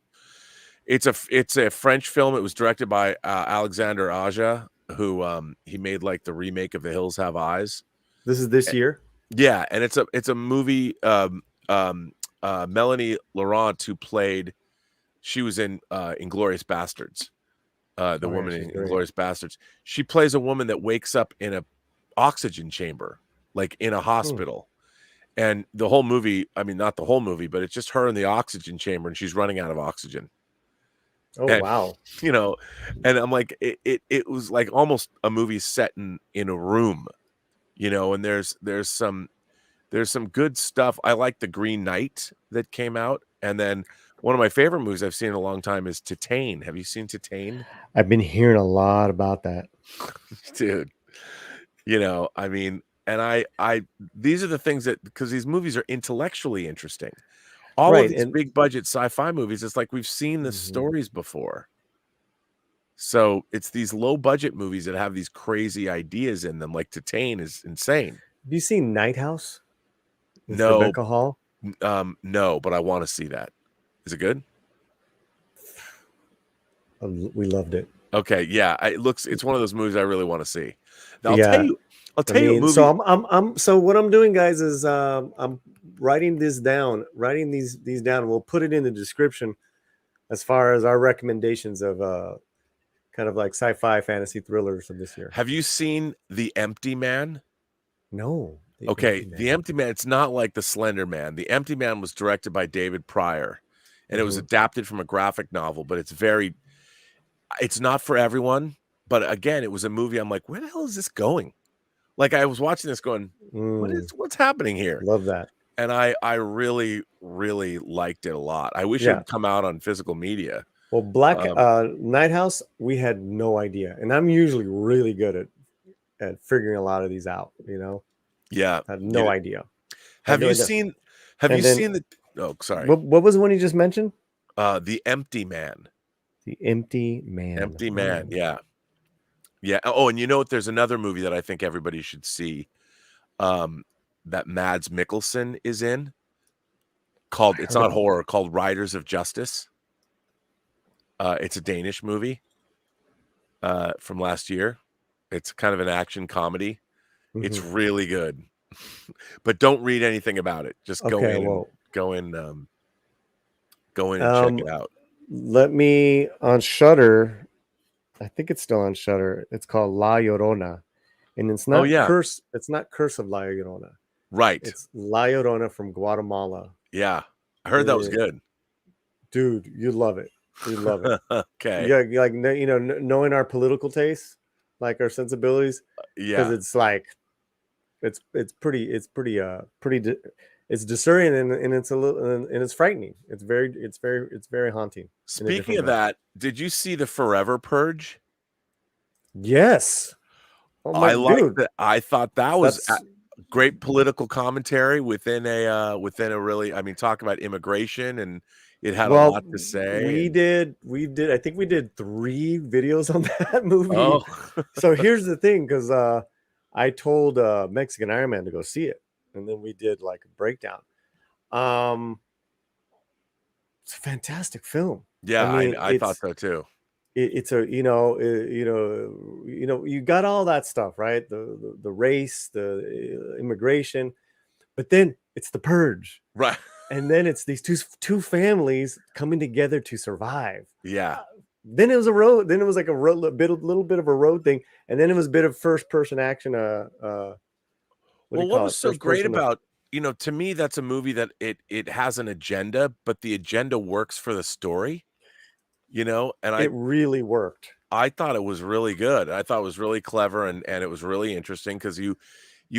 It's a French film. It was directed by Alexander Aja, who he made like the remake of The Hills Have Eyes. This is this year? Yeah, and it's a movie. Melanie Laurent, who played, she was in Inglourious Bastards, the woman in Inglourious Bastards. She plays a woman that wakes up in a oxygen chamber, like in a hospital. And the whole movie, I mean, not the whole movie, but it's just her in the oxygen chamber, and she's running out of oxygen. Wow. You know, and I'm like, it was like almost a movie set in a room, you know, and there's some good stuff. I like The Green Knight that came out. And then one of my favorite movies I've seen in a long time is Titane. Have you seen Titane? I've been hearing a lot about that. Dude, you know, I mean, and I these are the things that, because these movies are intellectually interesting. All of these big budget sci-fi movies, it's like we've seen the stories before. So it's these low budget movies that have these crazy ideas in them. Like Titane is insane. Have you seen Night House? No, Rebecca Hall? No, but I want to see that. Is it good? We loved it. Okay, yeah, it's one of those movies I really want to see. Now, I'll tell you a movie. So what I'm doing, guys, is I'm writing these down. We'll put it in the description as far as our recommendations of kind of like sci-fi fantasy thrillers of this year. Have you seen The Empty Man? No. The Empty Man. It's not like The Slender Man. The Empty Man was directed by David Pryor, and it was adapted from a graphic novel, but it's not for everyone. But again, it was a movie. I'm like, where the hell is this going? Like, I was watching this going, what's happening here? Love that. And I really, really liked it a lot. I wish it had come out on physical media. Well, Night House, we had no idea. And I'm usually really good at figuring a lot of these out, you know? Yeah. I had no idea. Have you seen the, oh, sorry. What was the one you just mentioned? The Empty Man. The Empty Man. Empty Man, yeah. Yeah. Oh, and you know what? There's another movie that I think everybody should see, that Mads Mikkelsen is in, called, it's not horror, called Riders of Justice. It's a Danish movie from last year. It's kind of an action comedy. It's really good. But don't read anything about it. Just go in and check it out. Let me, on Shudder, I think it's still on Shudder. It's called La Llorona. And it's not Curse. It's not Curse of La Llorona. Right. It's La Llorona from Guatemala. Yeah. I heard that was good. Dude, you love it. You love it. Okay. Yeah, like, you know, knowing our political tastes, like our sensibilities. Yeah. Because it's like, it's pretty it's discerning and it's a little and it's frightening. It's very haunting. Speaking of that, did you see the Forever Purge? Yes. I liked it. I thought that was great political commentary within a really, I mean, talk about immigration, and it had a lot to say. We did. I think we did 3 videos on that movie. Oh. So here's the thing, because I told Mexican Iron Man to go see it, and then we did like a breakdown. It's a fantastic film. Yeah, I mean, I thought so too. It's a you got all that stuff, right? The race, the immigration, but then it's the purge, right? And then it's these two families coming together to survive. Yeah. Then it was a road. Then it was like a little bit of a road thing, and then it was a bit of first person action. What was so great about, to me, that's a movie that it has an agenda, but the agenda works for the story. And it really worked. I thought it was really good. I thought it was really clever, and it was really interesting because you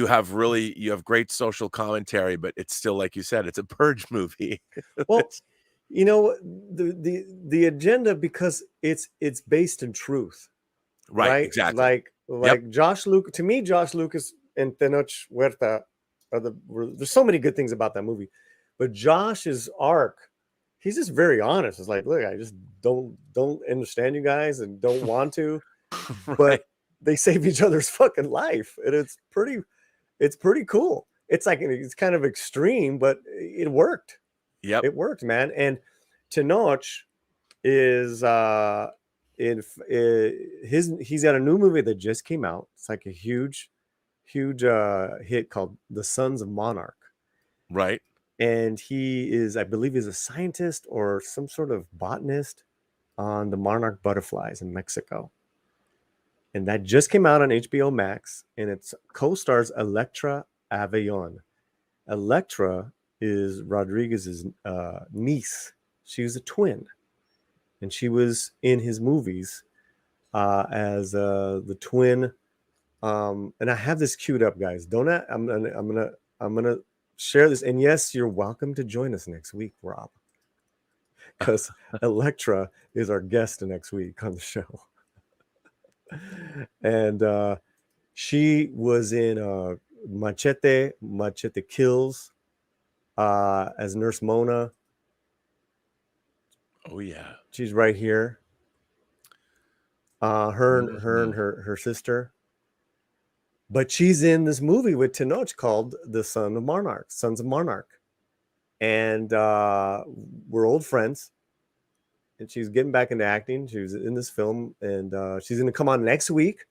have great social commentary, but it's still, like you said, it's a purge movie. Well, the agenda, because it's based in truth, right? Exactly. Like Josh Lucas. To me, Josh Lucas and Tenoch Huerta there's so many good things about that movie, but Josh's arc, he's just very honest. It's like, look, I just don't understand you guys and don't want to, Right. but they save each other's fucking life, and it's pretty cool. It's like, it's kind of extreme, but it worked. Yep. It worked, man. And Tenoch is he's got a new movie that just came out. It's like a huge hit called The Sons of Monarch. Right. And he is, I believe, he's a scientist or some sort of botanist on the monarch butterflies in Mexico. And that just came out on HBO Max, and it co-stars Electra Avallón. Electra is Rodriguez's niece. She was a twin, and she was in his movies as the twin. And I have this queued up, guys. I'm gonna share this. And yes, you're welcome to join us next week, Rob, because Electra is our guest next week on the show. And she was in Machete Kills as Nurse Mona. Oh yeah, she's right here. Her and her sister. But she's in this movie with Tenoch called The Sons of Monarch. And we're old friends. And she's getting back into acting. She was in this film, and she's going to come on next week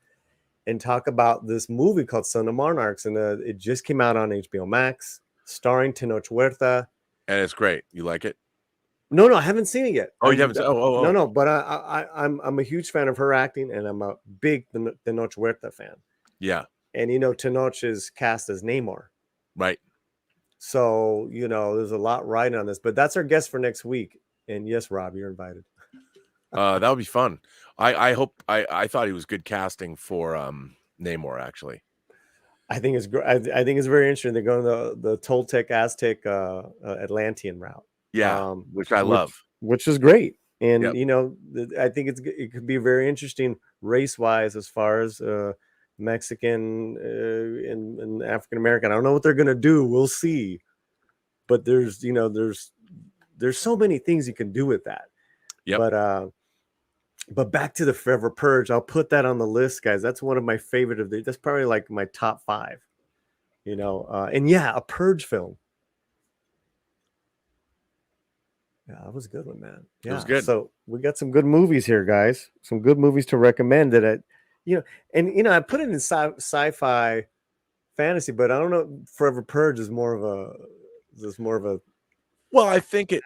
and talk about this movie called Son of Monarchs. And it just came out on HBO Max, starring Tenoch Huerta. And it's great. You like it? No, I haven't seen it yet. Oh, you haven't? Oh. No. But I'm a huge fan of her acting, and I'm a big Tenoch Huerta fan. Yeah. And Tenoch is cast as Namor. Right. So there's a lot riding on this. But that's our guest for next week. And yes, Rob, you're invited. That would be fun. I hope. I thought he was good casting for Namor. Actually, I think it's great. I think it's very interesting. They're going the Toltec, Aztec, Atlantean route. Yeah, which I love. Which is great. And yep. I think it could be very interesting race wise as far as Mexican and African American. I don't know what they're gonna do. We'll see. But there's so many things you can do with that. Yep. But back to the Forever Purge, I'll put that on the list, guys. That's one of my favorite that's probably like my top 5. And yeah, a Purge film. Yeah, that was a good one, man. Yeah, it was good. So we got some good movies here, guys. Some good movies to recommend that I put it in sci-fi fantasy, but I don't know. Forever Purge is more of a well, I think but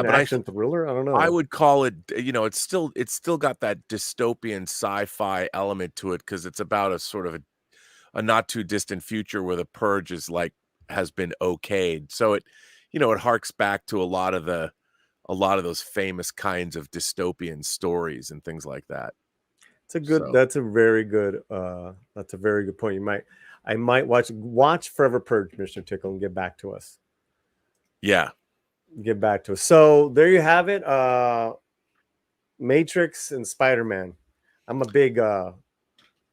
action thriller. I don't know. I would call it, it's still got that dystopian sci-fi element to it, because it's about a sort of a not too distant future where the purge has been okayed. So it harks back to a lot of those famous kinds of dystopian stories and things like that. That's a very good point. I might watch Forever Purge, Mr. Tickle, and get back to us. Yeah. Get back to us. So there you have it. Matrix and Spider-Man. I'm a big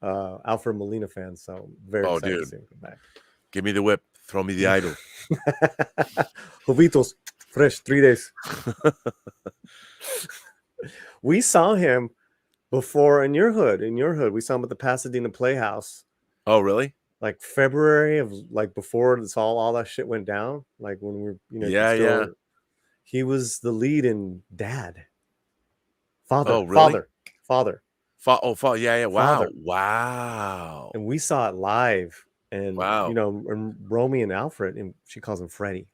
Alfred Molina fan, so I'm very excited to see him come back. Give me the whip. Throw me the idol. Jovitos, fresh, 3 days. We saw him before in your hood. We saw him at the Pasadena Playhouse. Oh, really? Like February of before all that shit went down. Like when we were, yeah. He was the lead in Dad. Father. Oh, really? Father. Father. Yeah. Wow. Father. Wow. And we saw it live. And wow. And Romy and Alfred, and she calls him Freddie.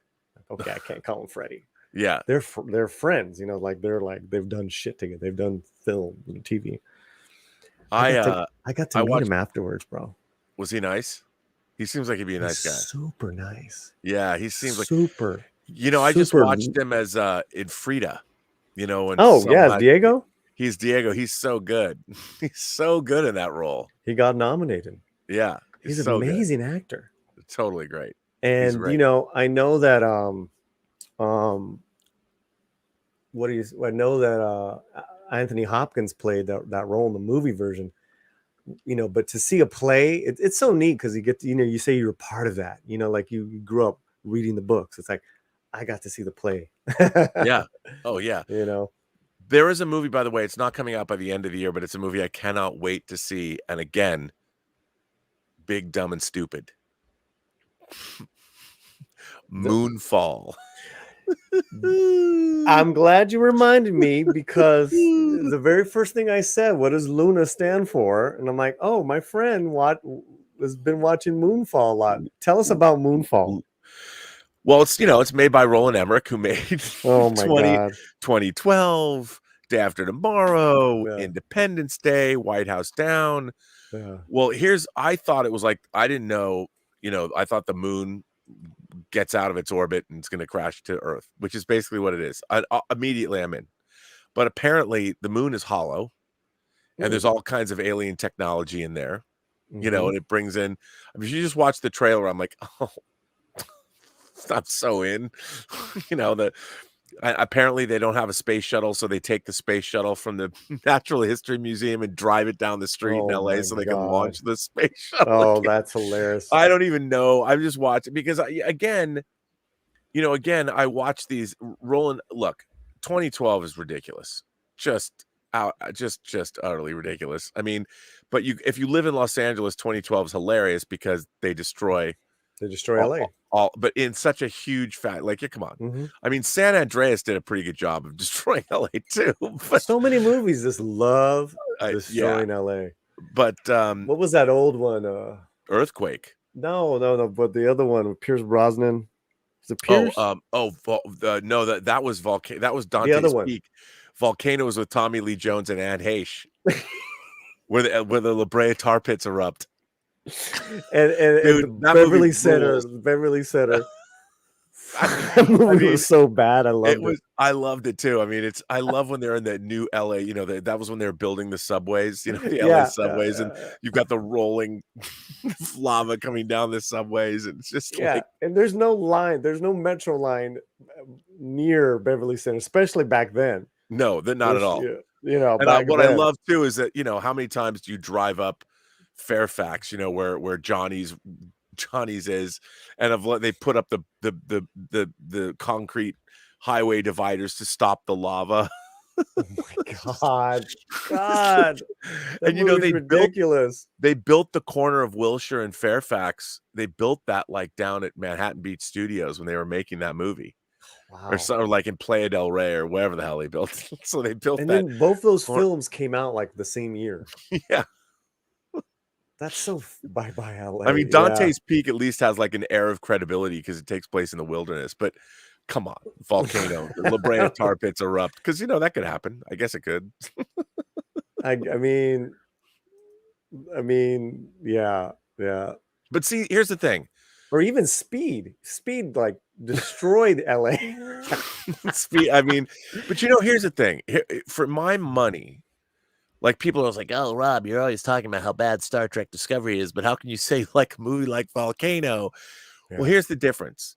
okay, I can't call him Freddy. Yeah, they're friends. They've done shit together. They've done film and TV. I got to meet him afterwards, bro. Was he nice? He seems like he'd be a nice guy. Super nice. Yeah, he seems super. I just watched him as in Frida. And Diego. He's Diego. He's so good. He's so good in that role. He got nominated. Yeah, he's an amazing actor. Totally great. And I know that I know that Anthony Hopkins played that role in the movie version. But to see a play, it's so neat because you get to, you say you're a part of that. Like you grew up reading the books. It's like I got to see the play. Yeah. Oh yeah. There is a movie, by the way. It's not coming out by the end of the year, but it's a movie I cannot wait to see. And again, Big, Dumb, and Stupid. Moonfall. I'm glad you reminded me, because the very first thing I said, what does Luna stand for? And I'm like, oh, my friend has been watching Moonfall a lot. Tell us about Moonfall. Well, it's made by Roland Emmerich, who made 2012, Day After Tomorrow, Independence Day, White House Down. Yeah. Well, I thought it was like, I didn't know, I thought the moon gets out of its orbit and it's going to crash to Earth, which is basically what it is. Immediately I'm in. But apparently the moon is hollow and there's all kinds of alien technology in there, and it brings in, if you just watch the trailer, I'm like, oh, I'm so in. Apparently they don't have a space shuttle, so they take the space shuttle from the Natural History Museum and drive it down the street in LA so they can launch the space shuttle. Oh, again. That's hilarious. I don't even know. I'm just watching because again, I watch these Roland. Look, 2012 is ridiculous. Just utterly ridiculous. I mean, but if you live in Los Angeles, 2012 is hilarious because they destroy LA. But in such a huge fact, like, come on. Mm-hmm. I mean, San Andreas did a pretty good job of destroying LA too. But so many movies just love destroying LA. But what was that old one? Earthquake. No. But the other one with Pierce Brosnan. Was it Pierce? No, that was Volcano. That was Dante's Peak. Volcano was with Tommy Lee Jones and Anne Heche, where the La Brea tar pits erupt. And Dude, Beverly Center. That movie was so bad. I loved it. I loved it too. I mean, I love when they're in the new LA. That was when they were building the subways. The LA subways, and you've got the rolling lava coming down the subways, and it's just like. And there's no metro line near Beverly Center, especially back then. No, not at all. And what I love too is that how many times do you drive up Fairfax, where Johnny's is, and they put up the concrete highway dividers to stop the lava. Oh my God. And ridiculous. They built the corner of Wilshire and Fairfax. They built that like down at Manhattan Beach Studios when they were making that movie. Wow. Or like in Playa del Rey or wherever the hell they built. So they built and that. And then both those films came out like the same year. Yeah. That's so bye-bye LA. I mean, Dante's Peak at least has like an air of credibility because it takes place in the wilderness. But come on, Volcano, La Brea tar pits erupt, because that could happen. I guess it could. I mean, yeah. But see, here's the thing. Or even Speed like destroyed LA. Speed. I mean, but here's the thing. For my money. Like, people are like, oh, Rob, you're always talking about how bad Star Trek Discovery is, but how can you say like a movie like Volcano? Yeah. Well, here's the difference.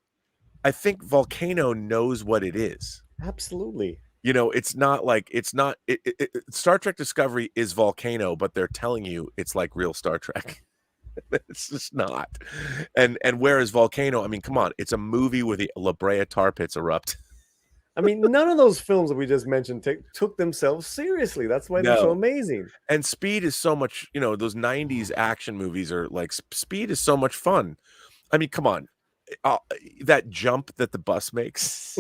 I think Volcano knows what it is. Absolutely. It's not like Star Trek Discovery is Volcano, but they're telling you it's like real Star Trek. It's just not. And whereas Volcano, I mean, come on, it's a movie where the La Brea tar pits erupt. I mean, none of those films that we just mentioned took themselves seriously. That's why they're so amazing. And Speed is so much, those 90s action movies are like, Speed is so much fun. I mean, come on. That jump that the bus makes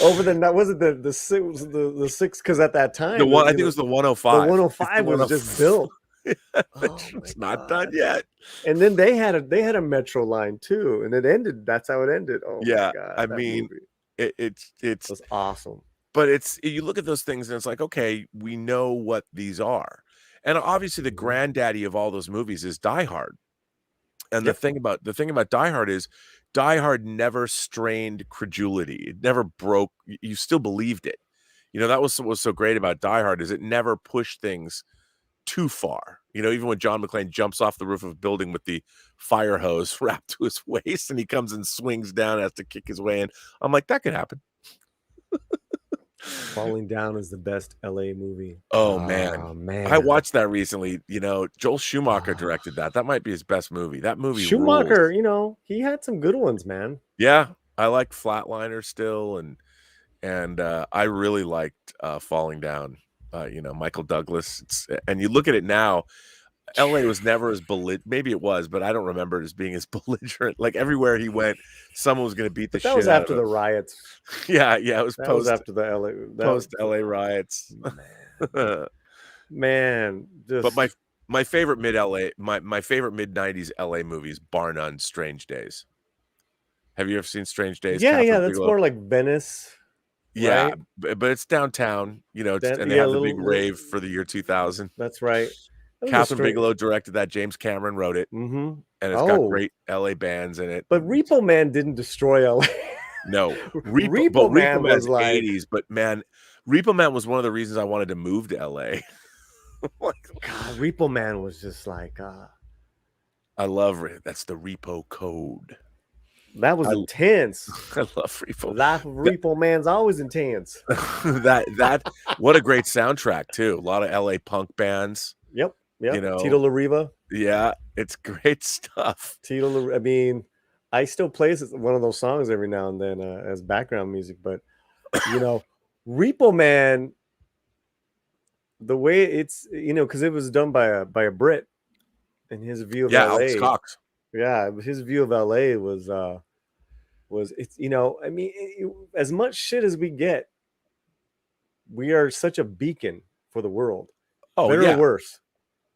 over was it the six? Because at that time, I think it was the 105. The 105 was just built. It's not done yet. And then they had a metro line too, and it ended. That's how it ended. Oh Yeah, my god! I that mean, movie it was awesome. But you look at those things and it's like, okay, we know what these are, and obviously the granddaddy of all those movies is Die Hard. And the thing about Die Hard is, Die Hard never strained credulity. It never broke. You still believed it. You know, that was what was so great about Die Hard, is it never pushed things too far. You know, even when John McClane jumps off the roof of a building with the fire hose wrapped to his waist and he comes and swings down, has to kick his way in. I'm like, that could happen. Falling Down is the best LA movie. Oh man. I watched that recently. You know, Joel Schumacher directed that. That might be his best movie. That movie Schumacher, rules. you know, he had some good ones, man. Yeah, I like Flatliner still, and I really liked Falling Down. You know, Michael Douglas. And you look at it now, LA was never as maybe it was, but I don't remember it as being as belligerent. Like everywhere he went, someone was going to beat the shit out of him. That was after the riots. Yeah, it was post after the post LA riots. Man, but my favorite my favorite mid 90s LA movies, bar none, Strange Days. Have you ever seen Strange Days? Yeah, that's more like Venice. Yeah, right? but it's downtown, you know, and they have the big rave for the year 2000. That's right. Catherine Bigelow directed that. James Cameron wrote it. Mm-hmm. And it's got great LA bands in it. But Repo Man didn't destroy LA. No. Repo Man was like 80s, but man, Repo Man was one of the reasons I wanted to move to LA. God, Repo Man was just like I love it. That's the Repo Code. That was intense. I love Repo. Life of Repo Man's always intense. that what a great soundtrack too. A lot of LA punk bands. Yep. You know, Tito La Riva. Yeah, it's great stuff. I mean, I still play one of those songs every now and then as background music, but you know, Repo Man, the way it's, you know, because it was done by a Brit, and his view of LA. Alex Cox. Yeah, his view of LA was it's, you know, I mean, as much shit as we get, we are such a beacon for the world. Oh, better or worse.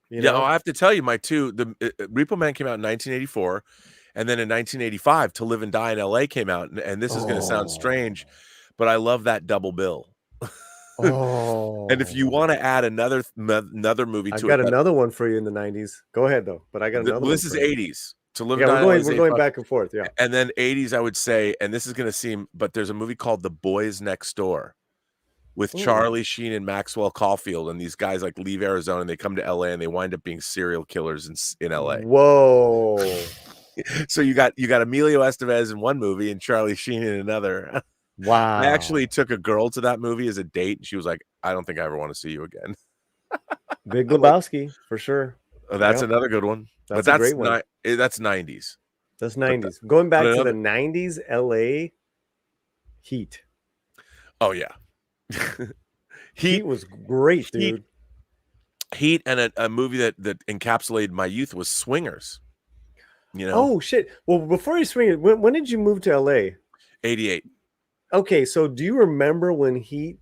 You know? I have to tell you, Repo Man came out in 1984, and then in 1985, To Live and Die in LA came out, and this is going to sound strange, but I love that double bill. And if you want to add another movie to it, I've got another one for you in the 90s. Go ahead though, but I got another. This is 80s. To Live and Die. We're going back and forth. Yeah, and then 80s, I would say, and this is going to seem, but there's a movie called The Boys Next Door, with Charlie Sheen and Maxwell Caulfield, and these guys like leave Arizona and they come to LA and they wind up being serial killers in LA. Whoa! So you got Emilio Estevez in one movie and Charlie Sheen in another. Wow! I actually took a girl to that movie as a date, and she was like, "I don't think I ever want to see you again." Big Lebowski for sure. That's another good one. That's a great one. That's 90s. That's 90s. Going back to the 90s, LA Heat. Oh yeah. Heat was great, dude. Heat and a movie that encapsulated my youth was Swingers. You know? Oh shit. Well, before you swing it, when did you move to LA? 88. Okay, so do you remember when Heat?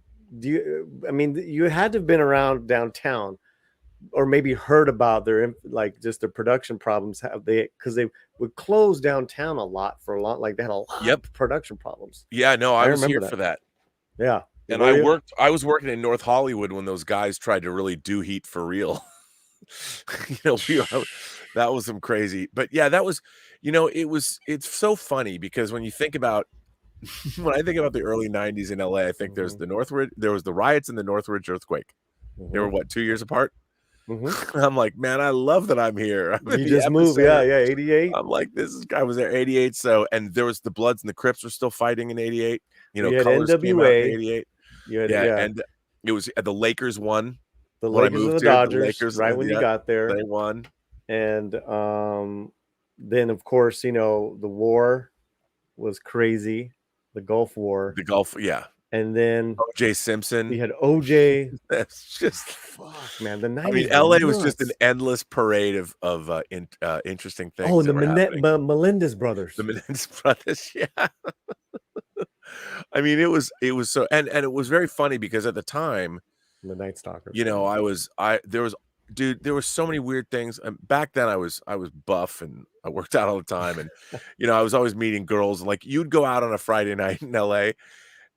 I mean, you had to have been around downtown, or maybe heard about their just their production problems. Because they would close downtown a lot for a lot. Like they had a lot of production problems. Yeah, no, I was here for that. Yeah. And I was working in North Hollywood when those guys tried to really do Heat for real. You know, that was some crazy, but yeah, that was, you know, it's so funny because when you think about, when I think about the early 90s in LA, I think there was the riots and the Northridge earthquake. They were 2 years apart. I'm like, man, I love that I'm here. You just moved, yeah, 88. I'm like, I was there 88. So, and there was the Bloods and the Crips were still fighting in 88. You know, Colors NWA in 88. And it was the Lakers won. The Lakers and the Dodgers, Lakers, right when you got there, they won. And then of course, you know, the war was crazy, the Gulf War. And then OJ Simpson. We had OJ. That's just fuck, man. The 90s. I mean, LA was just an endless parade of interesting things. Oh, the Melendez brothers. The Melendez brothers, yeah. I mean, it was so, and it was very funny because at the time, the Night Stalkers. You know, there was dude, there were so many weird things. Back then I was buff and I worked out all the time, and I was always meeting girls. Like, you'd go out on a Friday night in LA,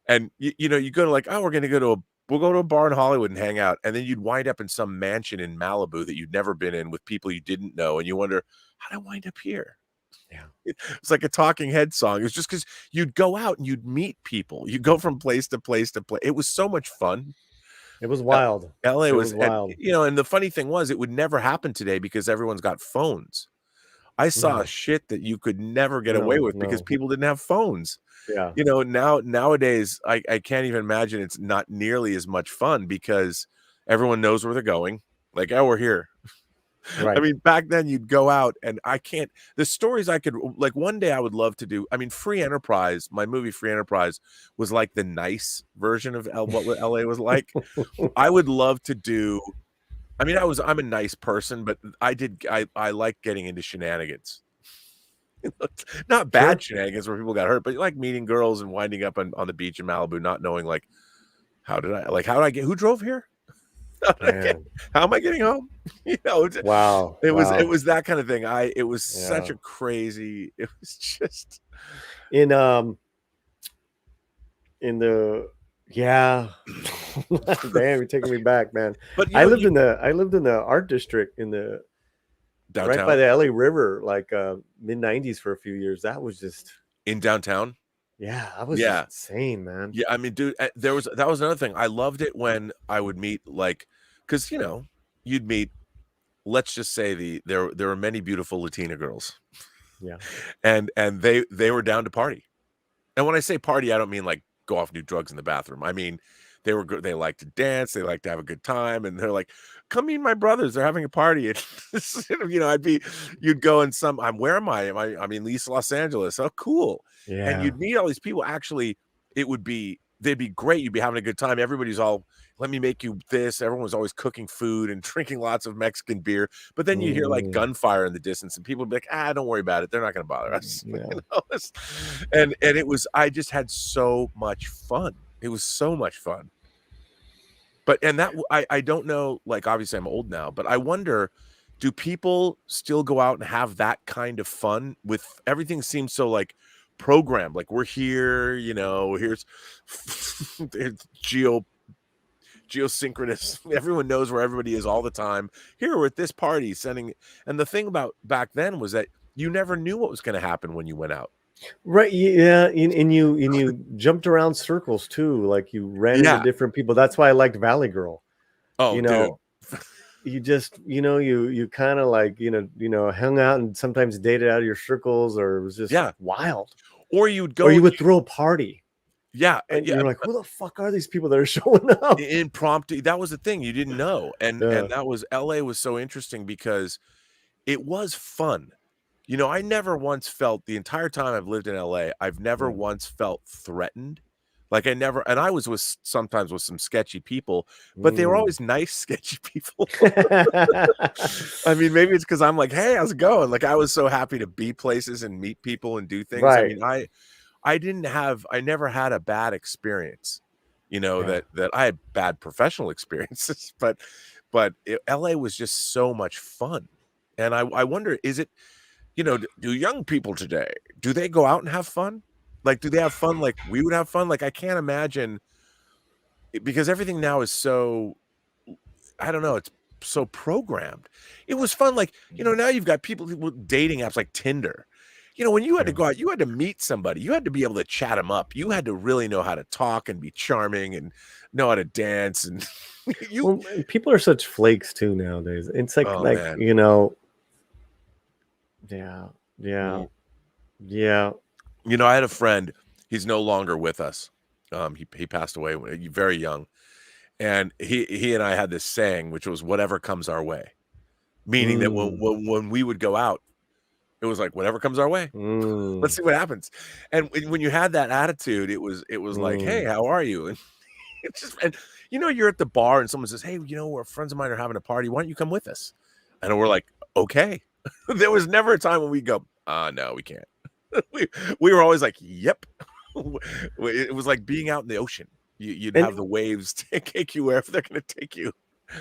and you go to, like, oh, we'll go to a bar in Hollywood and hang out, and then you'd wind up in some mansion in Malibu that you'd never been in with people you didn't know, and you wonder, how did I wind up here? Yeah. It's like a Talking Head song. It's just because you'd go out and you'd meet people. You go from place to place to place. It was so much fun. It was wild. LA was wild. And the funny thing was, it would never happen today because everyone's got phones. I saw shit that you could never get away with because people didn't have phones. Yeah. Nowadays, I can't even imagine. It's not nearly as much fun because everyone knows where they're going. Like, oh, we're here. Right. I mean, back then you'd go out, and the stories I could, like, one day I would love to do. I mean, Free Enterprise, my movie Free Enterprise, was like the nice version of what LA was like. I would love to do. I mean, I'm a nice person, but I like getting into shenanigans. Not bad shenanigans where people got hurt, but like meeting girls and winding up on the beach in Malibu, not knowing, like, how did I get, who drove here? How am I getting home? Wow. It was that kind of thing. It was such a crazy. It was just in the damn, you're taking me back, man. But I lived in the art district in the downtown, right by the LA River, like mid 90s for a few years. That was just in downtown. Yeah, that was insane, man. Yeah, I mean, dude, that was another thing. I loved it when I would meet, like, because you'd meet, let's just say there were many beautiful Latina girls. Yeah. And they were down to party. And when I say party, I don't mean like go off and do drugs in the bathroom. I mean, they like to dance, they like to have a good time, and they're like, come meet my brothers, they're having a party. And you'd go in where am I? I'm in East Los Angeles. Oh, cool. Yeah. And you'd meet all these people. Actually, they'd be great. You'd be having a good time. Everybody's all, let me make you this. Everyone was always cooking food and drinking lots of Mexican beer. But then you hear like gunfire in the distance, and people would be like, don't worry about it. They're not going to bother us. Yeah. And I just had so much fun. It was so much fun. But I don't know, like, obviously I'm old now, but I wonder, do people still go out and have that kind of fun with everything seems so like programmed? Like, we're here, here's geosynchronous. Everyone knows where everybody is all the time. Here we're at this party and the thing about back then was that you never knew what was going to happen when you went out. Right. Yeah. And you jumped around circles too. Like, you ran into different people. That's why I liked Valley Girl. Oh, dude. You just, you kind of like, hung out and sometimes dated out of your circles, or it was just wild. Or you would throw a party. Yeah. And you're like, who the fuck are these people that are showing up? Impromptu. That was the thing. You didn't know. And that was, LA was so interesting because it was fun. I never once felt, the entire time I've lived in LA, I've never once felt threatened. Like, and I was sometimes with some sketchy people, but they were always nice, sketchy people. I mean, maybe it's because I'm like, hey, how's it going? Like, I was so happy to be places and meet people and do things. Right. I mean, I never had a bad experience, that I had bad professional experiences, but LA was just so much fun. And I wonder, is it, do young people today, do they go out and have fun? Like, do they have fun like we would have fun? Like, I can't imagine, because everything now is so, I don't know, it's so programmed. It was fun. Like, now you've got people with dating apps like Tinder. When you had to go out, you had to meet somebody. You had to be able to chat them up. You had to really know how to talk and be charming and know how to dance. And people are such flakes too nowadays. It's like, Yeah. I had a friend. He's no longer with us. He passed away very young, and he and I had this saying, which was "whatever comes our way," meaning that when we would go out, it was like whatever comes our way. Let's see what happens. And when you had that attitude, it was like, hey, how are you? And it's just, and you're at the bar and someone says, hey, our friends of mine are having a party. Why don't you come with us? And we're like, okay. There was never a time when we go, no, we can't. we were always like, yep. It was like being out in the ocean. You'd have the waves take you wherever they're going to take you.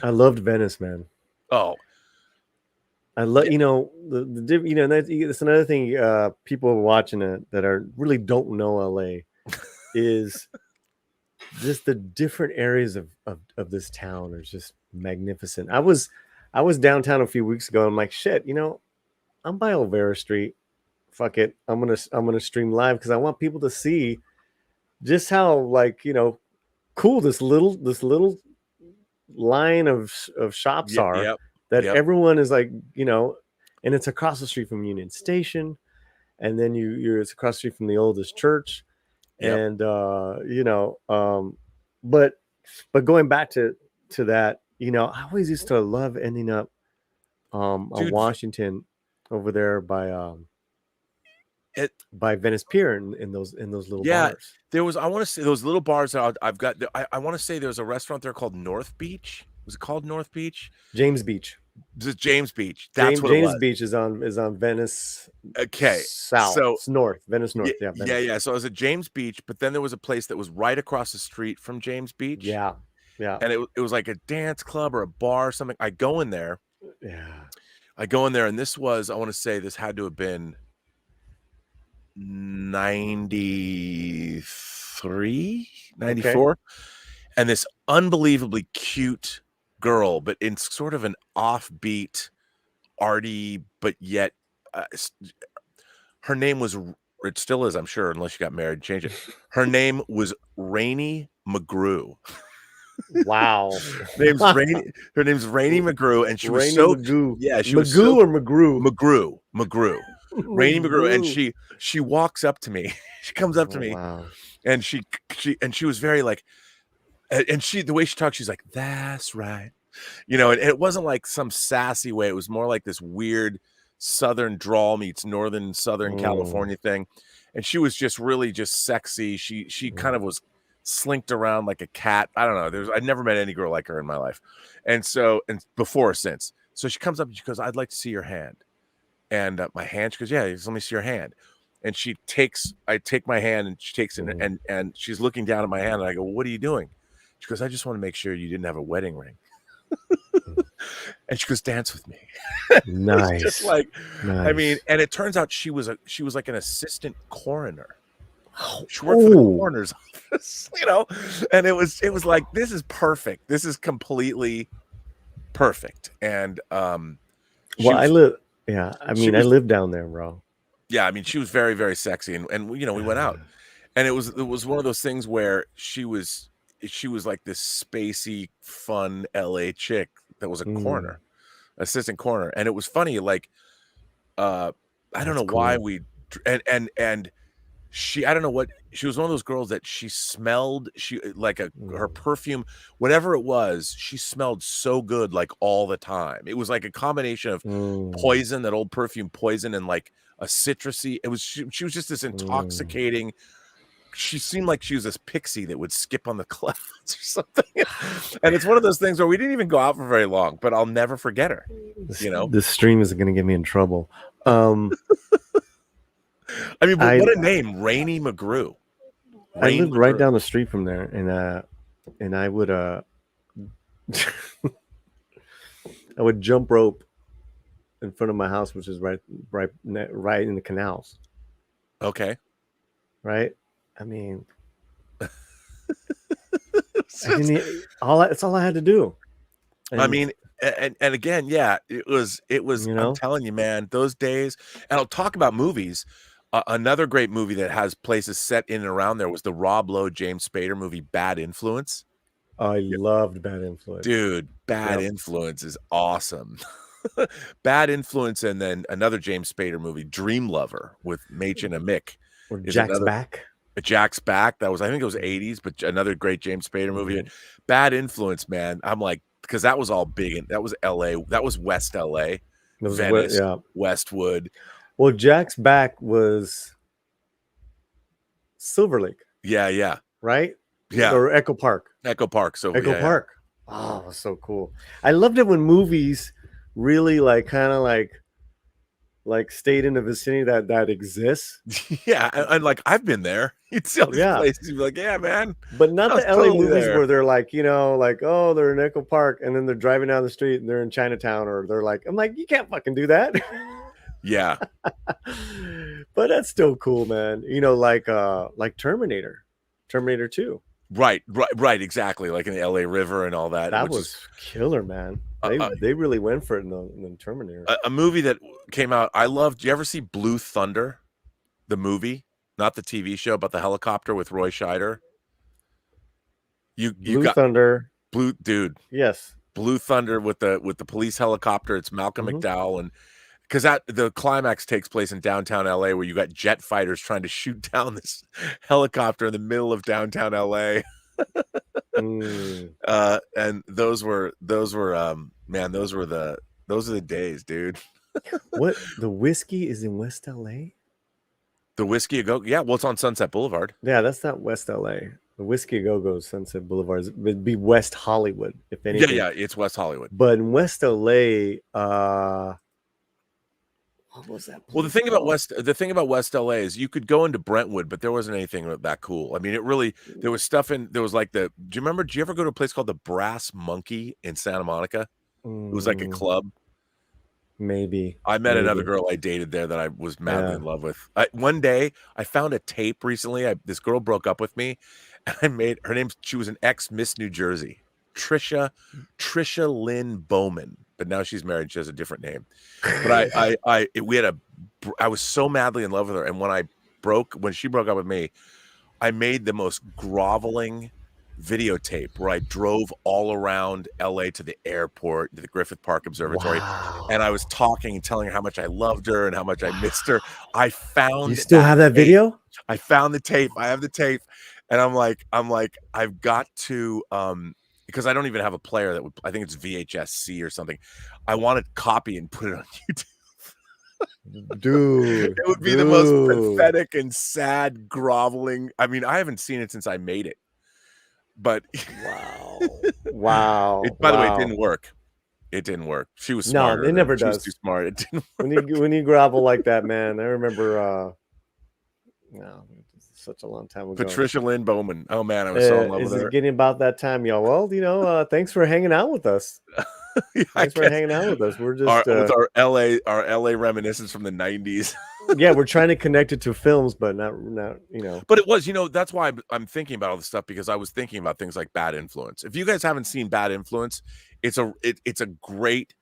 I loved Venice, man. Oh, I love, that's another thing. People watching it that are really don't know LA is just the different areas of this town are just magnificent. I was downtown a few weeks ago. And I'm like, shit, I'm by Olvera Street. Fuck it, I'm gonna stream live because I want people to see just how cool this little line of shops are. That everyone is like, and it's across the street from Union Station, and then it's across the street from the oldest church, and but going back to that, I always used to love ending up on Washington over there by Venice Pier in those little bars. There was, I want to say, those little bars that I've got. I want to say there's a restaurant there called North Beach. Was it called North Beach? James Beach. James Beach. That's what it was. James Beach is on Venice. Okay, south. So it's north. Venice North. Yeah. Venice. Yeah. So it was at James Beach, but then there was a place that was right across the street from James Beach. Yeah. And it was like a dance club or a bar or something. I go in there. Yeah. I go in there, and this was, I want to say, this had to have been 93, 94. Okay. And this unbelievably cute girl, but in sort of an offbeat, arty, but yet her name was, it still is, I'm sure, unless you got married and changed it. Her name was Rainey McGrew. Wow. Her name's Rainey McGrew, and she was Rainey so McGrew. Yeah, she McGrew was so, or McGrew? McGrew. Rainey McGrew, and she walks up to me. She comes up to me, wow. And she was very like, and the way she talks, she's like, "That's right," and it wasn't like some sassy way. It was more like this weird Southern drawl meets Northern Southern California thing, and she was just really just sexy. She kind of was slinked around like a cat. I don't know. I'd never met any girl like her in my life, and before or since. So she comes up and she goes, "I'd like to see your hand." And my hand, she goes, "Yeah, let me see your hand." And I take my hand, and she takes it, and she's looking down at my hand, and I go, "Well, what are you doing?" She goes, "I just want to make sure you didn't have a wedding ring." And she goes, "Dance with me." Nice. Just like, nice. I mean, and it turns out she was like an assistant coroner. She worked for the coroner's office, and it was like, this is perfect. This is completely perfect. And I lived down there, bro. Yeah, I mean, she was very, very sexy, and we went out, and it was one of those things where she was like this spacey, fun LA chick that was a coroner, assistant coroner, and it was funny. Like, I don't know why we, and she, I don't know what, she was one of those girls that she smelled, her perfume, whatever it was, she smelled so good, like all the time. It was like a combination of Poison, that old perfume Poison, and like a citrusy. It was she was just this intoxicating. She seemed like she was this pixie that would skip on the clouds or something. And it's one of those things where we didn't even go out for very long, but I'll never forget her. This stream is going to get me in trouble. I mean, but what a name, Rainey McGrew. I lived right down the street from there, and I would I would jump rope in front of my house, which is right in the canals. Okay. Right. I mean, that's all I had to do. And, I mean, and again, yeah, it was. I'm telling you, man, those days. And I'll talk about movies. Another great movie that has places set in and around there was the Rob Lowe, James Spader movie, Bad Influence. I loved Bad Influence. Dude, Bad Influence is awesome. Bad Influence, and then another James Spader movie, Dream Lover, with Machen and Mick. Or Jack's Back. Jack's Back. That was, I think it was 80s, but another great James Spader movie. Bad Influence, man. I'm like, because that was all big, and that was LA. That was West LA. Venice, Westwood. Well, Jack's Back was Silver Lake. Yeah. Right? Yeah. Or Echo Park. So Echo Park. Oh, it was so cool. I loved it when movies really kind of like stayed in the vicinity that exists. Yeah, and like I've been there. You'd see all these places, you'd be like, yeah, man. But not I was the LA totally movies there. where they're like, like, oh, they're in Echo Park, and then they're driving down the street and they're in Chinatown, or they're like, I'm like, you can't fucking do that. Yeah. But that's still cool, man. Like Terminator 2. Right, exactly. Like in the LA River and all that. That was killer, man. They really went for it in the Terminator. A movie that came out I loved. Did you ever see Blue Thunder? The movie? Not the TV show, but the helicopter with Roy Scheider. Blue Thunder. Blue dude. Yes. Blue Thunder with the police helicopter. It's Malcolm McDowell, and because the climax takes place in downtown LA, where you got jet fighters trying to shoot down this helicopter in the middle of downtown LA. And those were man, those are the days, dude. What, the whiskey is in West LA? The Whiskey A Go, yeah. Well, it's on Sunset Boulevard. Yeah, that's not West LA. The Whiskey A Go goes Sunset Boulevard. It'd be West Hollywood, if anything. Yeah, it's West Hollywood. But in West LA, what was that? Well, the thing about West LA is you could go into Brentwood, but there wasn't anything that cool. I mean, there was stuff there was like do you ever go to a place called the Brass Monkey in Santa Monica? It was like a club. Maybe. I met another girl I dated there that I was madly in love with. One day I found a tape recently. This girl broke up with me, and she was an ex-Miss New Jersey, Trisha Lynn Bowman, but now she's married. She has a different name. But I was so madly in love with her, and when she broke up with me, I made the most groveling videotape where I drove all around LA to the airport, to the Griffith Park Observatory. Wow. And I was talking and telling her how much I loved her and how much I missed her. I found You still have that video? I found the tape. I have the tape. And I'm like, I've got to because I don't even have a player I think it's VHS-C or something. I want to copy and put it on YouTube. Dude. It would be the most pathetic and sad groveling. I mean, I haven't seen it since I made it. But wow. By the way, it didn't work. She was smart. No, it never does. She was too smart. It didn't work. When you grovel like that, man. I remember such a long time ago. Patricia Lynn Bowman. Oh man, I was so in love with her. It's getting about that time, y'all. Well, thanks for hanging out with us. Thanks for hanging out with us. We're just with our LA reminiscence from the 90s. Yeah, we're trying to connect it to films, but not. But it was, that's why I'm thinking about all this stuff, because I was thinking about things like Bad Influence. If you guys haven't seen Bad Influence, it's a great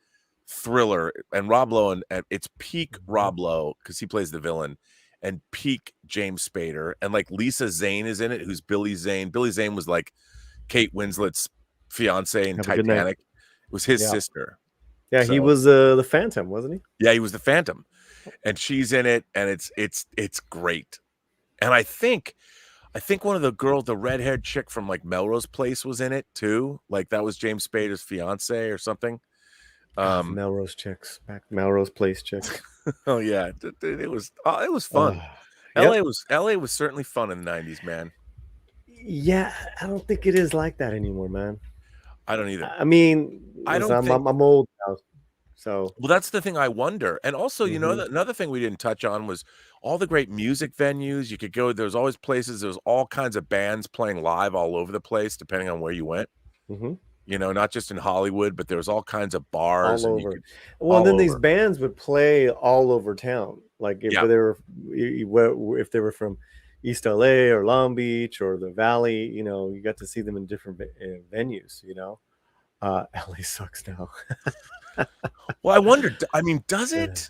thriller, and Rob Lowe, and it's peak Rob Lowe because he plays the villain, and peak James Spader, and like Lisa Zane is in it, who's Billy Zane. Billy Zane was like Kate Winslet's fiance in Titanic. It was his sister. Yeah, so, he was the Phantom, wasn't he? Yeah, he was the Phantom, and she's in it, and it's great. And I think one of the girls, the red-haired chick from like Melrose Place, was in it too. Like that was James Spader's fiance or something. Melrose chicks, back Melrose Place chicks. Oh yeah, it was fun. LA was certainly fun in the 90s, man. Yeah, I don't think it is like that anymore, man. I don't either. I mean, I'm old now, so. Well, that's the thing I wonder. And also, another thing we didn't touch on was all the great music venues. You could go. There's always places. There's all kinds of bands playing live all over the place, depending on where you went. Mm-hmm. Not just in Hollywood, but there was all kinds of bars. All over. These bands would play all over town. Like if they were from East LA or Long Beach or the Valley, you got to see them in different venues. LA sucks now. Well, I wonder. I mean, does it?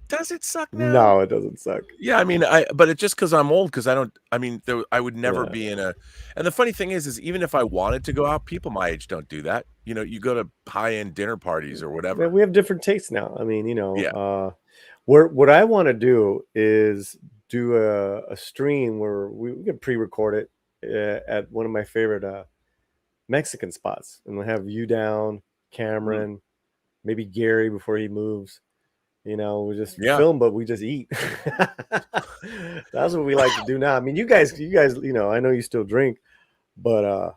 Does it suck now? No, it doesn't suck. Yeah, I mean, but it's just because I'm old. Because I don't. I mean, I would never be in a. And the funny thing is even if I wanted to go out, people my age don't do that. You go to high-end dinner parties or whatever. Yeah, we have different tastes now. I mean, what I want to do is do a stream where we can pre-record it at one of my favorite Mexican spots, and we'll have you down, Cameron, maybe Gary before he moves. We just film, but we just eat. That's what we like to do now. I mean, you guys, I know you still drink, but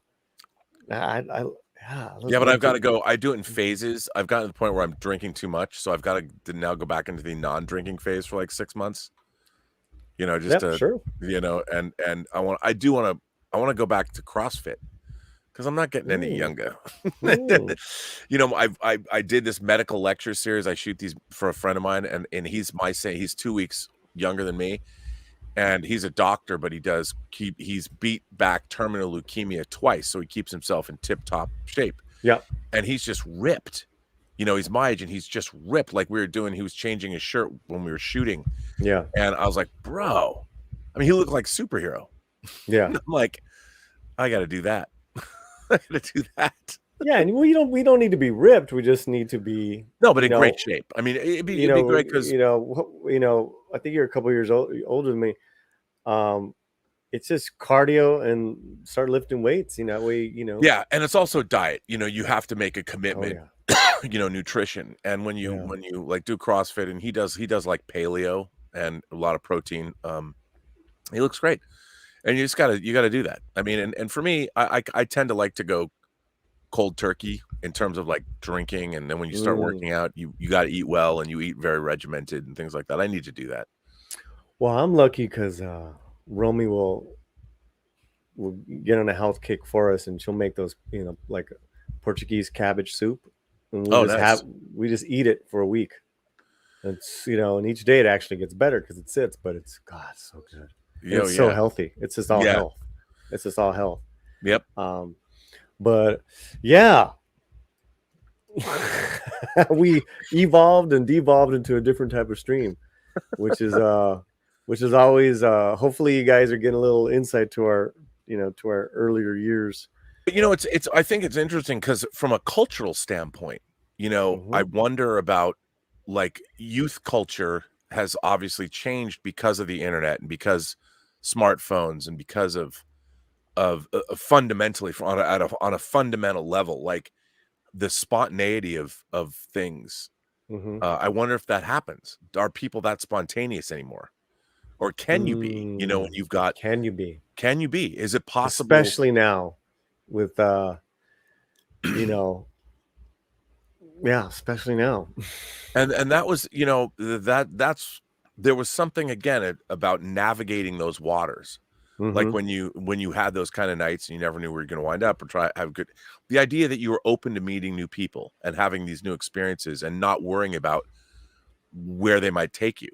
I Yeah, but I've got to go. I do it in phases. I've gotten to the point where I'm drinking too much, so I've got to now go back into the non-drinking phase for like 6 months. Just to, sure. And I want to go back to CrossFit because I'm not getting any younger. I did this medical lecture series. I shoot these for a friend of mine, and he's 2 weeks younger than me. And he's a doctor, but he's beat back terminal leukemia twice. So he keeps himself in tip top shape. Yeah. And he's just ripped. He's my age and he's just ripped. Like he was changing his shirt when we were shooting. Yeah. And I was like, bro, he looked like superhero. Yeah. I'm like, I got to do that. I got to do that. Yeah. And we don't need to be ripped. We just need to be. No, but in great shape. It'd be great because, I think you're a couple years older than me. It's just cardio and start lifting weights. Yeah, and it's also diet. You have to make a commitment. Oh, yeah. Nutrition, and when you like do CrossFit, and he does like paleo and a lot of protein. He looks great, and you gotta do that. And for me, I tend to like to go cold turkey in terms of like drinking, and then when you start working out, you got to eat well, and you eat very regimented and things like that. I need to do that. Well, I'm lucky because Romy will get on a health kick for us, and she'll make those, like Portuguese cabbage soup, and we just eat it for a week. It's and each day it actually gets better because it sits, but it's so good. It's so healthy. It's just all health. It's just all health. Yep. But yeah, we evolved and devolved into a different type of stream, which is always hopefully you guys are getting a little insight to our to our earlier years. But I think it's interesting because from a cultural standpoint, I wonder about like youth culture has obviously changed because of the internet and because smartphones and because of fundamentally on a fundamental level, like the spontaneity of things. I wonder if that happens. Are people that spontaneous anymore? Or can you be, when you've got... Can you be? Is it possible? Especially now with, especially now. And that was, there was something, again, about navigating those waters. Like when you had those kind of nights and you never knew where you're going to wind up or the idea that you were open to meeting new people and having these new experiences and not worrying about where they might take you.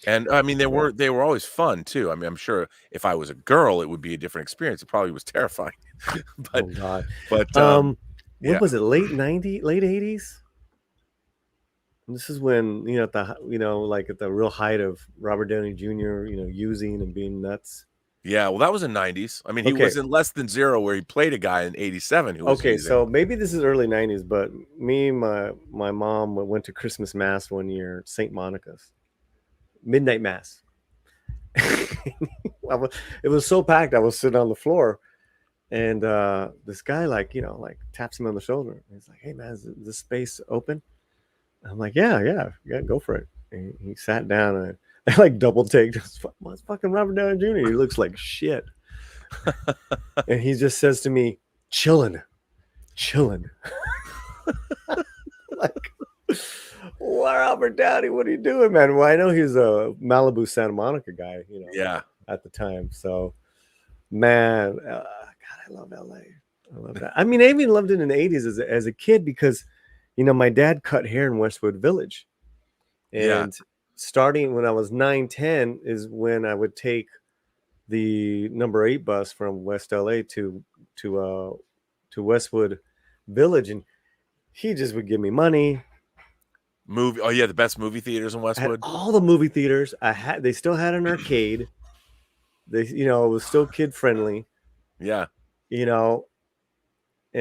And they were always fun too. I'm sure if I was a girl, it would be a different experience. It probably was terrifying. But, oh God. But what was it? Late 90s, late 80s? And this is when at the like at the real height of Robert Downey Jr. Using and being nuts. Yeah, well, that was in 90s. He was in Less Than Zero where he played a guy in 87 who was using. So maybe this is early 90s, but me and my mom went to Christmas Mass one year at St. Monica's. Midnight Mass. It was so packed I was sitting on the floor, and this guy like taps him on the shoulder. He's like, "Hey man, is this space open?" I'm like, yeah, go for it. And he sat down and I like double taked. It's fucking Robert Downey Jr. He looks like shit. And he just says to me, chillin'. Like, well, Robert Downey, what are you doing, man? Well, I know he's a Malibu, Santa Monica guy, at the time. So, man, God, I love LA. I love that. I even loved it in the 80s as a kid because, my dad cut hair in Westwood Village. And starting when I was 9, 10 is when I would take the number 8 bus from West LA to Westwood Village, and he just would give me money. The best movie theaters in Westwood. All the movie theaters they still had an arcade. They it was still kid friendly. Yeah. And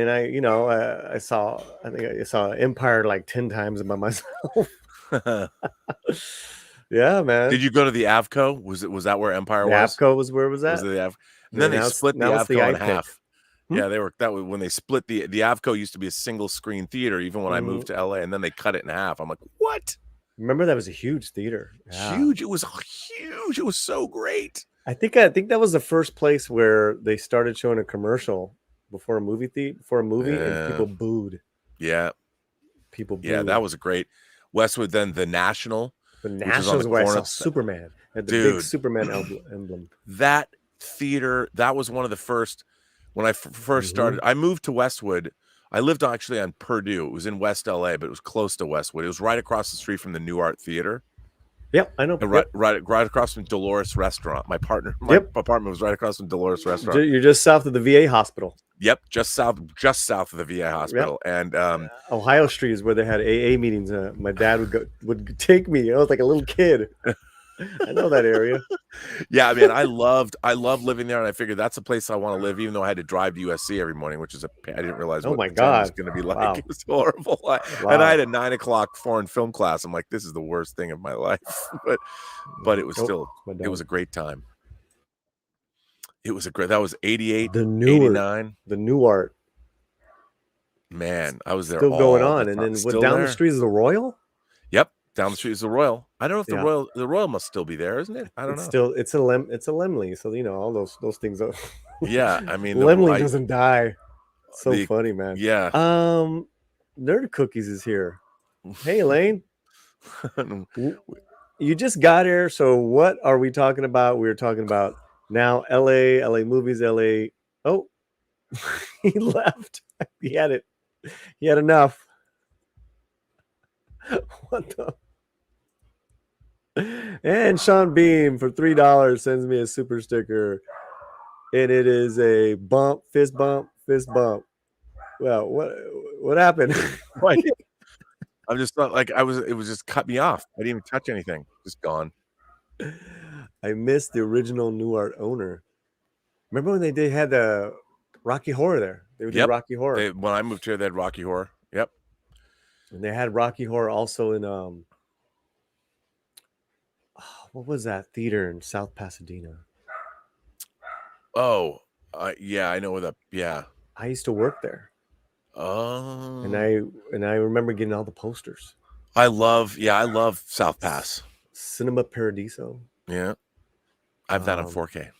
I saw Empire like 10 times by myself. Yeah, man. Did you go to the Avco? Was that where Empire was? Avco was where it was at. Was it the Avco? And then they split the Avco in half. Yeah, that was when they split the Avco used to be a single screen theater even when I moved to LA, and then they cut it in half. I'm like, what? Remember that was a huge theater. Yeah. Huge. It was huge. It was so great. I think that was the first place where they started showing a commercial before a movie, and people booed. Yeah. People booed. Yeah, that was a great Westwood. Then the National. The National is where I saw Superman. Had the big Superman emblem. That theater, that was one of the first, when I first started, I moved to Westwood. I lived actually on Purdue. It was in West LA, but it was close to Westwood. It was right across the street from the New Art Theater. Yep, I know. Right across from Dolores Restaurant. My apartment was right across from Dolores Restaurant. You're just south of the VA hospital. Yep, just south of the VA hospital. Yep. And Ohio Street is where they had AA meetings. My dad would take me. I was like a little kid. I know that area. Yeah, I mean, I loved living there, and I figured that's a place I want to live, even though I had to drive to USC every morning, which is I didn't realize what it was going to be like. Wow. It was horrible. And I had a 9 o'clock foreign film class. I'm like, this is the worst thing of my life. But it was it was a great time. That was 88, 89. The New Art. Man, I was there still going on. And then down the street is the Royal? Yep. Down the street is the Royal. I don't know if the Royal must still be there, isn't it? I don't know. It's a Lemley, so all those things are. Yeah, I mean, Lemley doesn't die. It's so funny, man. Yeah. Nerd Cookies is here. Hey, Elaine. You just got here, so what are we talking about? We're talking about now LA movies, LA. Oh, he left. He had it. He had enough. What the? And Sean Beam for $3 sends me a super sticker, and it is a fist bump. Well, what happened? I'm just not like it was just cut me off. I didn't even touch anything. Just gone. I missed the original New Art owner. Remember when they had the Rocky Horror there? They would do Rocky Horror. When I moved here, they had Rocky Horror. Yep. And they had Rocky Horror also in what was that theater in South Pasadena? Oh, yeah, I know where that. Yeah, I used to work there. Oh, and I remember getting all the posters. I love South Pass. Cinema Paradiso. Yeah, I have that on 4K.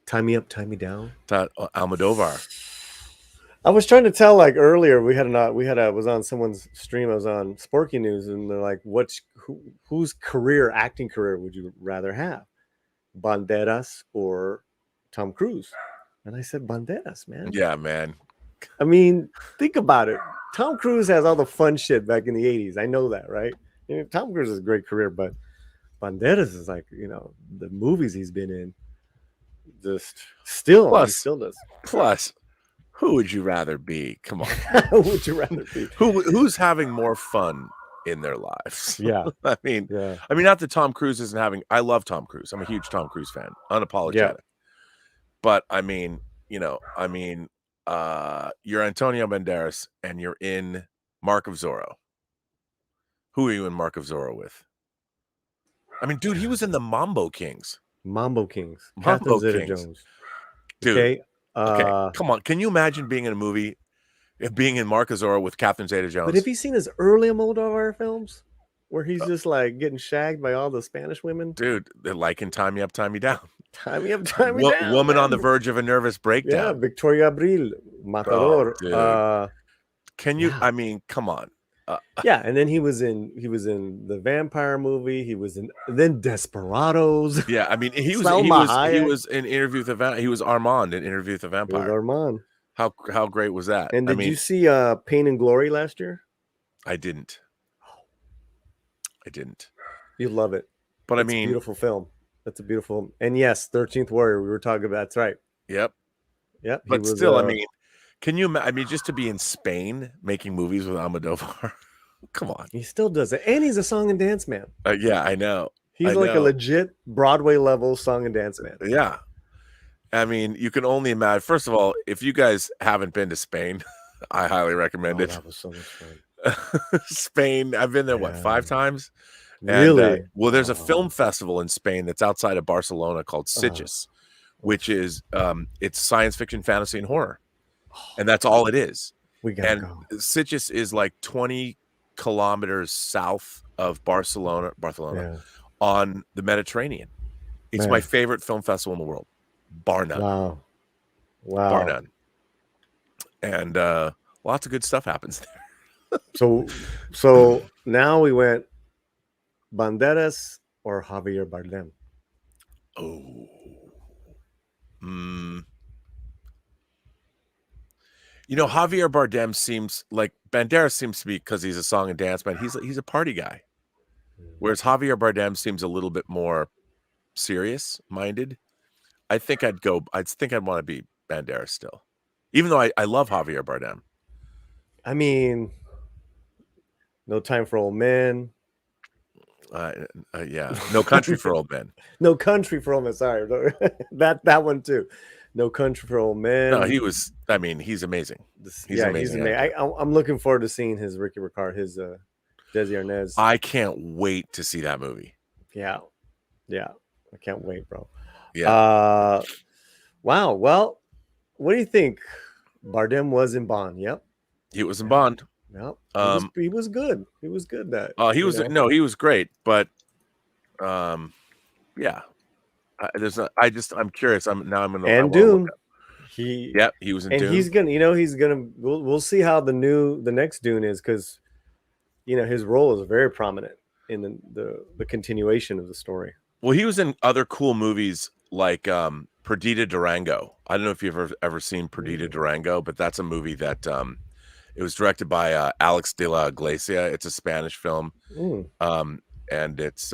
Tie Me Up, Tie Me Down. Almodovar. I was trying to tell earlier. Was on someone's stream. I was on Sporky News, and they're like, whose acting career would you rather have, Banderas or Tom Cruise? And I said Banderas, man. Yeah, man. I mean, think about it. Tom Cruise has all the fun shit back in the 80s. I know that, right? Tom Cruise has a great career, but Banderas is the movies he's been in. He still does. Plus, who would you rather be? Come on. Who would you rather be? Who's having more fun in their lives? Yeah. I mean, not that Tom Cruise isn't having. I love Tom Cruise. I'm a huge Tom Cruise fan, unapologetic. Yeah. But I mean, you're Antonio Banderas and you're in Mark of Zorro. Who are you in Mark of Zorro with? I mean, dude, he was in the Mambo Kings. Catherine Zeta-Jones. Dude. Okay, come on. Can you imagine being in a movie, being in Mark of Zorro with Catherine Zeta-Jones? But have you seen his early Almodovar films where he's just getting shagged by all the Spanish women? Dude, they're in Tie Me Up, Tie Me Down. Tie Me Up, Tie Me Down. Woman on the verge of a nervous breakdown. Yeah, Victoria Abril, Matador. Can you? I mean, come on. Yeah, and then he was in the vampire movie. He was in Desperados. Yeah, I mean he was in Interview with the Vampire. He was Armand in Interview with the Vampire. He was Armand. How great was that? And did you see Pain and Glory last year? I didn't. You'd love it. But it's a beautiful film. That's a beautiful. And yes, 13th Warrior. We were talking about. That's right. Yep. But still, I mean. Can you? I mean, just to be in Spain making movies with Almodovar, come on. He still does it, and he's a song and dance man. Yeah, I know. He's a legit Broadway level song and dance man. Yeah, I mean, you can only imagine. First of all, if you guys haven't been to Spain, I highly recommend it. That was so much fun. Spain, I've been there 5 times. Really? Well, there's a film festival in Spain that's outside of Barcelona called Sitges, which is it's science fiction, fantasy, and horror. And that's all it is. We gotta go. Sitges is 20 kilometers south of Barcelona on the Mediterranean. It's my favorite film festival in the world, bar none. Wow. Bar none. and lots of good stuff happens there. So now we went Banderas or Javier Bardem. Oh, Javier Bardem seems like Banderas seems to be, because he's a song and dance man. He's a party guy, whereas Javier Bardem seems a little bit more serious minded. I think I'd want to be Banderas still, even though I love Javier Bardem. I mean, No Time for Old Men. Yeah, No Country for Old Men. No Country for Old Men. Sorry, that one too. No Country for Old Men. No, he was. I mean, he's amazing. He's amazing. I'm looking forward to seeing his Ricky Ricard, his Desi Arnaz. I can't wait to see that movie. Yeah, I can't wait, bro. Yeah. Wow. Well, what do you think? Bardem was in Bond. Yep. He was in Bond. Yep. He was good. He was good. He was great. But, yeah. I'm curious. I'm gonna. And Dune. He was in Dune. And he's gonna. We'll see how the next Dune is, because, his role is very prominent in the continuation of the story. Well, he was in other cool movies like Perdita Durango. I don't know if you've ever seen Perdita Durango, but that's a movie that it was directed by Alex de la Iglesia. It's a Spanish film, and it's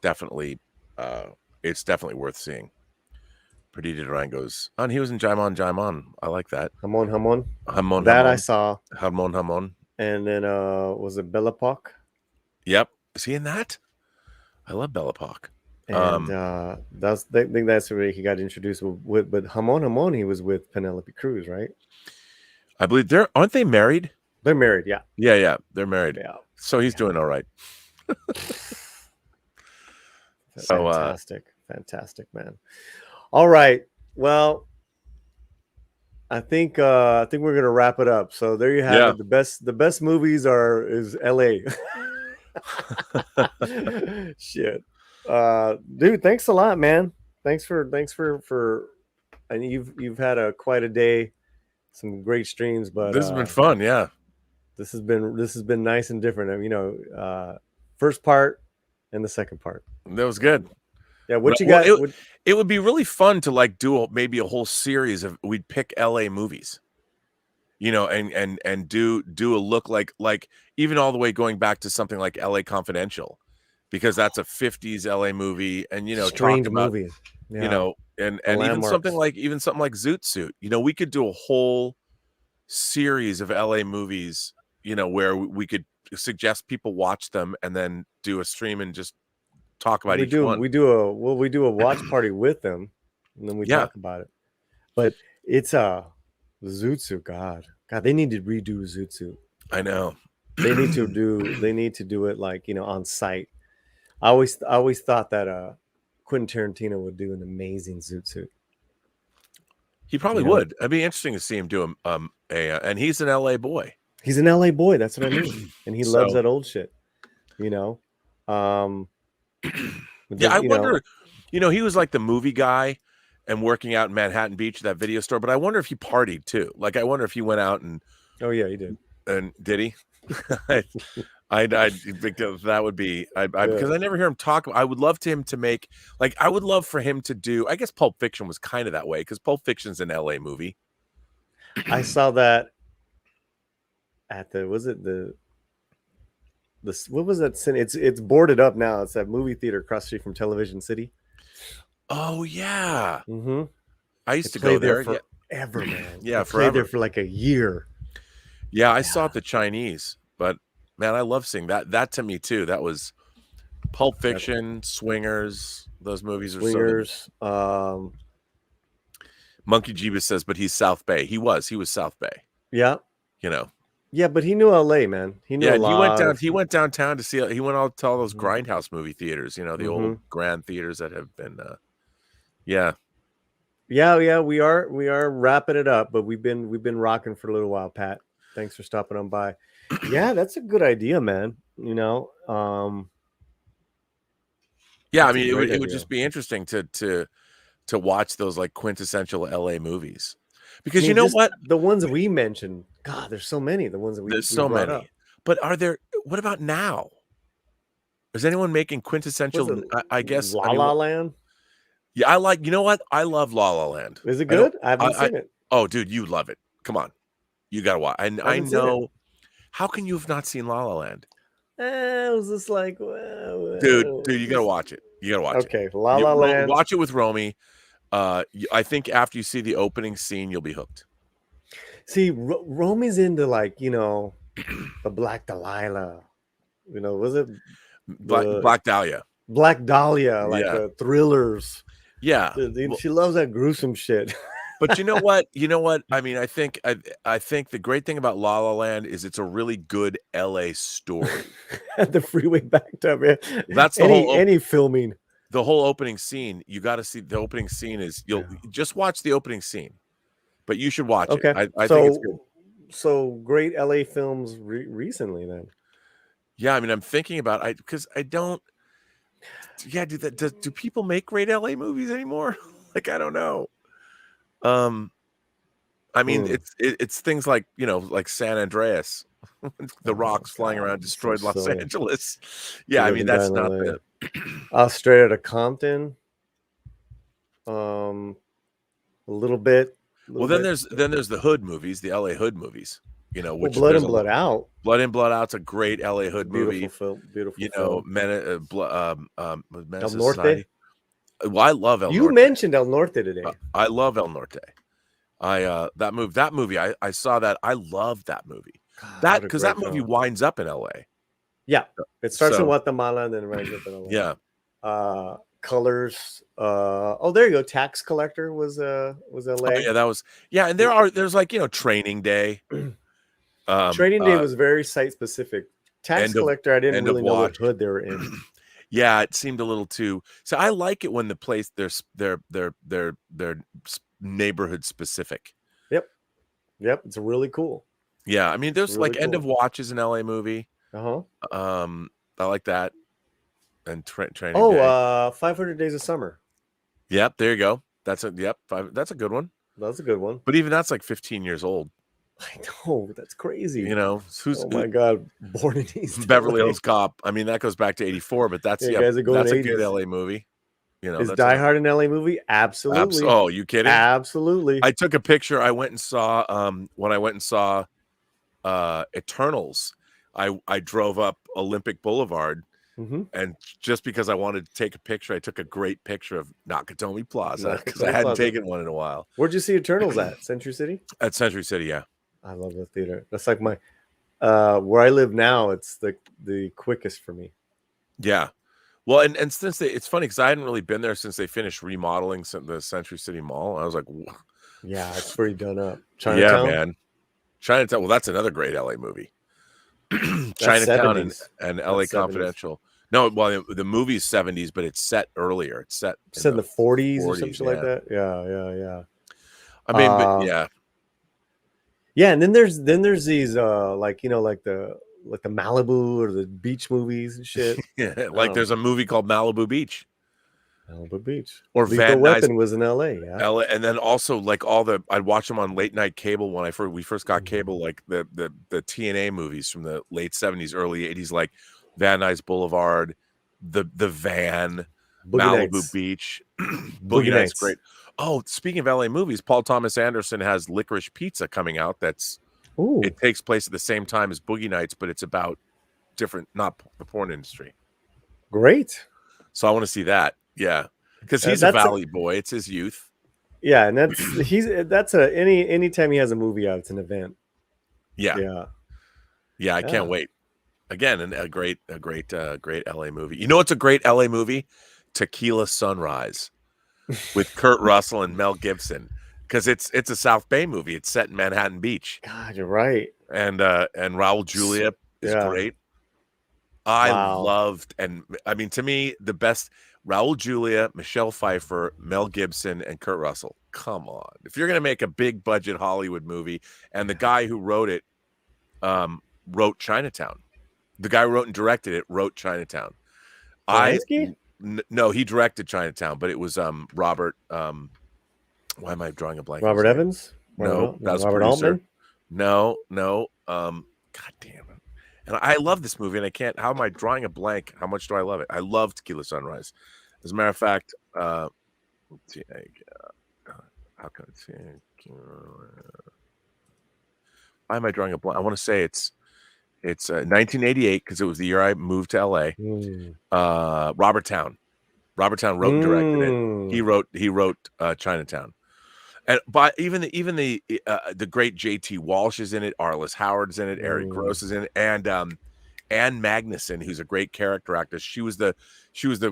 definitely worth seeing. Perdita Durango's, and he was in Jaimon. I like that. Hamon. That I saw. Hamon. And then was it Belle Epoque? Yep. Is he in that? I love Belle Epoque. And I think that's where he got introduced with. But Hamon, he was with Penelope Cruz, right? I believe aren't they married? They're married, yeah. Yeah, they're married. Yeah. So he's doing all right. Fantastic, man. All right. Well, I think we're gonna wrap it up. So there you have it. The best movies is LA. Shit. Dude, thanks a lot, man. Thanks for and you've had quite a day, some great streams, but this has been fun. Yeah, this has been nice and different. First part and the second part, that was good. Yeah, got? It would be really fun to do maybe a whole series of, we'd pick LA movies, and do a look like even all the way going back to something like LA Confidential, because that's a 50s LA movie, and strange talk about movie. Yeah. And even something like Zoot Suit. We could do a whole series of LA movies, where we could suggest people watch them and then do a stream and just talk about each one. We do a watch party with them, and then we talk about it. But it's Zoot Suit. God, they need to redo Zoot Suit. I know. They need to do it on site. I always thought that Quentin Tarantino would do an amazing Zoot Suit. He probably would. It'd be interesting to see him do and he's an LA boy. He's an LA boy. That's what I mean. And he loves that old shit. I wonder. He was like the movie guy and working out in Manhattan Beach, that video store. But I wonder if he partied too. I wonder if he went out and. Oh yeah, he did. And did he? I think that would be because I never hear him talk. I would love him to make I would love for him to do. I guess Pulp Fiction was kind of that way, because Pulp Fiction's an LA movie. I saw that at what was that? It's boarded up now. It's that movie theater across the street from Television City. Oh yeah. Mm-hmm. I used to go there forever, man. Yeah, forever. Played there for a year. Yeah, I saw it the Chinese, but man, I love seeing that. That to me too. That was Pulp Fiction, Swingers. Those movies are Swingers. Monkey Jeebus says, but he's South Bay. He was South Bay. Yeah. Yeah, but he knew LA, man. He knew. Yeah, he went downtown to see. He went out to all those grindhouse movie theaters. The old grand theaters that have been. Yeah. We are wrapping it up, but we've been rocking for a little while, Pat. Thanks for stopping on by. Yeah, that's a good idea, man. Yeah, I mean, it would just be interesting to watch those quintessential LA movies. Because you know what? The ones we mentioned, God, there's so many. The ones that There's so many. up. But what about now? Is anyone making quintessential? I guess La La Land. Yeah, you know what? I love La La Land. Is it good? I haven't seen it. Oh, dude, you love it. Come on. You got to watch. I know. How can you have not seen La La Land? It was just like, dude, you got to watch it. You got to watch it. Okay, La La Land. Watch it with Romy. I think after you see the opening scene, you'll be hooked. See, Romy's into like, the Black Delilah. Was it Black Dahlia? Black Dahlia, like the thrillers. Yeah, she loves that gruesome shit. But you know what? I mean, I think the great thing about La La Land is it's a really good LA story. The freeway backed up. Yeah. That's any filming. The whole opening scene. You got to see the opening scene. You'll just watch the opening scene, but you should watch it. I think it's good. So great LA films recently then. Yeah, I mean, I'm thinking about because I don't. Yeah, do people make great LA movies anymore? Like, I don't know. I mean, it's things like like San Andreas, the rocks flying around destroyed Los Angeles. Yeah, I mean that's not the Straight Outta Compton. A little bit. Well, then there's the hood movies, the LA hood movies. Which Blood In, Blood Out. Blood In, Blood Out's a great LA hood movie. Beautiful film. El Norte. Well, I love El Norte. You mentioned El Norte today. I love El Norte. That movie. I saw that. I love that movie. God, because that movie winds up in LA. Yeah, it starts in Guatemala and then winds up in LA. Yeah. Colors. There you go. Tax Collector was LA. Oh, yeah, that was. Yeah, and there's like Training Day. Training Day was very site specific. Tax Collector, I didn't really know what hood they were in. Yeah, it seemed a little too. So I like it when the place they're neighborhood specific. Yep, it's really cool. Yeah, I mean, there's really End of Watch is an LA movie. I like that. And Training Day. 500 Days of Summer. Yep, there you go. That's a that's a good one. That's a good one. But even that's like 15 years old. I know, that's crazy. Who's my God, Born in East Beverly Hills Cop. I mean, that goes back to 84, but that's that's a good LA movie. Is Die Hard an LA movie? Absolutely. Oh, you kidding? Absolutely. I took a picture. I went and saw when I went and saw Eternals. I drove up Olympic Boulevard. And just because I wanted to take a picture, I took a great picture of Nakatomi Plaza because I hadn't taken one in a while. Where'd you see Eternals at? Century City? At Century City, yeah. I love the theater. That's like my where I live now. It's the quickest for me. Yeah. Well, and since it's funny because I hadn't really been there since they finished remodeling the Century City Mall. I was like, whoa. Yeah, it's pretty done up. Chinatown? Yeah, man. Chinatown. Well, that's another great LA movie. Chinatown and LA Confidential. 70s. No, well, the movie's 70s, but it's set earlier. It's set in the 40s or something like that. Yeah. I mean, but yeah. Yeah, and then there's these like the Malibu or the beach movies and shit. Yeah, like there's a movie called Malibu Beach. Malibu Beach. Or Lethal Van Weapon was in LA. Yeah. LA, and then also like I'd watch them on late night cable when we first got cable, like the TNA movies from the late 70s, early 80s, like Van Nuys Boulevard, the Van, Boogie Malibu Nights. Beach, Boogie Nights, great. Oh, speaking of LA movies, Paul Thomas Anderson has Licorice Pizza coming out. It takes place at the same time as Boogie Nights, but it's about different, not the porn industry. Great. So I want to see that. Yeah, because he's a Valley boy. It's his youth. Yeah, and anytime he has a movie out, it's an event. Yeah. I can't wait. Again, a great LA movie. You know what's a great LA movie? Tequila Sunrise with Kurt Russell and Mel Gibson, because it's a South Bay movie. It's set in Manhattan Beach. God, you're right. And Raul Julia is great. I loved, and I mean, to me, the best. Raul Julia, Michelle Pfeiffer, Mel Gibson, and Kurt Russell. Come on. If you're going to make a big budget Hollywood movie, and the guy who wrote it wrote Chinatown. The guy who wrote and directed it wrote Chinatown. No, he directed Chinatown, but it was Robert. Why am I drawing a blank? Robert Evans? No, that's Robert producer. Altman? No. God damn it. And I love this movie, and I can't. How am I drawing a blank? How much do I love it? I love Tequila Sunrise. As a matter of fact, let's see, how can I say? Why am I drawing a blank? I want to say it's 1988 because it was the year I moved to LA. Robert Towne wrote and directed it. He wrote Chinatown. And but even the great J.T. Walsh is in it, Arliss Howard's in it, Eric Gross is in it, and Anne Magnuson, who's a great character actress. She was the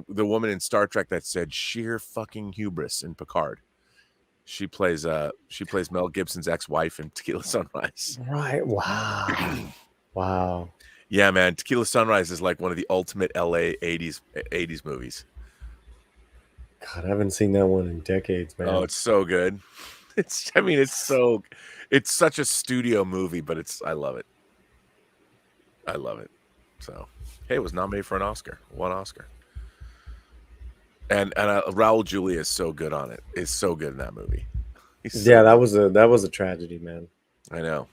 woman in Star Trek that said sheer fucking hubris in Picard. She plays Mel Gibson's ex-wife in Tequila Sunrise. Right. Wow. Wow. Yeah, man. Tequila Sunrise is like one of the ultimate LA 80s movies. God, I haven't seen that one in decades, man. Oh, it's so good. It's such a studio movie, but I love it. I love it. So, hey, it was nominated for an Oscar. One Oscar. And Raul Julia is so good on it. Is so good in that movie. That was a tragedy, man. I know.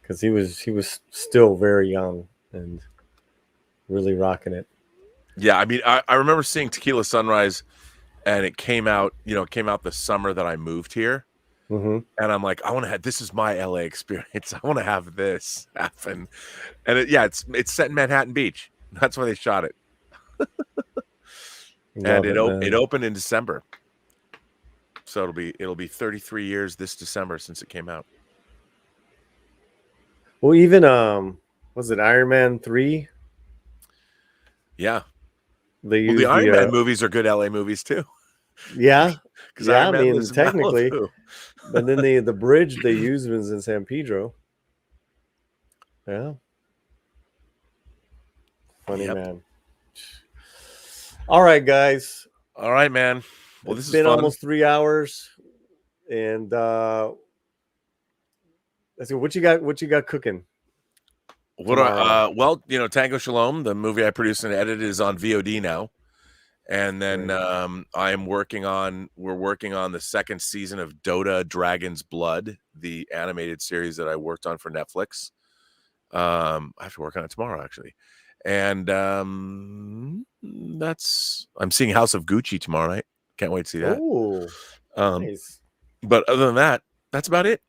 Because he was still very young and really rocking it. Yeah, I mean, I remember seeing Tequila Sunrise, and it came out the summer that I moved here. And I'm like, this is my LA experience. I want to have this happen. And it's set in Manhattan Beach. That's where they shot it. And it opened in December. So it'll be 33 years this December since it came out. Well, even was it Iron Man 3? Yeah. The Iron Man movies are good LA movies too. Yeah. Yeah, I mean, technically. But then the bridge they used was in San Pedro. Yeah. Funny, man. All right, guys. All right, man. Well, this has been fun. Almost 3 hours. And let's see, what you got cooking? Well, Tango Shalom, the movie I produced and edited, is on VOD now. And then we're working on the second season of Dota Dragon's Blood, the animated series that I worked on for Netflix. I have to work on it tomorrow, actually. And I'm seeing House of Gucci tomorrow night. Can't wait to see that. Ooh, nice. But other than that, that's about it.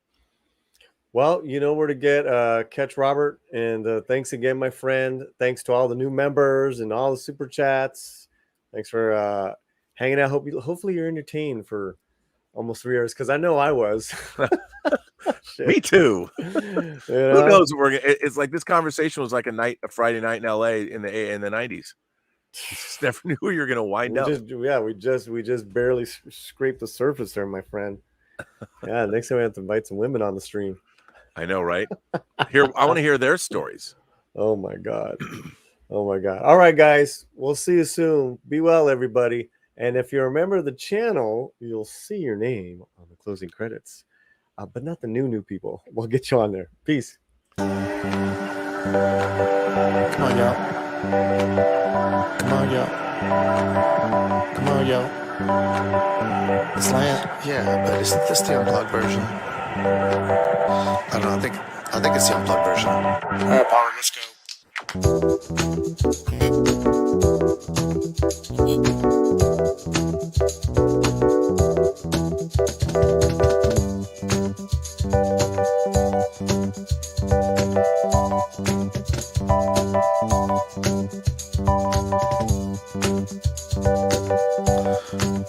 Well, you know where to catch Robert. And thanks again, my friend. Thanks to all the new members and all the super chats. Thanks for hanging out. Hopefully you're entertained for almost 3 hours, because I know I was. Me too. Who knows? It's like this conversation was like a Friday night in LA in the 90s. You just never knew where you're gonna wind up. We just barely scraped the surface there, my friend. Yeah, next time we have to invite some women on the stream. I know, right? I want to hear their stories. Oh my God. Oh my God. All right, guys. We'll see you soon. Be well, everybody. And if you're a member of the channel, you'll see your name on the closing credits. But not the new people. We'll get you on there. Peace. Come on, y'all. Come on, y'all. Come on, y'all. Slant. Yeah, but isn't this the unplugged version? I don't know. I think it's the unplugged version. All right, Paulie, let's go.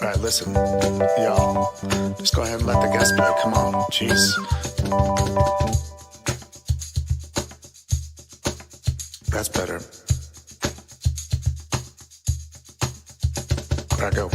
All right, listen, y'all. Just go ahead and let the guest play. Come on, jeez. That's better. Where'd I go?